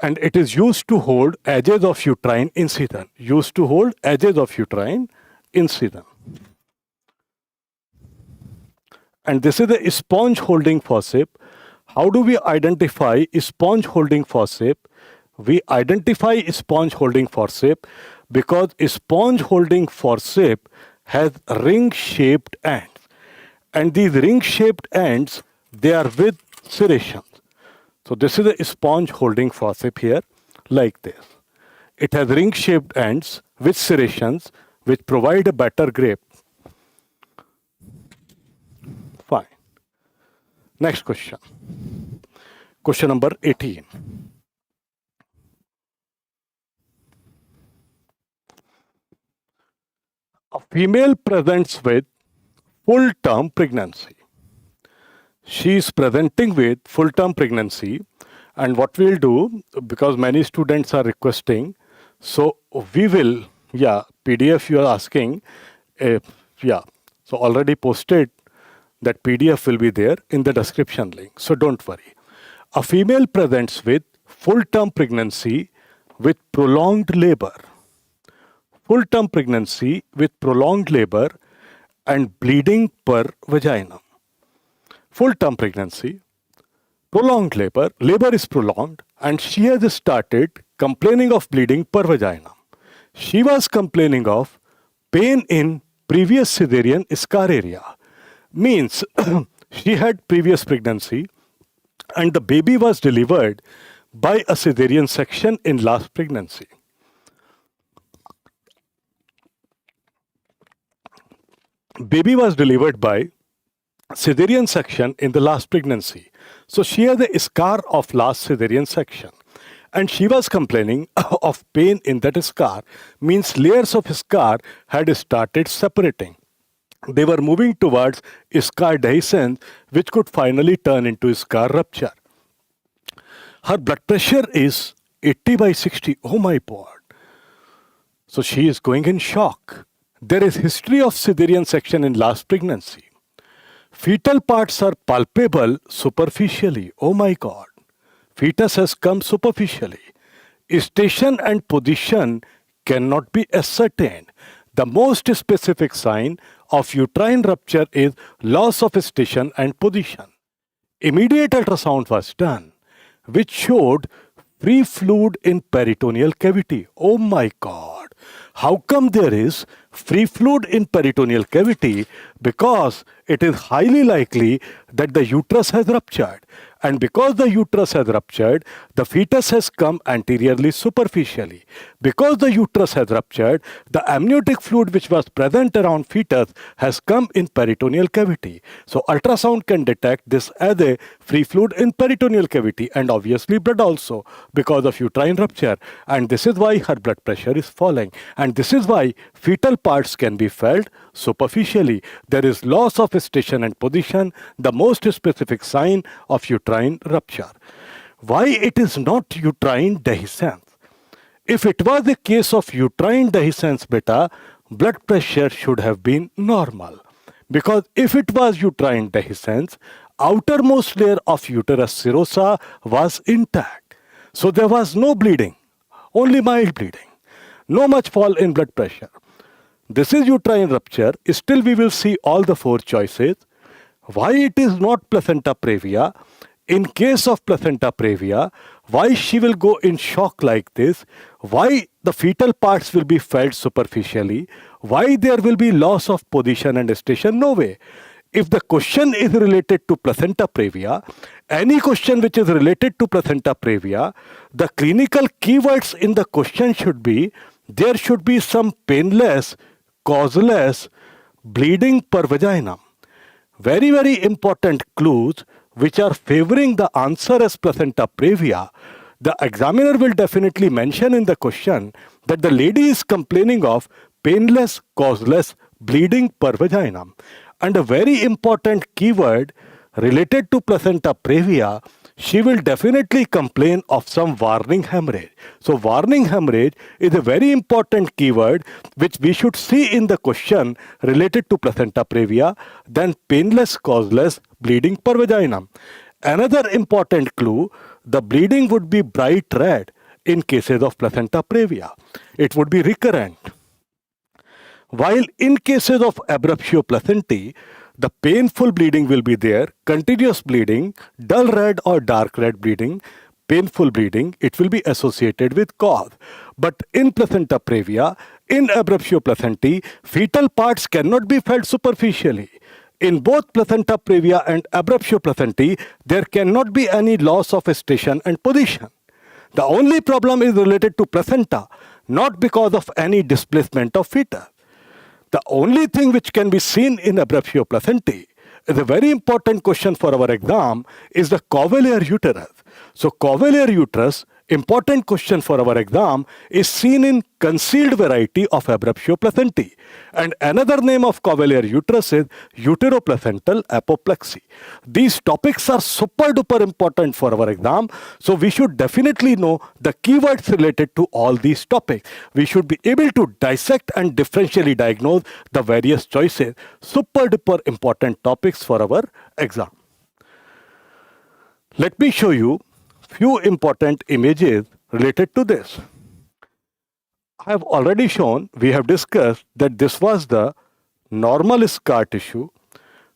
And it is used to hold edges of uterine incision. Used to hold edges of uterine incision. And this is a sponge holding forceps. How do we identify sponge holding forceps? We identify sponge holding forceps because sponge holding forceps has ring-shaped ends. And these ring-shaped ends, they are with serrations. So this is a sponge holding forceps here, like this. It has ring-shaped ends with serrations, which provide a better grip. Fine. Next question. Question number 18. A female presents with full-term pregnancy. She is presenting with full-term pregnancy, and what we'll do, because many students are requesting, so we will, PDF you are asking, so already posted, that PDF will be there in the description link, so don't worry. A female presents with full-term pregnancy with prolonged labor. Full-term pregnancy with prolonged labor and bleeding per vagina. Full-term pregnancy, prolonged labor, labor is prolonged, and she has started complaining of bleeding per vagina. She was complaining of pain in previous cesarean scar area. Means she had previous pregnancy and the baby was delivered by a cesarean section in last pregnancy. Baby was delivered by cesarean section in the last pregnancy. So she had a scar of last cesarean section. And she was complaining of pain in that scar. Means layers of scar had started separating. They were moving towards scar dehiscence, which could finally turn into scar rupture. Her blood pressure is 80/60. Oh my God. So she is going in shock. There is history of cesarean section in last pregnancy. Fetal parts are palpable superficially. Oh my God. Fetus has come superficially. Station and position cannot be ascertained. The most specific sign of uterine rupture is loss of station and position. Immediate ultrasound was done, which showed free fluid in peritoneal cavity. Oh my God. How come there is free fluid in peritoneal cavity? Because it is highly likely that the uterus has ruptured. And because the uterus has ruptured, the fetus has come anteriorly superficially. Because the uterus has ruptured, the amniotic fluid which was present around fetus has come in peritoneal cavity. So ultrasound can detect this as a free fluid in peritoneal cavity, and obviously blood also because of uterine rupture. And this is why her blood pressure is falling. And this is why fetal parts can be felt superficially. There is loss of station and position, the most specific sign of uterine rupture. Why it is not uterine dehiscence? If it was a case of uterine dehiscence, beta, blood pressure should have been normal. Because if it was uterine dehiscence, outermost layer of uterus serosa was intact. So there was no bleeding, only mild bleeding. No much fall in blood pressure. This is uterine rupture. Still we will see all the four choices. Why it is not placenta previa? In case of placenta previa, why she will go in shock like this? Why the fetal parts will be felt superficially? Why there will be loss of position and station? No way. If the question is related to placenta previa, any question which is related to placenta previa, the clinical keywords in the question should be, there should be some painless, causeless bleeding per vagina. Very, very important clues which are favoring the answer as placenta previa. the examiner will definitely mention in the question that the lady is complaining of painless, causeless bleeding per vagina. And a very important keyword related to placenta previa, she will definitely complain of some warning hemorrhage. So warning hemorrhage is a very important keyword which we should see in the question related to placenta previa than painless, causeless bleeding per vagina. Another important clue, the bleeding would be bright red in cases of placenta previa. It would be recurrent. While in cases of abruptio placentae, the painful bleeding will be there, continuous bleeding, dull red or dark red bleeding, painful bleeding, it will be associated with cause. But in placenta previa, in abruptio placentae, fetal parts cannot be felt superficially. In both placenta previa and abruptio placentae, there cannot be any loss of station and position. The only problem is related to placenta, not because of any displacement of fetus. The only thing which can be seen in abruptio placentae is a very important question for our exam is the cavalier uterus. So cavalier uterus, important question for our exam, is seen in concealed variety of abruptio placentae. And another name of cavalier uterus is uteroplacental apoplexy. These topics are super duper important for our exam. So we should definitely know the keywords related to all these topics. We should be able to dissect and differentially diagnose the various choices. Super duper important topics for our exam. Let me show you few important images related to this. I have already shown, we have discussed that this was the normal scar tissue.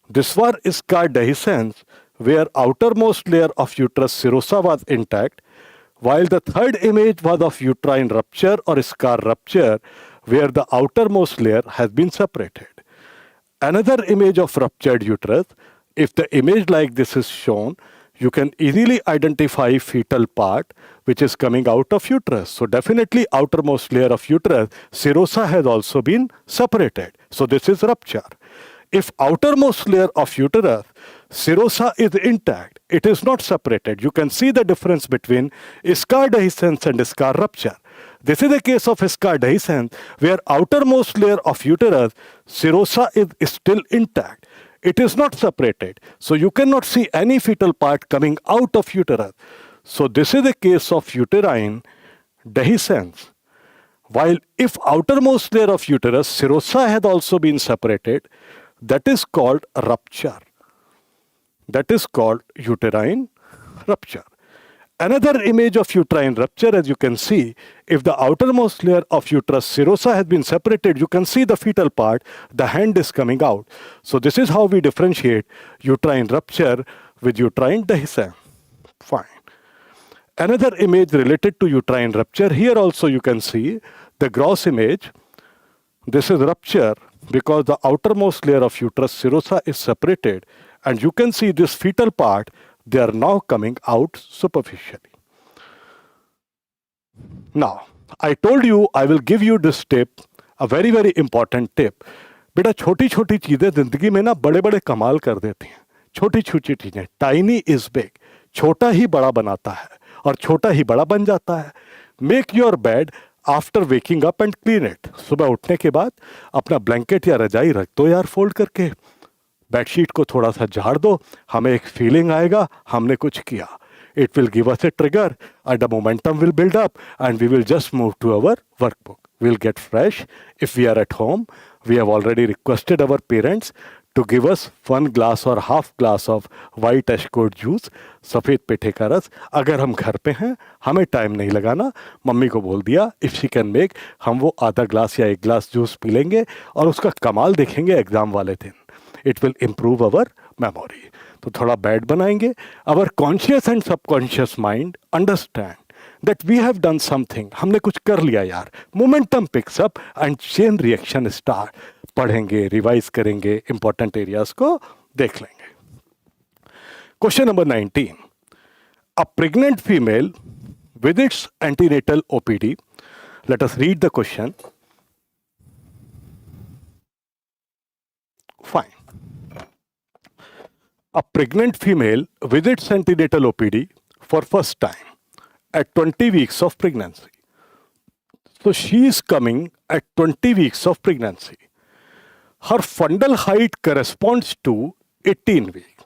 This was scar dehiscence where outermost layer of uterus serosa was intact, while the third image was of uterine rupture or scar rupture where the outermost layer has been separated. Another image of ruptured uterus, if the image like this is shown, you can easily identify fetal part which is coming out of uterus. So definitely outermost layer of uterus, serosa has also been separated. So this is rupture. If outermost layer of uterus, serosa is intact, it is not separated. You can see the difference between scar dehiscence and scar rupture. This is a case of scar dehiscence where outermost layer of uterus, serosa is still intact. It is not separated. So you cannot see any fetal part coming out of uterus. So this is a case of uterine dehiscence. While if outermost layer of uterus, serosa had also been separated, that is called rupture. That is called uterine rupture. Another image of uterine rupture, as you can see, if the outermost layer of uterus serosa has been separated, you can see the fetal part, the hand is coming out. So this is how we differentiate uterine rupture with uterine dehiscence. Fine. Another image related to uterine rupture, here also you can see the gross image. This is rupture because the outermost layer of uterus serosa is separated, and you can see this fetal part, they are now coming out superficially. Now, I told you I will give you this tip, a very very important tip. बेटा छोटी छोटी चीजें जिंदगी में ना बड़े बड़े कमाल कर देती हैं. छोटी छोटी चीजें, टाइनी इज बिग, छोटा ही बड़ा बनाता है और छोटा ही बड़ा बन जाता है. Make your bed after waking up and clean it. सुबह उठने के बाद अपना ब्लैंकेट या रजाई रख दो यार फोल्ड करके. बेडशीट को थोड़ा सा झाड़ दो, हमें एक फीलिंग आएगा हमने कुछ किया. It will give us a trigger and the momentum will build up and we will just move to our workbook. We'll get fresh. If we are at home, we have already requested our parents to give us 1 glass or half glass of white ashcot juice, सफ़ेद पेठे का रस. अगर हम घर पे हैं, हमें टाइम नहीं लगाना, मम्मी को बोल दिया इफ़ शी कैन मेक, हम वो आधा ग्लास या 1 ग्लास जूस पी लेंगे और उसका कमाल देखेंगे एग्ज़ाम वाले दिन. It will improve our memory. तो थोड़ा बैड बनाएंगे. Our conscious and subconscious mind understand that we have done something. हमने कुछ कर लिया यार. Momentum picks up and chain reaction start. पढ़ेंगे, रिवाइज करेंगे, important areas को देख लेंगे. Question number 19. A pregnant female visits antenatal OPD. Let us read the question. Fine. A pregnant female visits antenatal OPD for first time at 20 weeks of pregnancy. So she is coming at 20 weeks of pregnancy. Her fundal height corresponds to 18 weeks.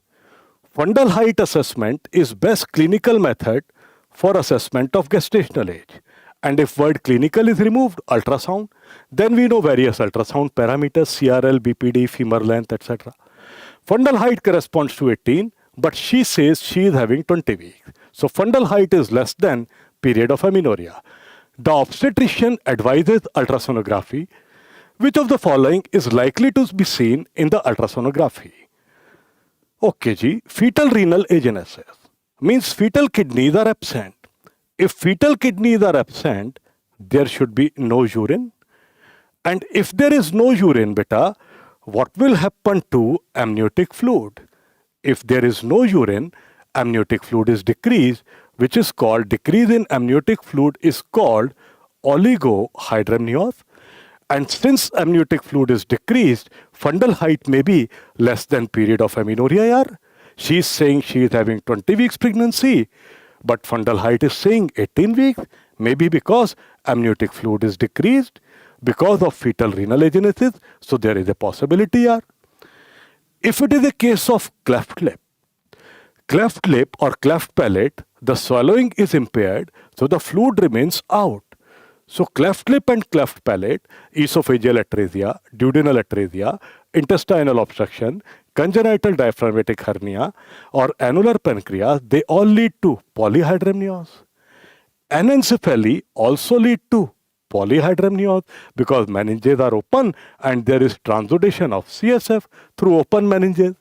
Fundal height assessment is best clinical method for assessment of gestational age. And if word clinical is removed, ultrasound, then we know various ultrasound parameters, CRL, BPD, femur length, etc. Fundal height corresponds to 18, but she says she is having 20 weeks. So fundal height is less than period of amenorrhea. The obstetrician advises ultrasonography. Which of the following is likely to be seen in the ultrasonography? Okay, ji, fetal renal agenesis means fetal kidneys are absent. If fetal kidneys are absent, there should be no urine. And if there is no urine, beta, what will happen to amniotic fluid? If there is no urine, amniotic fluid is decreased, which is called, decrease in amniotic fluid is called oligohydramnios. And since amniotic fluid is decreased, fundal height may be less than period of amenorrhea. She is saying she is having 20 weeks pregnancy, but fundal height is saying 18 weeks, maybe because amniotic fluid is decreased because of fetal renal agenesis. So there is a possibility here. If it is a case of cleft lip or cleft palate, the swallowing is impaired, so the fluid remains out. So cleft lip and cleft palate, esophageal atresia, duodenal atresia, intestinal obstruction, congenital diaphragmatic hernia, or annular pancreas, they all lead to polyhydramnios. Anencephaly also lead to polyhydramnios because meninges are open and there is transudation of CSF through open meninges.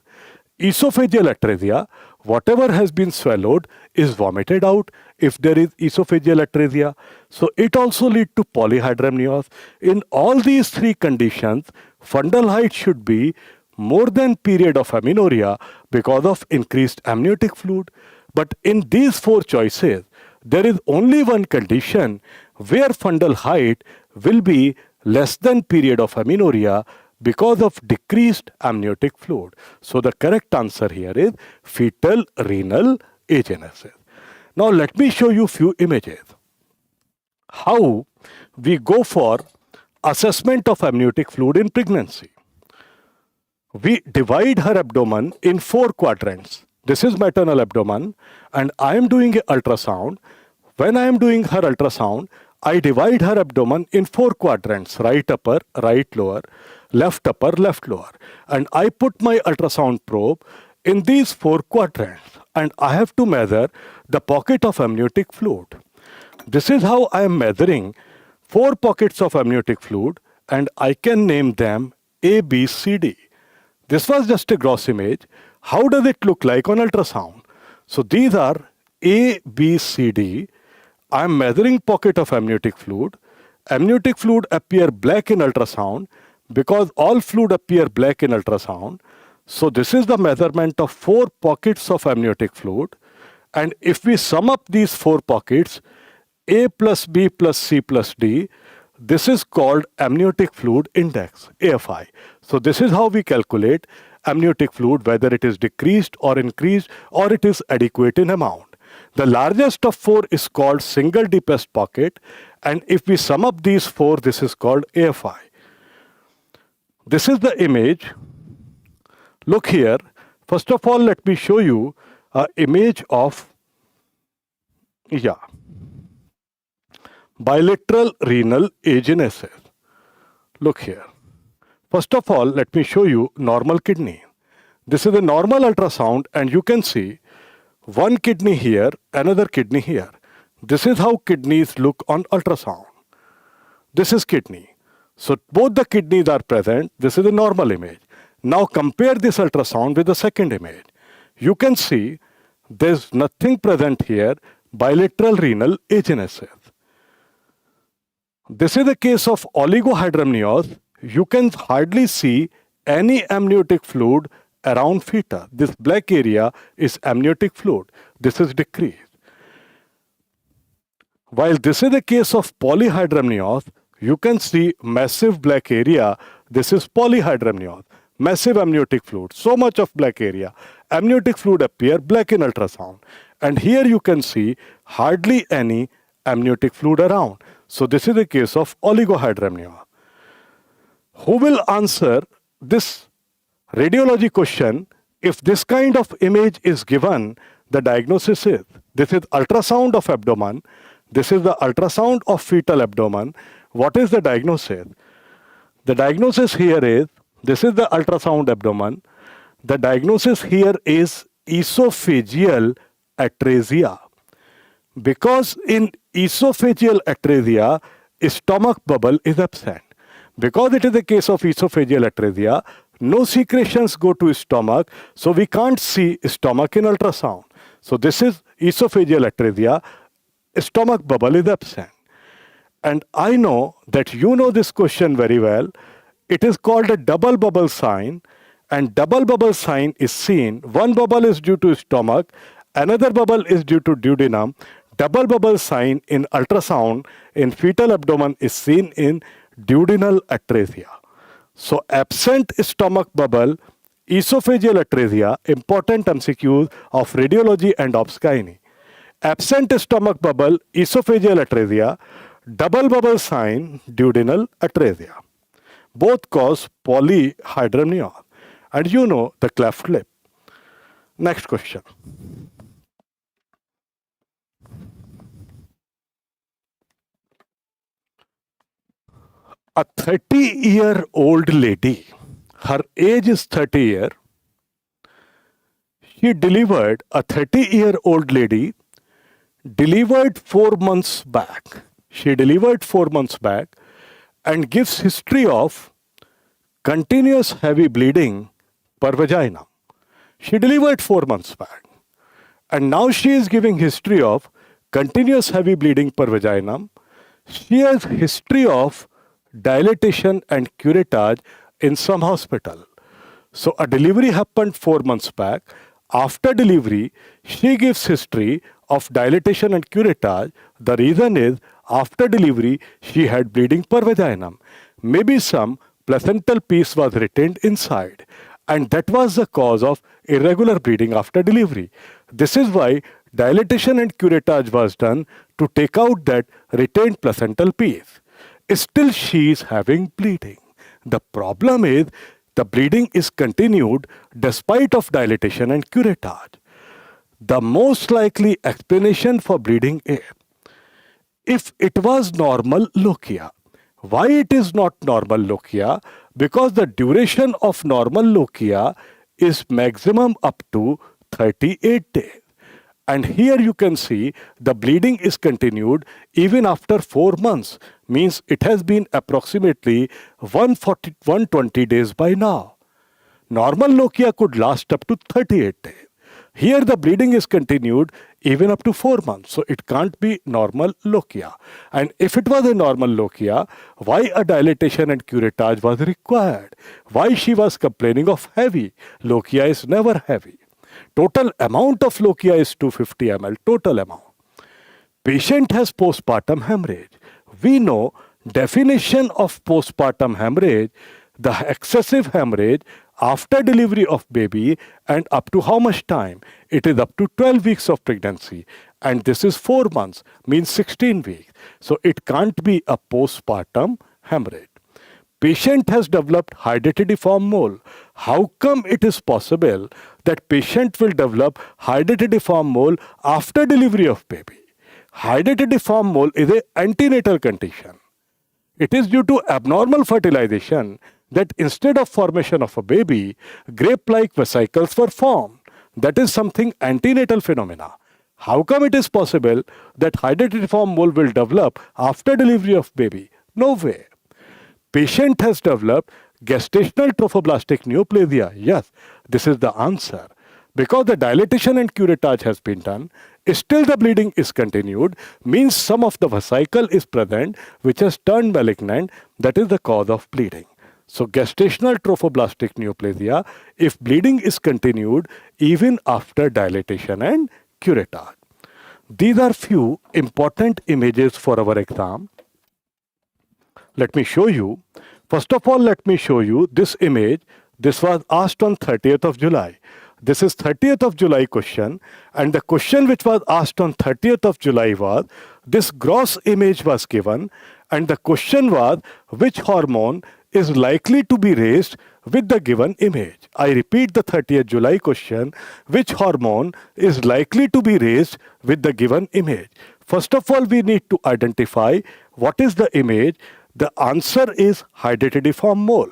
Esophageal atresia, whatever has been swallowed is vomited out if there is esophageal atresia. So it also leads to polyhydramnios. In all these three conditions, fundal height should be more than period of amenorrhea because of increased amniotic fluid. But in these four choices, there is only one condition where fundal height will be less than period of amenorrhea because of decreased amniotic fluid. So the correct answer here is fetal renal agenesis. Now let me show you few images. How we go for assessment of amniotic fluid in pregnancy. We divide her abdomen in 4 quadrants. This is maternal abdomen and I am doing an ultrasound. When I am doing her ultrasound, I divide her abdomen in 4 quadrants, right upper, right lower, left upper, left lower. And I put my ultrasound probe in these 4 quadrants and I have to measure the pocket of amniotic fluid. This is how I am measuring 4 pockets of amniotic fluid and I can name them A, B, C, D. This was just a gross image. How does it look like on ultrasound? So these are A, B, C, D. I am measuring pocket of amniotic fluid. Amniotic fluid appear black in ultrasound because all fluid appear black in ultrasound. So this is the measurement of 4 pockets of amniotic fluid. And if we sum up these 4 pockets, A plus B plus C plus D, this is called amniotic fluid index, AFI. So this is how we calculate amniotic fluid, whether it is decreased or increased or it is adequate in amount. The largest of 4 is called single deepest pocket, and if we sum up these 4, this is called AFI. This is the image. Look here. First of all, let me show you an image of bilateral renal agenesis. Look here. First of all, let me show you normal kidney. This is a normal ultrasound and you can see one kidney here, another kidney here. This is how kidneys look on ultrasound. This is kidney. So both the kidneys are present. This is a normal image. Now compare this ultrasound with the second image. You can see there's nothing present here, bilateral renal agenesis. This is a case of oligohydramnios. You can hardly see any amniotic fluid around fetus. This black area is amniotic fluid. This is decreased. While this is the case of polyhydramnios, you can see massive black area. This is polyhydramnios, massive amniotic fluid, so much of black area. Amniotic fluid appear black in ultrasound. And here you can see hardly any amniotic fluid around. So this is a case of oligohydramnion. Who will answer this radiology question if this kind of image is given? The diagnosis is, this is ultrasound of abdomen, this is the ultrasound of fetal abdomen. What is the diagnosis? The diagnosis here is, this is the ultrasound abdomen. The diagnosis here is esophageal atresia. Because in esophageal atresia, stomach bubble is absent. Because it is a case of esophageal atresia, no secretions go to stomach, so we can't see stomach in ultrasound. So this is esophageal atresia, stomach bubble is absent. And I know that you know this question very well. It is called a double bubble sign, and double bubble sign is seen. One bubble is due to stomach, another bubble is due to duodenum. Double bubble sign in ultrasound in fetal abdomen is seen in duodenal atresia. So absent stomach bubble, esophageal atresia, important MCQs of radiology and obs-gyne. Absent stomach bubble, esophageal atresia, double bubble sign, duodenal atresia. Both cause polyhydramnion. And you know the cleft lip. Next question. A 30-year-old lady, her age is 30 years. She delivered, a 30-year-old lady delivered 4 months back. She delivered 4 months back and gives history of continuous heavy bleeding per vagina. She delivered 4 months back. And now she is giving history of continuous heavy bleeding per vagina. She has history of dilatation and curettage in some hospital. So a delivery happened 4 months back. After delivery, she gives history of dilatation and curettage. The reason is, after delivery, she had bleeding per vagina. Maybe some placental piece was retained inside, and that was the cause of irregular bleeding after delivery. This is why dilatation and curettage was done, to take out that retained placental piece. Still she is having bleeding. The problem is, the bleeding is continued despite of dilatation and curettage. The most likely explanation for bleeding is, if it was normal lochia. Why it is not normal lochia? Because the duration of normal lochia is maximum up to 38 days. And here you can see the bleeding is continued even after 4 months. Means it has been approximately 120 days by now. Normal lochia could last up to 38 days. Here the bleeding is continued even up to 4 months. So it can't be normal lochia. And if it was a normal lochia, why a dilatation and curettage was required? Why she was complaining of heavy? Lochia is never heavy. Total amount of lochia is 250 ml, total amount. Patient has postpartum hemorrhage. We know definition of postpartum hemorrhage, the excessive hemorrhage after delivery of baby, and up to how much time? It is up to 12 weeks of pregnancy, and this is 4 months, means 16 weeks. So it can't be a postpartum hemorrhage. Patient has developed hydatidiform mole. How come it is possible that patient will develop hydatidiform mole after delivery of baby? Hydatidiform mole is an antenatal condition. It is due to abnormal fertilization that instead of formation of a baby, grape-like vesicles were formed. That is something antenatal phenomena. How come it is possible that hydatidiform mole will develop after delivery of baby? No way. Patient has developed gestational trophoblastic neoplasia. Yes, this is the answer. Because the dilatation and curettage has been done, still the bleeding is continued, means some of the vesicle is present which has turned malignant. That is the cause of bleeding. So gestational trophoblastic neoplasia, if bleeding is continued even after dilatation and curettage. These are few important images for our exam. Let me show you. First of all, let me show you this image. This was asked on 30th of July. This is 30th of July question, and the question which was asked on 30th of July was, this gross image was given, and the question was, which hormone is likely to be raised with the given image? I repeat the 30th July question, which hormone is likely to be raised with the given image? First of all, we need to identify what is the image. The answer is hydatidiform mole.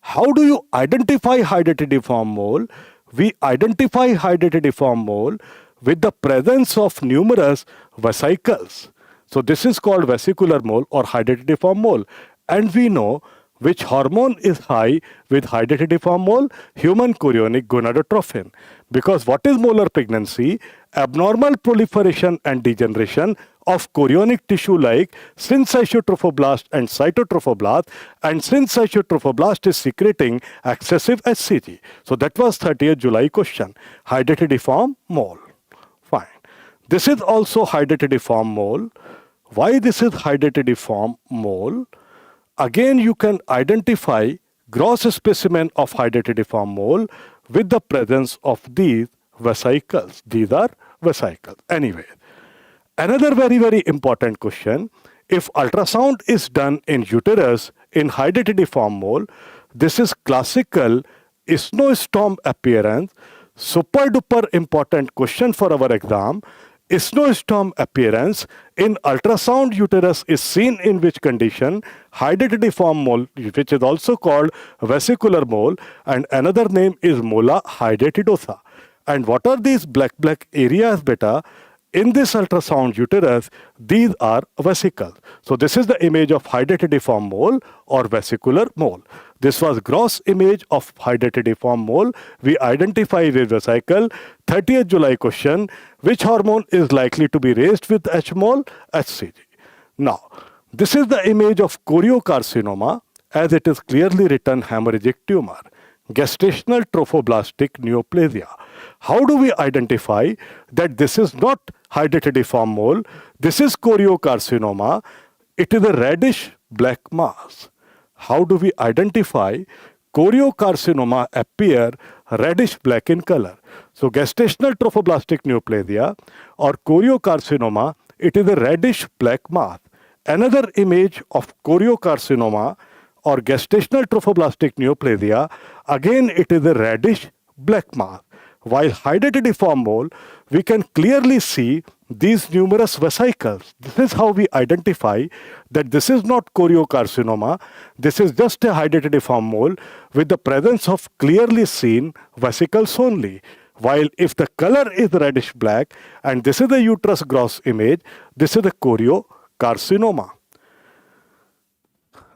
How do you identify hydatidiform mole? We identify hydatidiform mole with the presence of numerous vesicles. So this is called vesicular mole or hydatidiform mole. And we know which hormone is high with hydatidiform mole? Human chorionic gonadotrophin. Because what is molar pregnancy? Abnormal proliferation and degeneration of chorionic tissue like syncytotrophoblast and cytotrophoblast, and syncytotrophoblast is secreting excessive HCG. So that was 30th July question. Hydatidiform mole. Fine. This is also hydatidiform mole. Why this is hydatidiform mole? Again, you can identify gross specimen of hydatidiform mole with the presence of these vesicles. These are vesicles. Anyway, another very important question. If ultrasound is done in uterus in hydatidiform mole, this is classical snowstorm appearance. Super duper important question for our exam. Snowstorm appearance in ultrasound uterus is seen in which condition? Hydatidiform mole, which is also called vesicular mole, and another name is mola hydatidosa. And what are these black areas, beta? In this ultrasound uterus, these are vesicles. So this is the image of hydatidiform mole or vesicular mole. This was gross image of hydatidiform mole. We identify with vesicle. 30th July question, which hormone is likely to be raised with H mole? HCG. Now, this is the image of choriocarcinoma as it is clearly written hemorrhagic tumor. Gestational trophoblastic neoplasia. How do we identify that this is not hydatidiform mole? This is choriocarcinoma. It is a reddish black mass. How do we identify choriocarcinoma appear reddish black in color? So gestational trophoblastic neoplasia or choriocarcinoma, it is a reddish black mass. Another image of choriocarcinoma or gestational trophoblastic neoplasia, again it is a reddish black mass. While hydatidiform mole, we can clearly see these numerous vesicles. This is how we identify that this is not choriocarcinoma. This is just a hydatidiform mole with the presence of clearly seen vesicles only. While if the color is reddish black and this is the uterus gross image, this is the choriocarcinoma.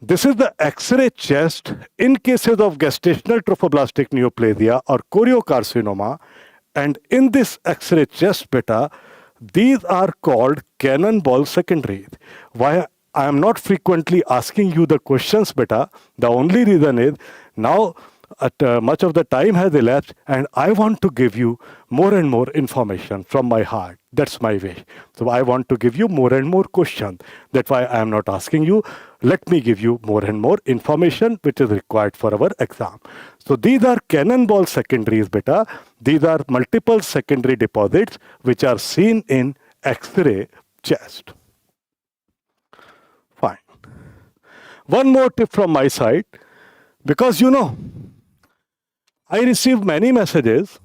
This is the X-ray chest in cases of gestational trophoblastic neoplasia or choriocarcinoma, and in this X-ray chest beta, these are called cannonball secondaries. Why I am not frequently asking you the questions beta, the only reason is now much of the time has elapsed and I want to give you more and more information from my heart. That's my wish. So I want to give you more and more questions. That's why I am not asking you. Let me give you more and more information which is required for our exam. So these are cannonball secondaries beta. These are multiple secondary deposits which are seen in X-ray chest. Fine. One more tip from my side, because you know, I received many messages.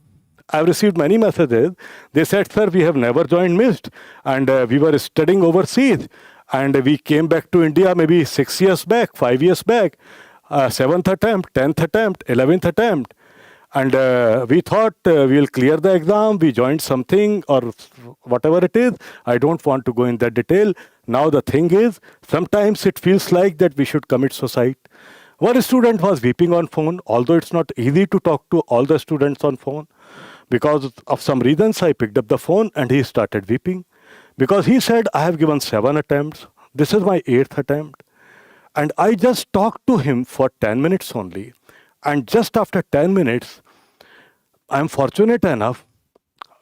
I've received many messages. They said, sir, we have never joined MIST and we were studying overseas and we came back to India maybe 6 years back, 5 years back, 7th attempt, 10th attempt, 11th attempt. And we thought we'll clear the exam, we joined something or whatever it is. I don't want to go in that detail. Now the thing is, sometimes it feels like that we should commit suicide. One student was weeping on phone, although it's not easy to talk to all the students on phone. Because of some reasons, I picked up the phone and he started weeping. Because he said, I have given 7 attempts. This is my 8th attempt. And I just talked to him for 10 minutes only. And just after 10 minutes, I'm fortunate enough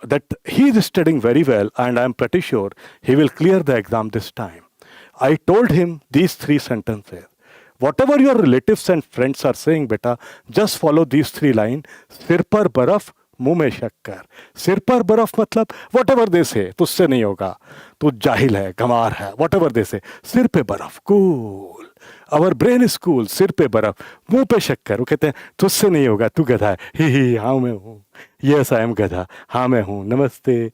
that he is studying very well and I'm pretty sure he will clear the exam this time. I told him these 3 sentences. Whatever your relatives and friends are saying, beta, just follow these 3 lines. Sir par baraf, मुंह में शक्कर, सिर पर बर्फ मतलब what ever they से, तुझसे नहीं होगा, तू जाहिल है, गंवार है, वट एवर दे से, सिर पे बर्फ, cool, our brain is cool, सिर पे बर्फ, मुंह पे शक्कर, वो कहते हैं तुझसे नहीं होगा, तू गधा है, ही हाँ मैं हूँ, यस आई एम गधा, हाँ मैं हूँ, नमस्ते,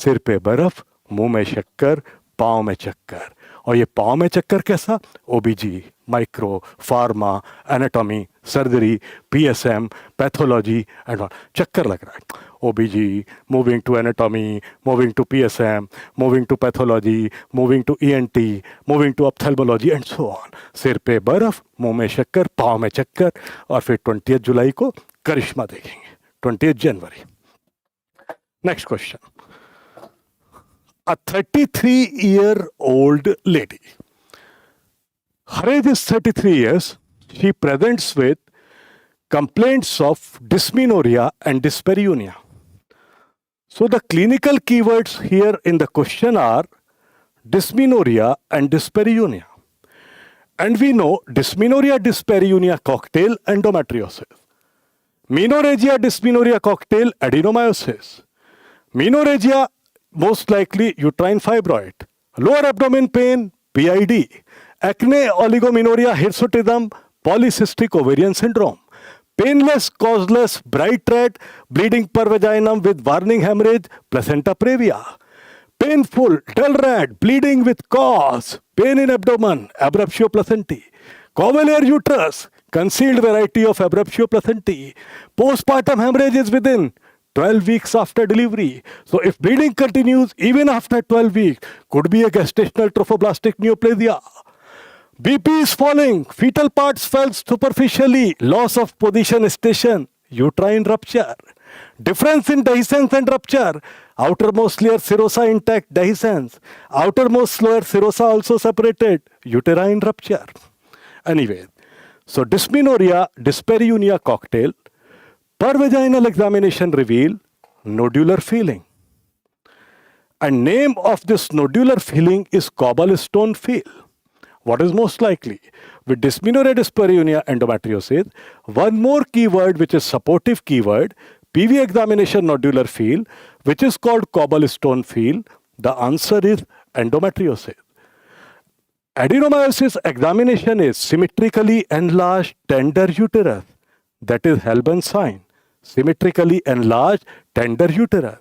सिर पे बर्फ, मुंह में शक्कर, पाँव में चक्कर। और ये पाँव में चक्कर कैसा? OBG, micro, pharma, anatomy, surgery, PSM, pathology and all, चक्कर लग रहा है। OBG, moving to anatomy, moving to PSM, moving to pathology, moving to ENT, moving to ophthalmology and so on. सिर पे बर्फ, मुंह में शक्कर, पाँव में चक्कर। और फिर 20 जुलाई को करिश्मा देखेंगे, 20 जनवरी। Next question. A 33-year-old lady. Her age is 33 years. She presents with complaints of dysmenorrhea and dyspareunia. So the clinical keywords here in the question are dysmenorrhea and dyspareunia. And we know dysmenorrhea, dyspareunia cocktail, endometriosis. Menorrhagia, dysmenorrhea cocktail, adenomyosis. Menorrhagia, most likely uterine fibroid, lower abdomen pain, PID, acne, oligomenorrhea, hirsutism, polycystic ovarian syndrome, painless, causeless, bright red, bleeding per vaginum with warning hemorrhage, placenta previa, painful, dull red, bleeding with cause, pain in abdomen, abruptio placentae, covalier uterus, concealed variety of abruptio placentae, postpartum hemorrhage is within 12 weeks after delivery. So if bleeding continues even after 12 weeks, could be a gestational trophoblastic neoplasia. BP is falling, fetal parts fell superficially, loss of position station, uterine rupture. Difference in dehiscence and rupture. Outermost layer serosa intact, dehiscence. Outermost layer serosa also separated, uterine rupture. Anyway, so dysmenorrhea, dyspareunia cocktail. Per vaginal examination reveal nodular feeling. And name of this nodular feeling is cobblestone feel. What is most likely? With dysmenorrhea, dyspareunia, endometriosis, one more keyword which is supportive keyword, PV examination nodular feel, which is called cobblestone feel. The answer is endometriosis. Adenomyosis examination is symmetrically enlarged tender uterus. That is Helband sign. Symmetrically enlarged tender uterus.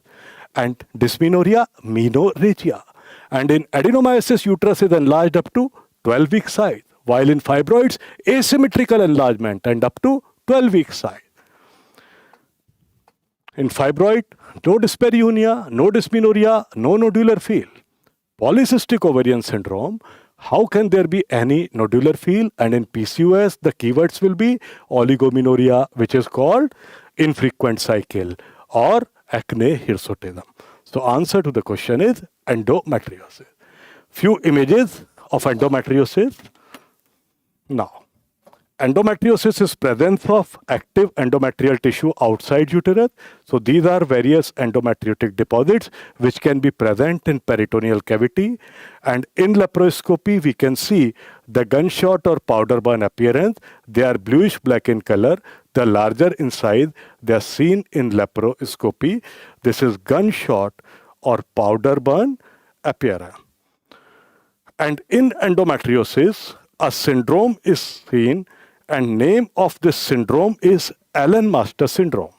And dysmenorrhea, menorrhagia. And in adenomyosis, uterus is enlarged up to 12-week size. While in fibroids, asymmetrical enlargement and up to 12-week size. In fibroid, no dyspareunia, no dysmenorrhea, no nodular feel. Polycystic ovarian syndrome, how can there be any nodular feel? And in PCOS, the keywords will be oligomenorrhea, which is called infrequent cycle, or acne, hirsutism. So answer to the question is endometriosis. Few images of endometriosis. Now, endometriosis is presence of active endometrial tissue outside uterus. So these are various endometriotic deposits which can be present in peritoneal cavity. And in laparoscopy, we can see the gunshot or powder burn appearance. They are bluish black in color. The larger in size, they are seen in laparoscopy. This is gunshot or powder burn appearance. And in endometriosis, a syndrome is seen, and name of this syndrome is Allen-Master syndrome.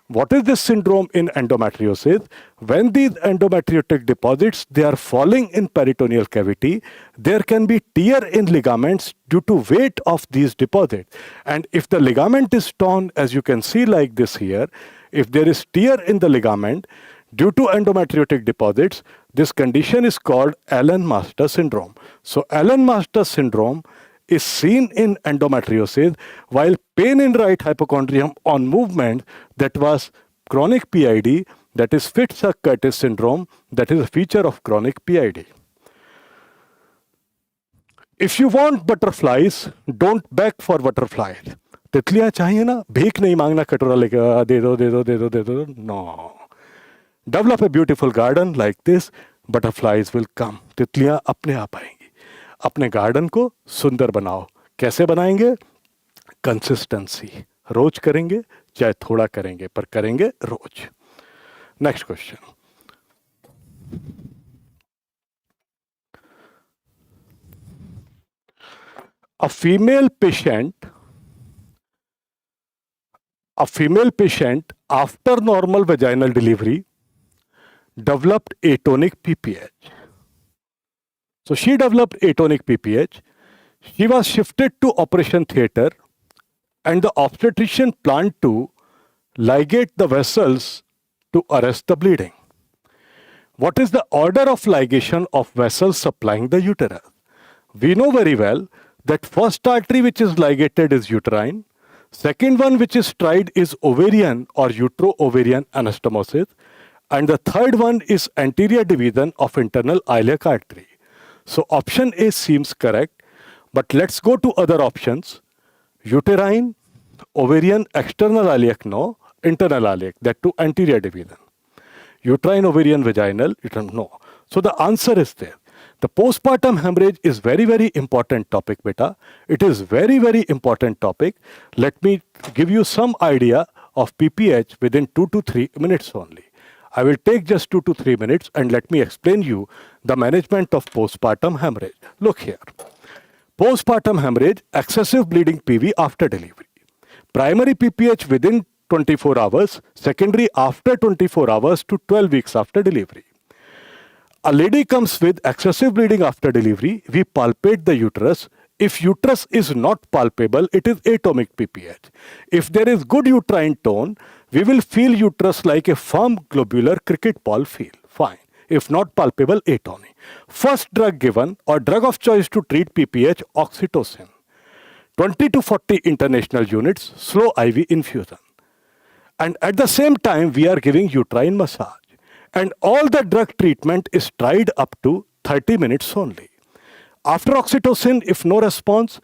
What is this syndrome in endometriosis? When these endometriotic deposits, they are falling in peritoneal cavity, there can be tear in ligaments due to weight of these deposits. And if the ligament is torn, as you can see like this here, if there is tear in the ligament due to endometriotic deposits, this condition is called Allen-Master syndrome. So Allen-Master syndrome is seen in endometriosis, while pain in right hypochondrium on movement, that was chronic PID, that is Fitz-Curtis syndrome, that is a feature of chronic PID. If you want butterflies, don't beg for butterflies. तितलियां चाहिए ना, भीख नहीं मांगना कटोरा लेके दे दो दे दो दे दो दे दो. No. Develop a beautiful garden like this, butterflies will come. तितलियां अपने आप आएंगी. अपने गार्डन को सुंदर बनाओ. कैसे बनाएंगे? कंसिस्टेंसी. रोज करेंगे, चाहे थोड़ा करेंगे पर करेंगे रोज। Next question, a female patient after normal vaginal delivery developed atonic PPH. So she developed atonic PPH. She was shifted to operation theatre and the obstetrician planned to ligate the vessels to arrest the bleeding. What is the order of ligation of vessels supplying the uterus? We know very well that first artery which is ligated is uterine, second one which is tried is ovarian or utero-ovarian anastomosis, and the third one is anterior division of internal iliac artery. So option A seems correct, but let's go to other options. Uterine, ovarian, external iliac, no, internal iliac, that too anterior division. Uterine, ovarian, vaginal, no. So the answer is there. The postpartum hemorrhage is very, very important topic, beta. It is very, very important topic. Let me give you some idea of PPH within 2 to 3 minutes only. I will take just 2 to 3 minutes and let me explain you the management of postpartum hemorrhage. Look here. Postpartum hemorrhage, excessive bleeding PV after delivery. Primary PPH within 24 hours, secondary after 24 hours to 12 weeks after delivery. A lady comes with excessive bleeding after delivery, we palpate the uterus. If uterus is not palpable, it is atomic PPH. If there is good uterine tone, we will feel uterus like a firm globular cricket ball feel. Fine. If not palpable, atony. First drug given or drug of choice to treat PPH, oxytocin. 20 to 40 international units, slow IV infusion. And at the same time, we are giving uterine massage. And all the drug treatment is tried up to 30 minutes only. After oxytocin, if no response,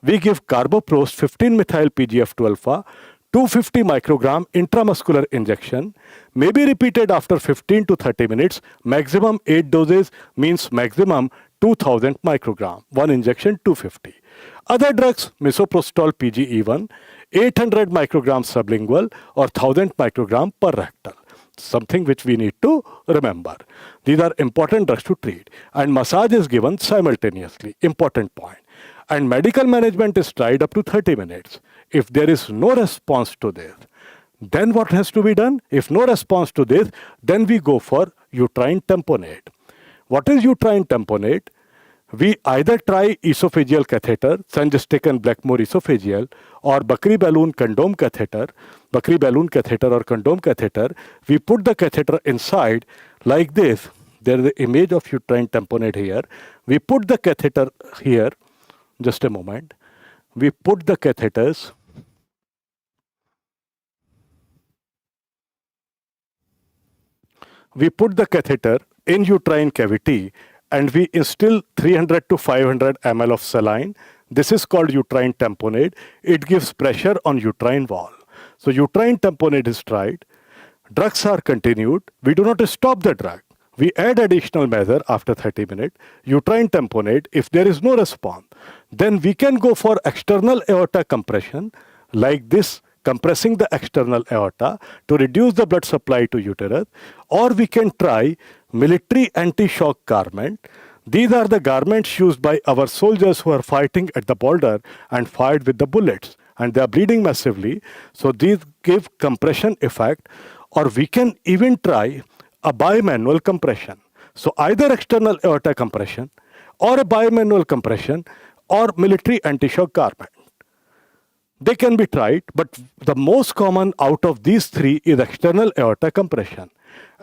we give carboprost 15-methyl PGF2 alpha, 250 microgram intramuscular injection, may be repeated after 15 to 30 minutes. Maximum 8 doses means maximum 2000 microgram. One injection 250. Other drugs, misoprostol PGE1, 800 microgram sublingual or 1000 microgram per rectal. Something which we need to remember. These are important drugs to treat. And massage is given simultaneously. Important point. And medical management is tried up to 30 minutes. If there is no response to this, then what has to be done? If no response to this, then we go for uterine tamponade. What is uterine tamponade? We either try esophageal catheter, Sanjestaken Blackmore esophageal, or Bakri balloon condom catheter, Bakri balloon catheter or condom catheter. We put the catheter inside like this. There is the image of uterine tamponade here. We put the catheter here. Just a moment. We put the catheters. We put the catheter in uterine cavity and we instill 300 to 500 ml of saline. This is called uterine tamponade. It gives pressure on uterine wall. So uterine tamponade is tried. Drugs are continued. We do not stop the drug. We add additional measure after 30 minutes. Uterine tamponade, if there is no response, then we can go for external aorta compression like this, compressing the external aorta to reduce the blood supply to uterus, or we can try military anti-shock garment. These are the garments used by our soldiers who are fighting at the border and fired with the bullets, and they are bleeding massively. So these give compression effect, or we can even try a bimanual compression. So either external aorta compression, or a bimanual compression, or military anti-shock garment. They can be tried, but the most common out of these three is external aorta compression.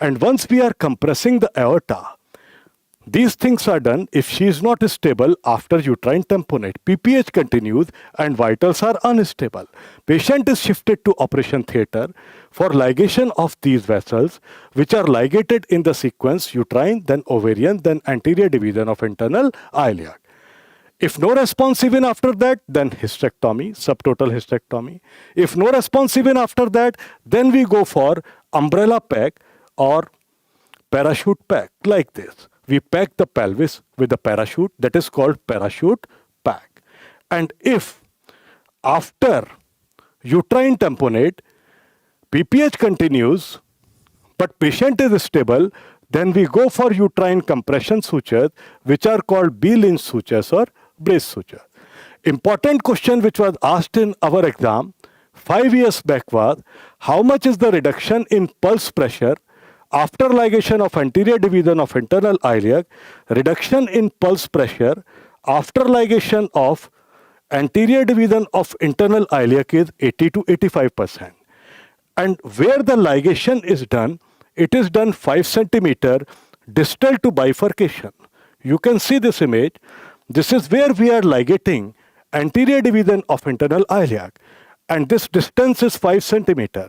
And once we are compressing the aorta, these things are done if she is not stable after uterine tamponade. PPH continues and vitals are unstable. Patient is shifted to operation theatre for ligation of these vessels, which are ligated in the sequence uterine, then ovarian, then anterior division of internal iliac. If no response even after that, then hysterectomy, subtotal hysterectomy. If no response even after that, then we go for umbrella pack or parachute pack like this. We pack the pelvis with a parachute, that is called parachute pack. And if after uterine tamponade, BPH continues, but patient is stable, then we go for uterine compression sutures, which are called B-Lynch sutures or brace sutures. Important question which was asked in our exam 5 years back was, how much is the reduction in pulse pressure after ligation of anterior division of internal iliac, reduction in pulse pressure after ligation of anterior division of internal iliac is 80 to 85%. And where the ligation is done, it is done 5 centimeter distal to bifurcation. You can see this image. This is where we are ligating anterior division of internal iliac, and this distance is 5 centimeter.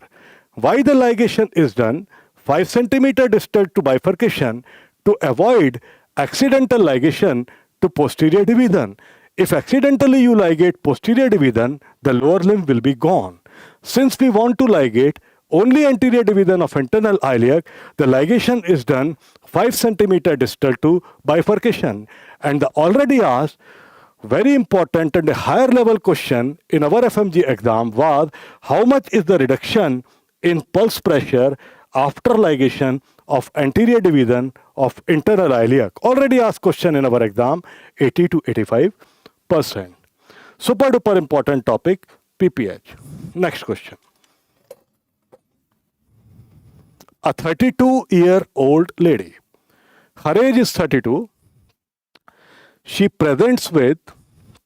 Why the ligation is done 5 centimeter distal to bifurcation? To avoid accidental ligation to posterior division. If accidentally you ligate posterior division, the lower limb will be gone. Since we want to ligate only anterior division of internal iliac, the ligation is done 5 centimeter distal to bifurcation. And the already asked, very important and a higher level question in our FMG exam was, how much is the reduction in pulse pressure after ligation of anterior division of internal iliac? Already asked question in our exam, 80 to 85%. Super duper important topic, PPH. Next question. A 32-year-old lady. Her age is 32. She presents with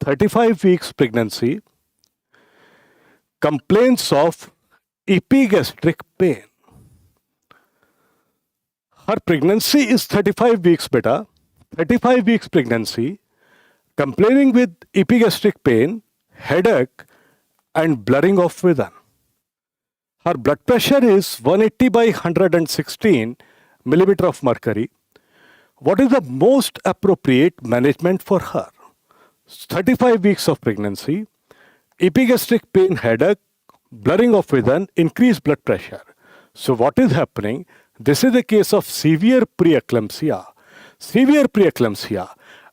35 weeks pregnancy, complaints of epigastric pain. Her pregnancy is 35 weeks, beta. 35 weeks pregnancy, complaining with epigastric pain, headache, and blurring of vision. Her blood pressure is 180 by 116 millimeter of mercury. What is the most appropriate management for her? 35 weeks of pregnancy, epigastric pain, headache, blurring of vision, increased blood pressure. So what is happening? This is a case of severe preeclampsia. Severe preeclampsia,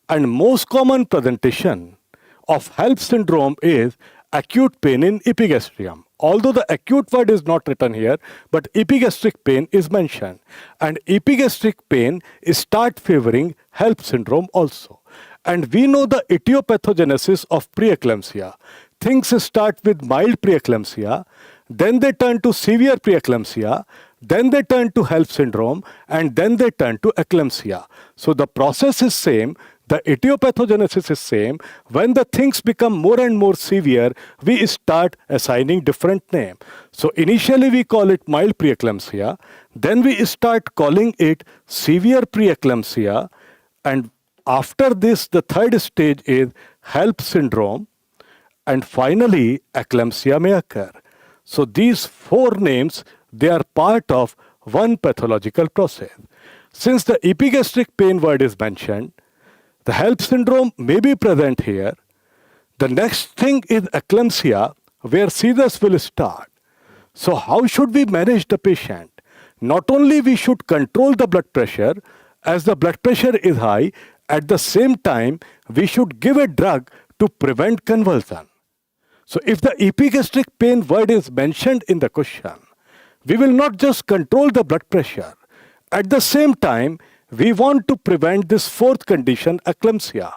and most common presentation of HELLP syndrome is acute pain in epigastrium. Although the acute word is not written here, but epigastric pain is mentioned. And epigastric pain start favoring HELLP syndrome also. And we know the etiopathogenesis of preeclampsia. Things start with mild preeclampsia, then they turn to severe preeclampsia, then they turn to HELLP syndrome, and then they turn to eclampsia. So the process is same. The etiopathogenesis is same. When the things become more and more severe, we start assigning different name. So initially we call it mild preeclampsia. Then we start calling it severe preeclampsia. And after this, the third stage is HELLP syndrome. And finally, eclampsia may occur. So these four names, they are part of one pathological process. Since the epigastric pain word is mentioned, the HELLP syndrome may be present here. The next thing is eclampsia, where seizures will start. So how should we manage the patient? Not only we should control the blood pressure, as the blood pressure is high, at the same time, we should give a drug to prevent convulsion. So if the epigastric pain word is mentioned in the question, we will not just control the blood pressure. At the same time, we want to prevent this fourth condition, eclampsia.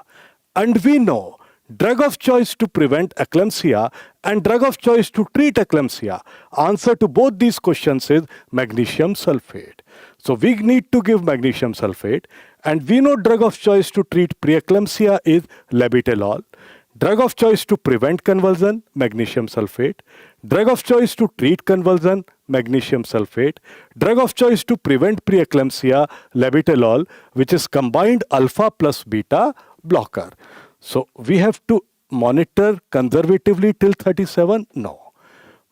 And we know drug of choice to prevent eclampsia and drug of choice to treat eclampsia. Answer to both these questions is magnesium sulfate. So we need to give magnesium sulfate. And we know drug of choice to treat preeclampsia is labetalol. Drug of choice to prevent convulsion, magnesium sulfate. Drug of choice to treat convulsion, magnesium sulfate. Drug of choice to prevent preeclampsia, labetalol, which is combined alpha plus beta blocker. So we have to monitor conservatively till 37? No.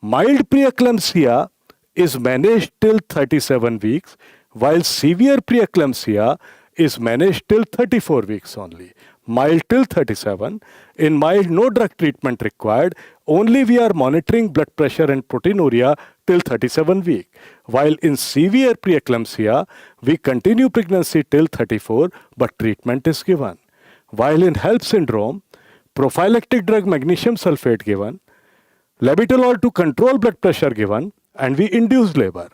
Mild preeclampsia is managed till 37 weeks, while severe preeclampsia is managed till 34 weeks only. Mild till 37. In mild, no drug treatment required. Only we are monitoring blood pressure and proteinuria till 37 weeks. While in severe preeclampsia, we continue pregnancy till 34, but treatment is given. While in HELLP syndrome, prophylactic drug magnesium sulfate given, labetalol to control blood pressure given, and we induce labor.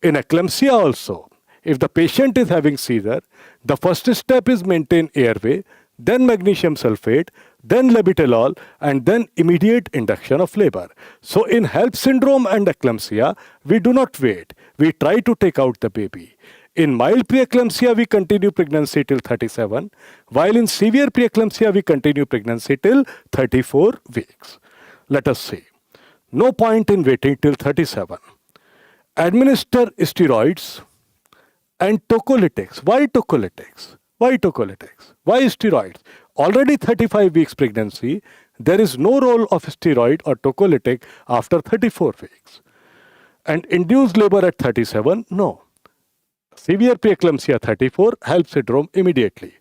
In eclampsia also, if the patient is having seizure, the first step is maintain airway, then magnesium sulfate, then labetalol, and then immediate induction of labor. So in HELP syndrome and eclampsia, we do not wait. We try to take out the baby. In mild preeclampsia, we continue pregnancy till 37, while in severe preeclampsia, we continue pregnancy till 34 weeks. Let us see. No point in waiting till 37. Administer steroids and tocolytics. Why tocolytics? Why tocolytics? Why steroids? Already 35 weeks pregnancy, there is no role of steroid or tocolytic after 34 weeks. And induced labor at 37? No. Severe preeclampsia 34, HELP syndrome immediately.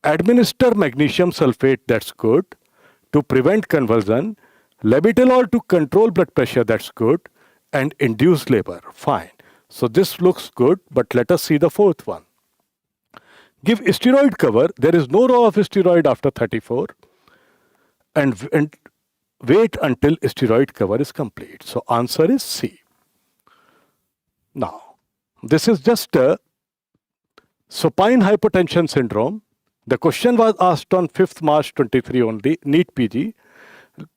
Administer magnesium sulfate, that's good. To prevent convulsion, labetalol to control blood pressure, that's good. And induce labor, fine. So this looks good, but let us see the fourth one. Give steroid cover. There is no role of steroid after 34. And wait until steroid cover is complete. So answer is C. Now, this is just a supine hypotension syndrome. The question was asked on 5th March 23 only, NEET PG.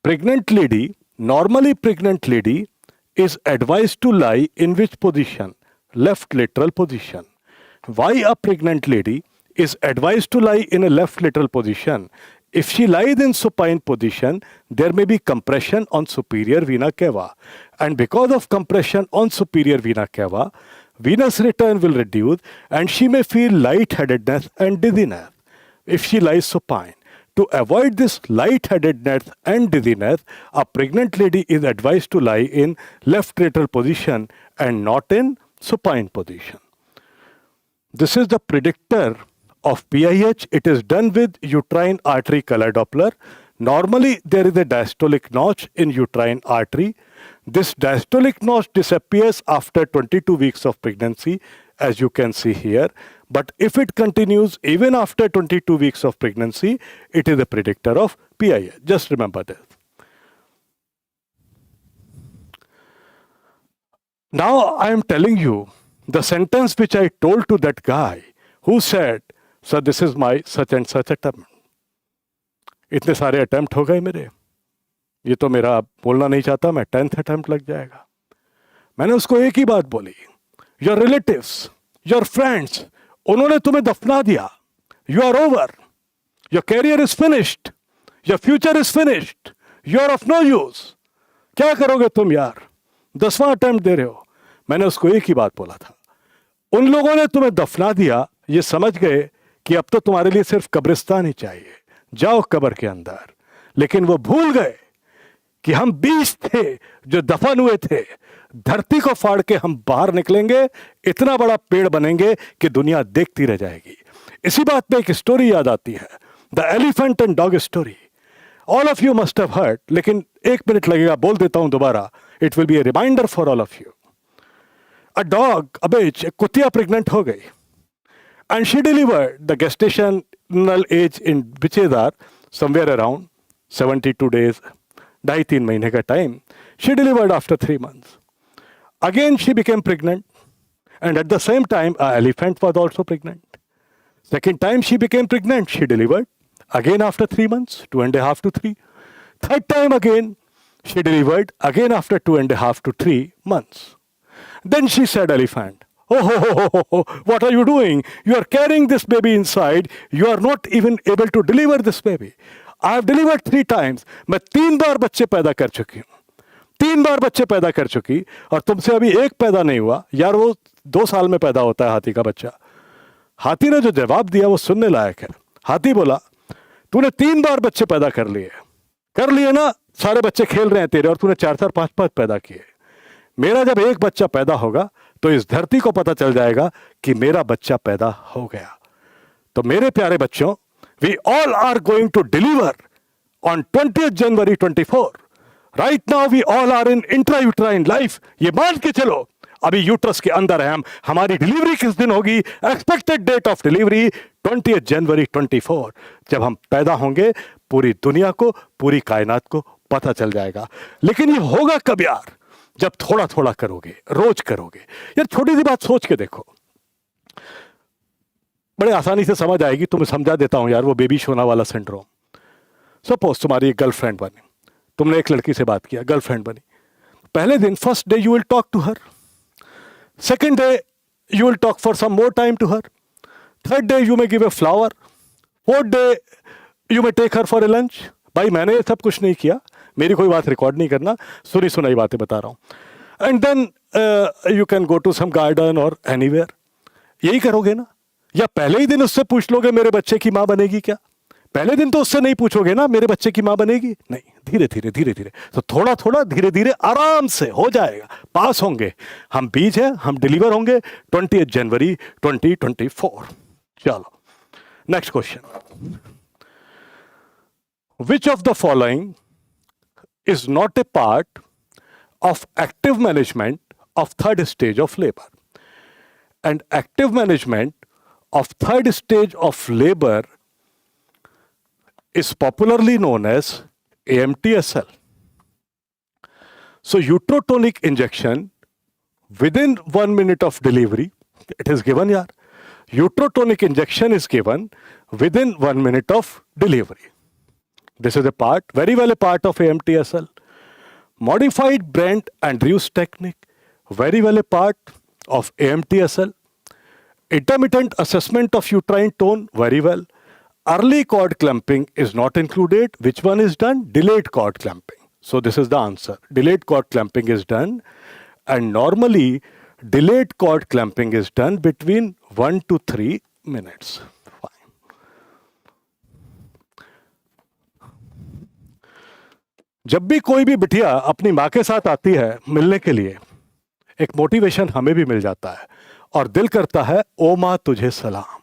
Pregnant lady, normally pregnant lady, is advised to lie in which position? Left lateral position. Why a pregnant lady is advised to lie in a left lateral position? If she lies in supine position, there may be compression on superior vena cava. And because of compression on superior vena cava, venous return will reduce and she may feel lightheadedness and dizziness if she lies supine. To avoid this lightheadedness and dizziness, a pregnant lady is advised to lie in left lateral position and not in supine position. This is the predictor of PIH. It is done with uterine artery color Doppler. Normally, there is a diastolic notch in uterine artery. This diastolic notch disappears after 22 weeks of pregnancy, as you can see here. But if it continues even after 22 weeks of pregnancy, it is a predictor of PIH. Just remember this. Now I am telling you the sentence which I told to that guy who said, "Sir, this is my such and such attempt." इतने सारे attempt हो गए मेरे, ये तो मेरा बोलना नहीं चाहता, मैं 10th अटेम्प्ट लग जाएगा। मैंने उसको एक ही बात बोली, योर रिलेटिव्स, योर फ्रेंड्स, उन्होंने तुम्हें दफना दिया, you are over, your career is finished, your future is finished, you are of no use. क्या करोगे तुम यार, 10वां अटेम्प्ट दे रहे हो। मैंने उसको एक ही बात बोला था, उन लोगों ने तुम्हें दफना दिया, ये समझ गए कि अब तो तुम्हारे लिए सिर्फ कब्रिस्तान ही चाहिए, जाओ कब्र के अंदर। लेकिन वो भूल गए कि हम 20 थे जो दफन हुए थे। धरती को फाड़ के हम बाहर निकलेंगे, इतना बड़ा पेड़ बनेंगे कि दुनिया देखती रह जाएगी। इसी बात पे एक स्टोरी याद आती है, the elephant and dog story. All of you must have heard, लेकिन 1 मिनट लगेगा, बोल देता हूं दोबारा, it will be a reminder for all of you. A dog, a bitch, एक कुतिया प्रेग्नेंट हो गई, and she delivered. The gestational age in bitches are somewhere around 72 days, 2.5-3 महीने का time. She delivered after 3 months. Again she became pregnant, and at the same time an elephant was also pregnant. Second time she became pregnant, she delivered again after 3 months, 2.5 to 3. Third time again she delivered again after 2.5 to 3 months. Then she said, elephant, oh, what are you doing? You are carrying this baby inside. You are not even able to deliver this baby. I have delivered 3 times. मैं 3 बार बच्चे पैदा कर चुकी हूँ, 3 बार बच्चे पैदा कर चुकी, और तुमसे अभी एक पैदा नहीं हुआ। यार वो 2 साल में पैदा होता है हाथी का बच्चा। हाथी ने जो जवाब दिया वो सुनने लायक है। हाथी बोला, तूने 3 बार बच्चे पैदा कर लिए ना, सारे बच्चे खेल रहे हैं तेरे, और तूने 4-4, 5-5 पैदा किए। मेरा जब एक बच्चा पैदा होगा तो इस धरती को पता चल जाएगा कि मेरा बच्चा पैदा हो गया। तो मेरे प्यारे बच्चों, we all are going to deliver on 20th January 24। Right now we all are in intrauterine life. ये मान के चलो अभी यूट्रस के अंदर है हम। हमारी डिलीवरी किस दिन होगी? Expected date of delivery 20th January 24। जब हम पैदा होंगे पूरी दुनिया को, पूरी कायनात को पता चल जाएगा। लेकिन ये होगा कब यार? जब थोड़ा थोड़ा करोगे, रोज करोगे। यार छोटी सी बात सोच के देखो, बड़े आसानी से समझ आएगी, तुम्हें समझा देता हूं यार। वो बेबी सोना वाला सिंड्रोम। सपोज तुम्हारी एक गर्लफ्रेंड बनी, तुमने एक लड़की से बात किया, गर्लफ्रेंड बनी। पहले दिन, first day you will talk to her, second day you will talk for some more time to her, third day you may give a flower, fourth day you may take her for a lunch. भाई मैंने ये सब कुछ नहीं किया, मेरी कोई बात रिकॉर्ड नहीं करना, सुनी सुनाई बातें बता रहा हूं। And then you can go to some garden और एनीवेयर। यही करोगे ना? या पहले ही दिन उससे पूछ लोगे मेरे बच्चे की मां बनेगी क्या? पहले दिन तो उससे नहीं पूछोगे ना मेरे बच्चे की मां बनेगी, नहीं। धीरे धीरे धीरे धीरे, तो थोड़ा थोड़ा धीरे धीरे आराम से हो जाएगा, पास होंगे हम। बीज है, हम डिलीवर होंगे 20 जनवरी 2024। चलो next question. Which of the following is not a part of active management of third stage of labor? And active management of third stage of labor is popularly known as AMTSL. So uterotonic injection within 1 minute of delivery, it is given here. Uterotonic injection is given within 1 minute of delivery. This is a part, very well a part of AMTSL. Modified Brent and Reuse technique, very well a part of AMTSL. Intermittent assessment of uterine tone, very well. Early cord clamping is not included. Which one is done? Delayed cord clamping. So this is the answer. Delayed cord clamping is done. And normally, delayed cord clamping is done between 1 to 3 minutes. जब भी कोई भी बिटिया अपनी माँ के साथ आती है मिलने के लिए, एक मोटिवेशन हमें भी मिल जाता है और दिल करता है ओ माँ तुझे सलाम।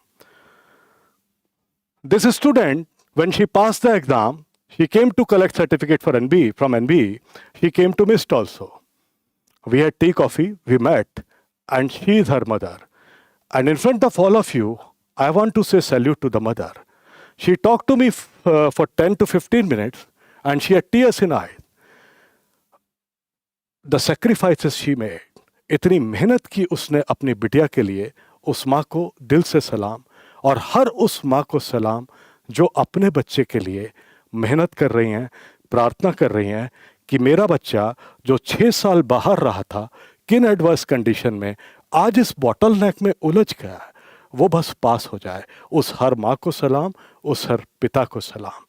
This student when she pass the exam, she came to collect certificate for NB from NB, she came to meet also. We had tea coffee, we met, and she is her mother. And in front of all of you, I want to say salute to the mother. She talk to me for 10 to 15 minutes. And she had tears in eyes. The sacrifices she made. इतनी मेहनत की उसने अपनी बिटिया के लिए, उस माँ को दिल से सलाम। और हर उस माँ को सलाम जो अपने बच्चे के लिए मेहनत कर रही हैं, प्रार्थना कर रही हैं कि मेरा बच्चा जो 6 साल बाहर रहा था, किन एडवर्स कंडीशन में, आज इस बॉटल नेक में उलझ गया है, वो बस पास हो जाए। उस हर माँ को सलाम, उस हर पिता को सलाम।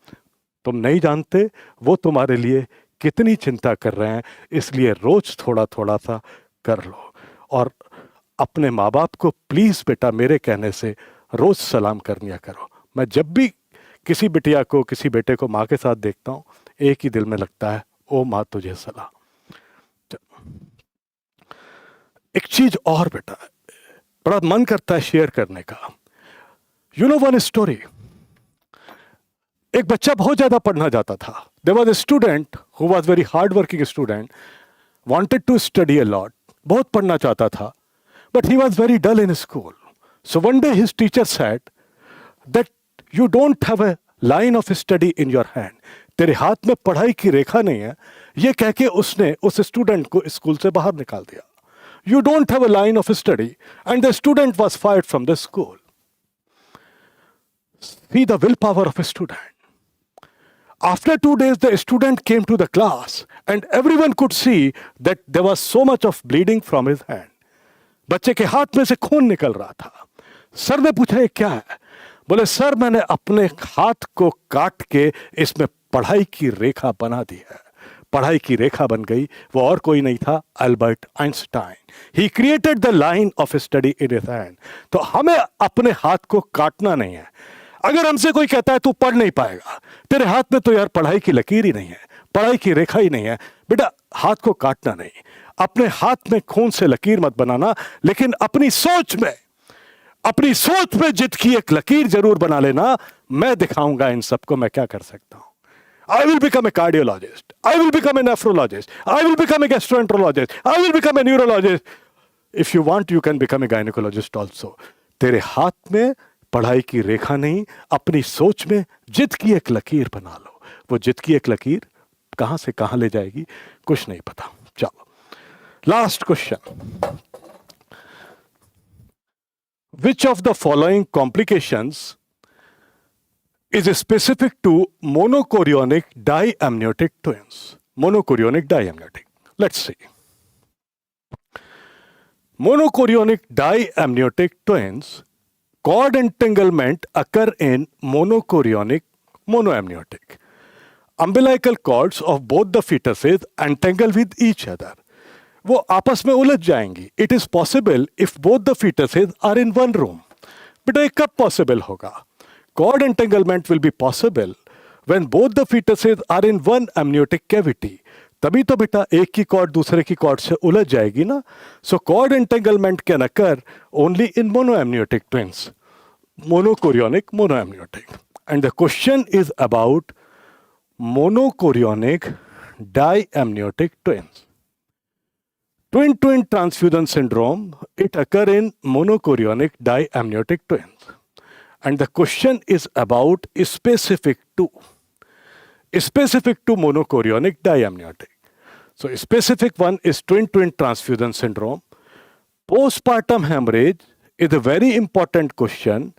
तुम नहीं जानते वो तुम्हारे लिए कितनी चिंता कर रहे हैं, इसलिए रोज थोड़ा थोड़ा सा कर लो। और अपने माँ बाप को प्लीज बेटा मेरे कहने से रोज सलाम कर लिया करो। मैं जब भी किसी बिटिया को, किसी बेटे को माँ के साथ देखता हूँ, एक ही दिल में लगता है ओ माँ तुझे सलाम। एक चीज और बेटा, बड़ा मन करता है शेयर करने का। You know one story. एक बच्चा बहुत ज्यादा पढ़ना चाहता था। There was a student who was very hard working student, wanted to study a lot, बहुत पढ़ना चाहता था, but he was very dull in school. So one day his teacher said that you don't have a line of study in your hand. तेरे हाथ में पढ़ाई की रेखा नहीं है। ये कह के उसने उस स्टूडेंट को स्कूल से बाहर निकाल दिया। You don't have a line of study, and the student was fired from the school. See the willpower of a student. After 2 days, the student came to the class and everyone could see that there was so much of bleeding from his hand. बच्चे के हाथ में से खून निकल रहा था। Sir ने पूछा ये क्या है? बोले सर मैंने अपने हाथ को काट के इसमें पढ़ाई की रेखा बना दी है। पढ़ाई की रेखा बन गई। वो और कोई नहीं था, Albert Einstein. He created the line of study in his hand. तो हमें अपने हाथ को काटना नहीं है। अगर हमसे कोई कहता है तू पढ़ नहीं पाएगा, तेरे हाथ में तो यार पढ़ाई की लकीर ही नहीं है, पढ़ाई की रेखा ही नहीं है, बेटा हाथ को काटना नहीं। अपने हाथ में खून से लकीर मत बनाना, लेकिन अपनी सोच में जिद की एक लकीर जरूर बना लेना। मैं दिखाऊंगा इन सबको मैं क्या कर सकता हूं। I will become a cardiologist. I will become a nephrologist. I will become a gastroenterologist. I will become a neurologist. If you want, you can become a gynecologist also. तेरे हाथ में पढ़ाई की रेखा नहीं, अपनी सोच में जिद की एक लकीर बना लो। वो जिद की एक लकीर कहां से कहां ले जाएगी कुछ नहीं पता। चलो Last question. Which of the following complications is specific to monochorionic diamniotic twins? Monochorionic diamniotic. Let's see. Monochorionic diamniotic twins, cord entanglement occur in monochorionic monoamniotic. Umbilical cords of both the fetuses entangle with each other. वो आपस में उलझ जाएंगी. It is possible if both the fetuses are in one room. बेटा ये कब possible होगा? Cord entanglement will be possible when both the fetuses are in one amniotic cavity. तभी तो बेटा एक की कॉर्ड दूसरे की कॉर्ड से उलझ जाएगी ना. So cord entanglement can occur only in monoamniotic twins. Monochorionic monoamniotic. And the question is about monochorionic diamniotic twins. Twin-twin transfusion syndrome, it occurs in monochorionic diamniotic twins. And the question is about specific to monochorionic diamniotic. So specific one is twin-twin transfusion syndrome. Postpartum hemorrhage is a very important question.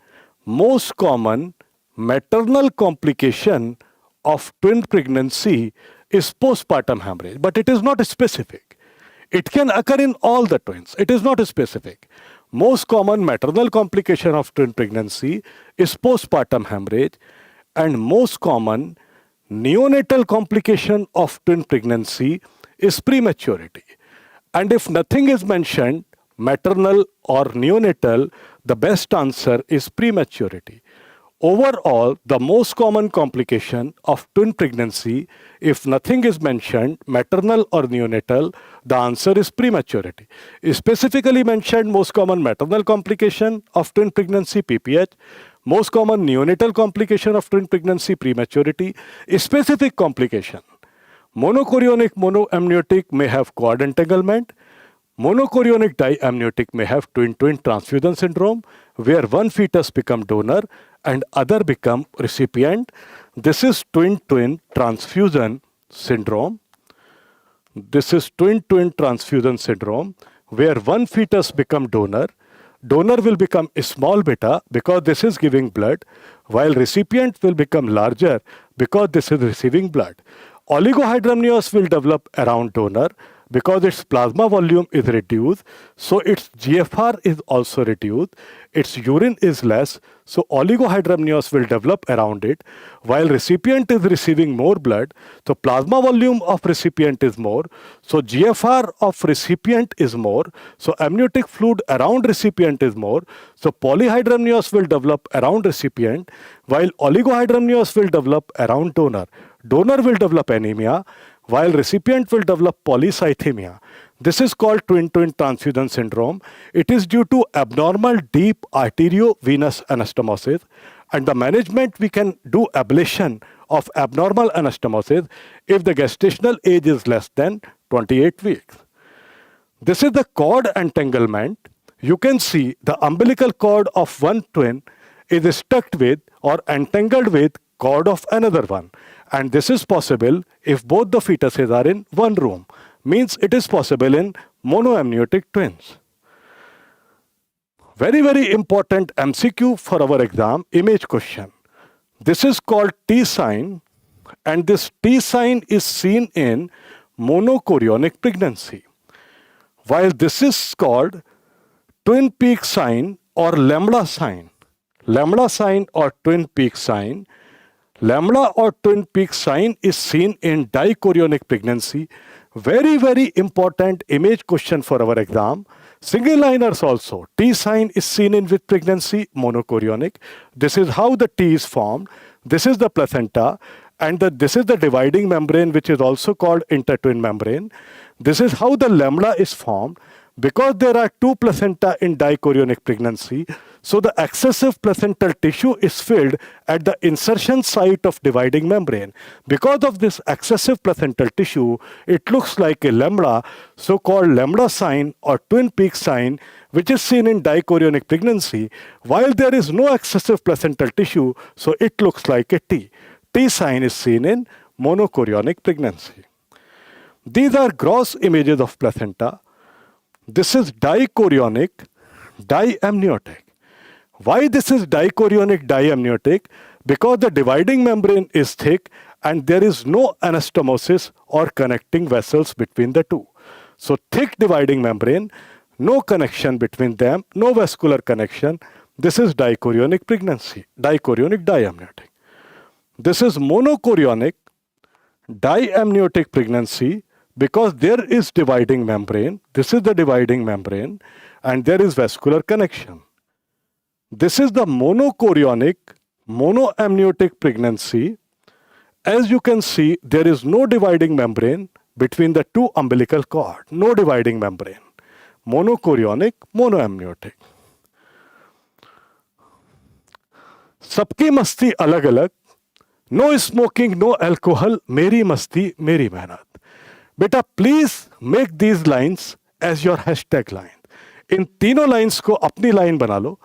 Most common maternal complication of twin pregnancy is postpartum hemorrhage, but it is not specific. It can occur in all the twins. It is not specific. Most common maternal complication of twin pregnancy is postpartum hemorrhage, and most common neonatal complication of twin pregnancy is prematurity. And if nothing is mentioned, maternal or neonatal, the best answer is prematurity. Overall, the most common complication of twin pregnancy, if nothing is mentioned, maternal or neonatal, the answer is prematurity. Specifically mentioned, most common maternal complication of twin pregnancy, PPH. Most common neonatal complication of twin pregnancy, prematurity. Specific complication. Monochorionic monoamniotic may have cord entanglement. Monochorionic diamniotic may have twin-twin transfusion syndrome, where one fetus become donor and other become recipient. This is twin-twin transfusion syndrome. This is twin-twin transfusion syndrome, where one fetus become donor. Donor will become a small beta because this is giving blood, while recipient will become larger because this is receiving blood. Oligohydramnios will develop around donor because its plasma volume is reduced, so its GFR is also reduced, its urine is less, so oligohydramnios will develop around it, while recipient is receiving more blood, so plasma volume of recipient is more, so GFR of recipient is more, so amniotic fluid around recipient is more, so polyhydramnios will develop around recipient, while oligohydramnios will develop around donor. Donor will develop anemia, while recipient will develop polycythemia. This is called twin-twin transfusion syndrome. It is due to abnormal deep arteriovenous anastomosis, and the management, we can do ablation of abnormal anastomosis if the gestational age is less than 28 weeks. This is the cord entanglement. You can see the umbilical cord of one twin is stuck with or entangled with cord of another one. And this is possible if both the fetuses are in one room. Means it is possible in monoamniotic twins. Very, very important MCQ for our exam, image question. This is called T sign, and this T sign is seen in monochorionic pregnancy. While this is called twin peak sign or lambda sign. Lambda sign or twin peak sign. Lambda or twin peak sign is seen in dichorionic pregnancy. Very, very important image question for our exam. Single liners also. T sign is seen in with pregnancy, monochorionic. This is how the T is formed. This is the placenta, and this is the dividing membrane, which is also called intertwin membrane. This is how the lambda is formed. Because there are two placenta in dichorionic pregnancy, so the excessive placental tissue is filled at the insertion site of dividing membrane. Because of this excessive placental tissue, it looks like a lambda, so-called lambda sign or twin peak sign, which is seen in dichorionic pregnancy, while there is no excessive placental tissue, so it looks like a T. T sign is seen in monochorionic pregnancy. These are gross images of placenta. This is dichorionic diamniotic. Why this is dichorionic diamniotic? Because the dividing membrane is thick and there is no anastomosis or connecting vessels between the two. So thick dividing membrane, no connection between them, no vascular connection. This is dichorionic pregnancy, dichorionic diamniotic. This is monochorionic diamniotic pregnancy because there is dividing membrane. This is the dividing membrane and there is vascular connection. This is the monochorionic monoamniotic pregnancy. As you can see, there is no dividing membrane between the two umbilical cord. No dividing membrane. Monochorionic monoamniotic. सबकी मस्ती अलग अलग. No smoking no alcohol, मेरी मस्ती मेरी मेहनत. बेटा please make these lines as your hashtag line. इन तीनों लाइन्स को अपनी लाइन बना लो.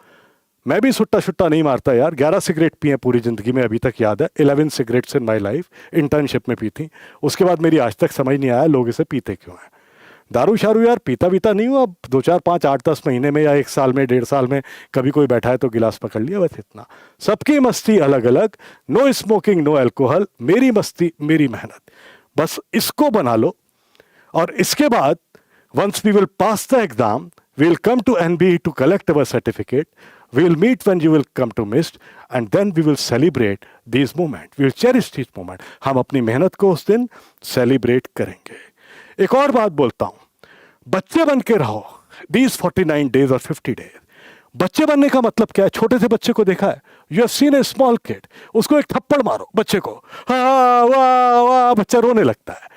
मैं भी सुट्टा शुट्टा नहीं मारता यार. 11 सिगरेट पिए पूरी जिंदगी में, अभी तक याद है. 11 cigarettes in my life. Internship में पी थी. उसके बाद मेरी आज तक समझ नहीं आया लोग इसे पीते क्यों हैं. दारू शारू यार पीता वीता नहीं हूँ. अब 2 4 5 8 10 महीने में या 1 साल में 1.5 साल में कभी कोई बैठा है तो गिलास पकड़ लिया, बस इतना. सबकी मस्ती अलग अलग. नो स्मोकिंग नो अल्कोहल, मेरी मस्ती मेरी मेहनत. बस इसको बना लो. और इसके बाद once we will pass the exam, we will come to NBE to collect our certificate. We will meet when you will come to MIST and then we will celebrate these moments. We will cherish these moments. हम अपनी मेहनत को उस दिन celebrate करेंगे. एक और बात बोलता हूं, बच्चे बन के रहो. These 49 days और 50 days. बच्चे बनने का मतलब क्या है? छोटे से बच्चे को देखा है? You have seen a small kid. उसको एक थप्पड़ मारो बच्चे को, हाँ वाह वाह, बच्चा रोने लगता है.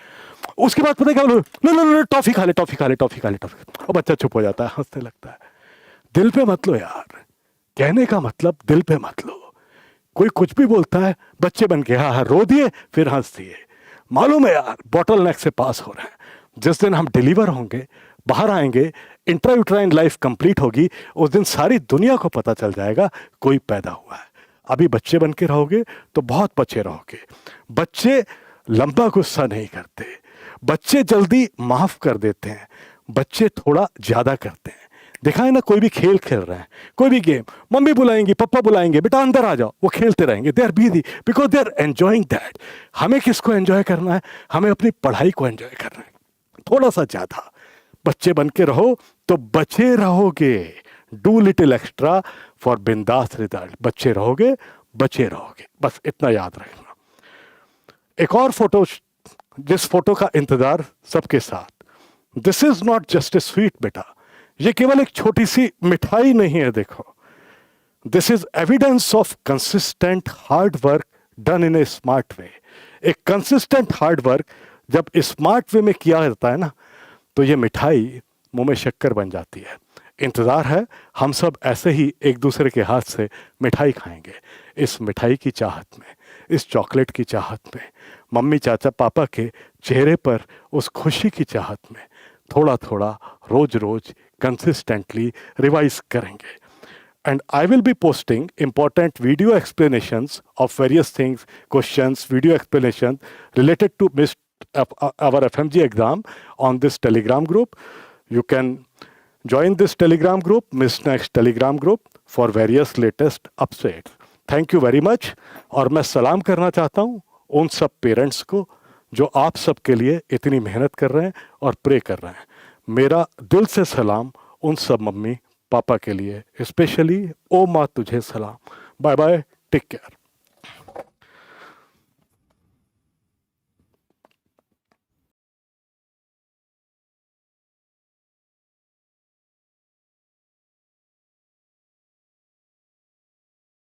उसके बाद पता है क्या बोलो, टॉफी खा ले टॉफी खा ले टॉफी खा ले टॉफी. और बच्चा चुप हो जाता है, हंसने लगता है. दिल पे मत लो यार. कहने का मतलब दिल पे मत लो. कोई कुछ भी बोलता है, बच्चे बन के हाँ रो दिए फिर हंस दिए. मालूम है यार बॉटल नेक से पास हो रहे हैं. जिस दिन हम डिलीवर होंगे, बाहर आएंगे, इंट्रायूट्राइन लाइफ कंप्लीट होगी, उस दिन सारी दुनिया को पता चल जाएगा कोई पैदा हुआ है. अभी बच्चे बन के रहोगे तो बहुत बच्चे रहोगे. बच्चे लंबा गुस्सा नहीं करते. बच्चे जल्दी माफ कर देते हैं. बच्चे थोड़ा ज्यादा करते हैं. देखा है ना, कोई भी खेल खेल रहे हैं, कोई भी गेम, मम्मी बुलाएंगी पापा बुलाएंगे, बेटा अंदर आ जाओ, वो खेलते रहेंगे. They are busy because they are enjoying that. हमें किसको एंजॉय करना है? हमें अपनी पढ़ाई को एंजॉय करना है. थोड़ा सा ज्यादा बच्चे बन के रहो तो बचे रहोगे. डू लिटिल एक्स्ट्रा फॉर बिंदास रिजल्ट. बच्चे रहोगे बचे रहोगे, बस इतना याद रखना. एक और फोटो, जिस फोटो का इंतजार सबके साथ. This is not just a sweet बेटा. ये केवल एक छोटी सी मिठाई नहीं है. देखो, this is evidence of consistent hard work done in A smart way. एक कंसिस्टेंट हार्ड वर्क जब स्मार्ट वे में किया जाता है ना, तो ये मिठाई मुंह में शक्कर बन जाती है. इंतजार है हम सब ऐसे ही एक दूसरे के हाथ से मिठाई खाएंगे. इस मिठाई की चाहत में, इस चॉकलेट की चाहत में, मम्मी चाचा पापा के चेहरे पर उस खुशी की चाहत में थोड़ा थोड़ा रोज रोज कंसिस्टेंटली रिवाइज करेंगे. And I will be posting important video explanations of various things, questions, video explanations related to MIST, our FMG exam on this Telegram group. You can join this Telegram group, mistnext Telegram group, for various latest updates. Thank you very much. और मैं सलाम करना चाहता हूँ उन सब parents को जो आप सब के लिए इतनी मेहनत कर रहे हैं और प्रे कर रहे हैं. मेरा दिल से सलाम उन सब मम्मी पापा के लिए, स्पेशली ओ माँ तुझे सलाम. Bye bye, take care.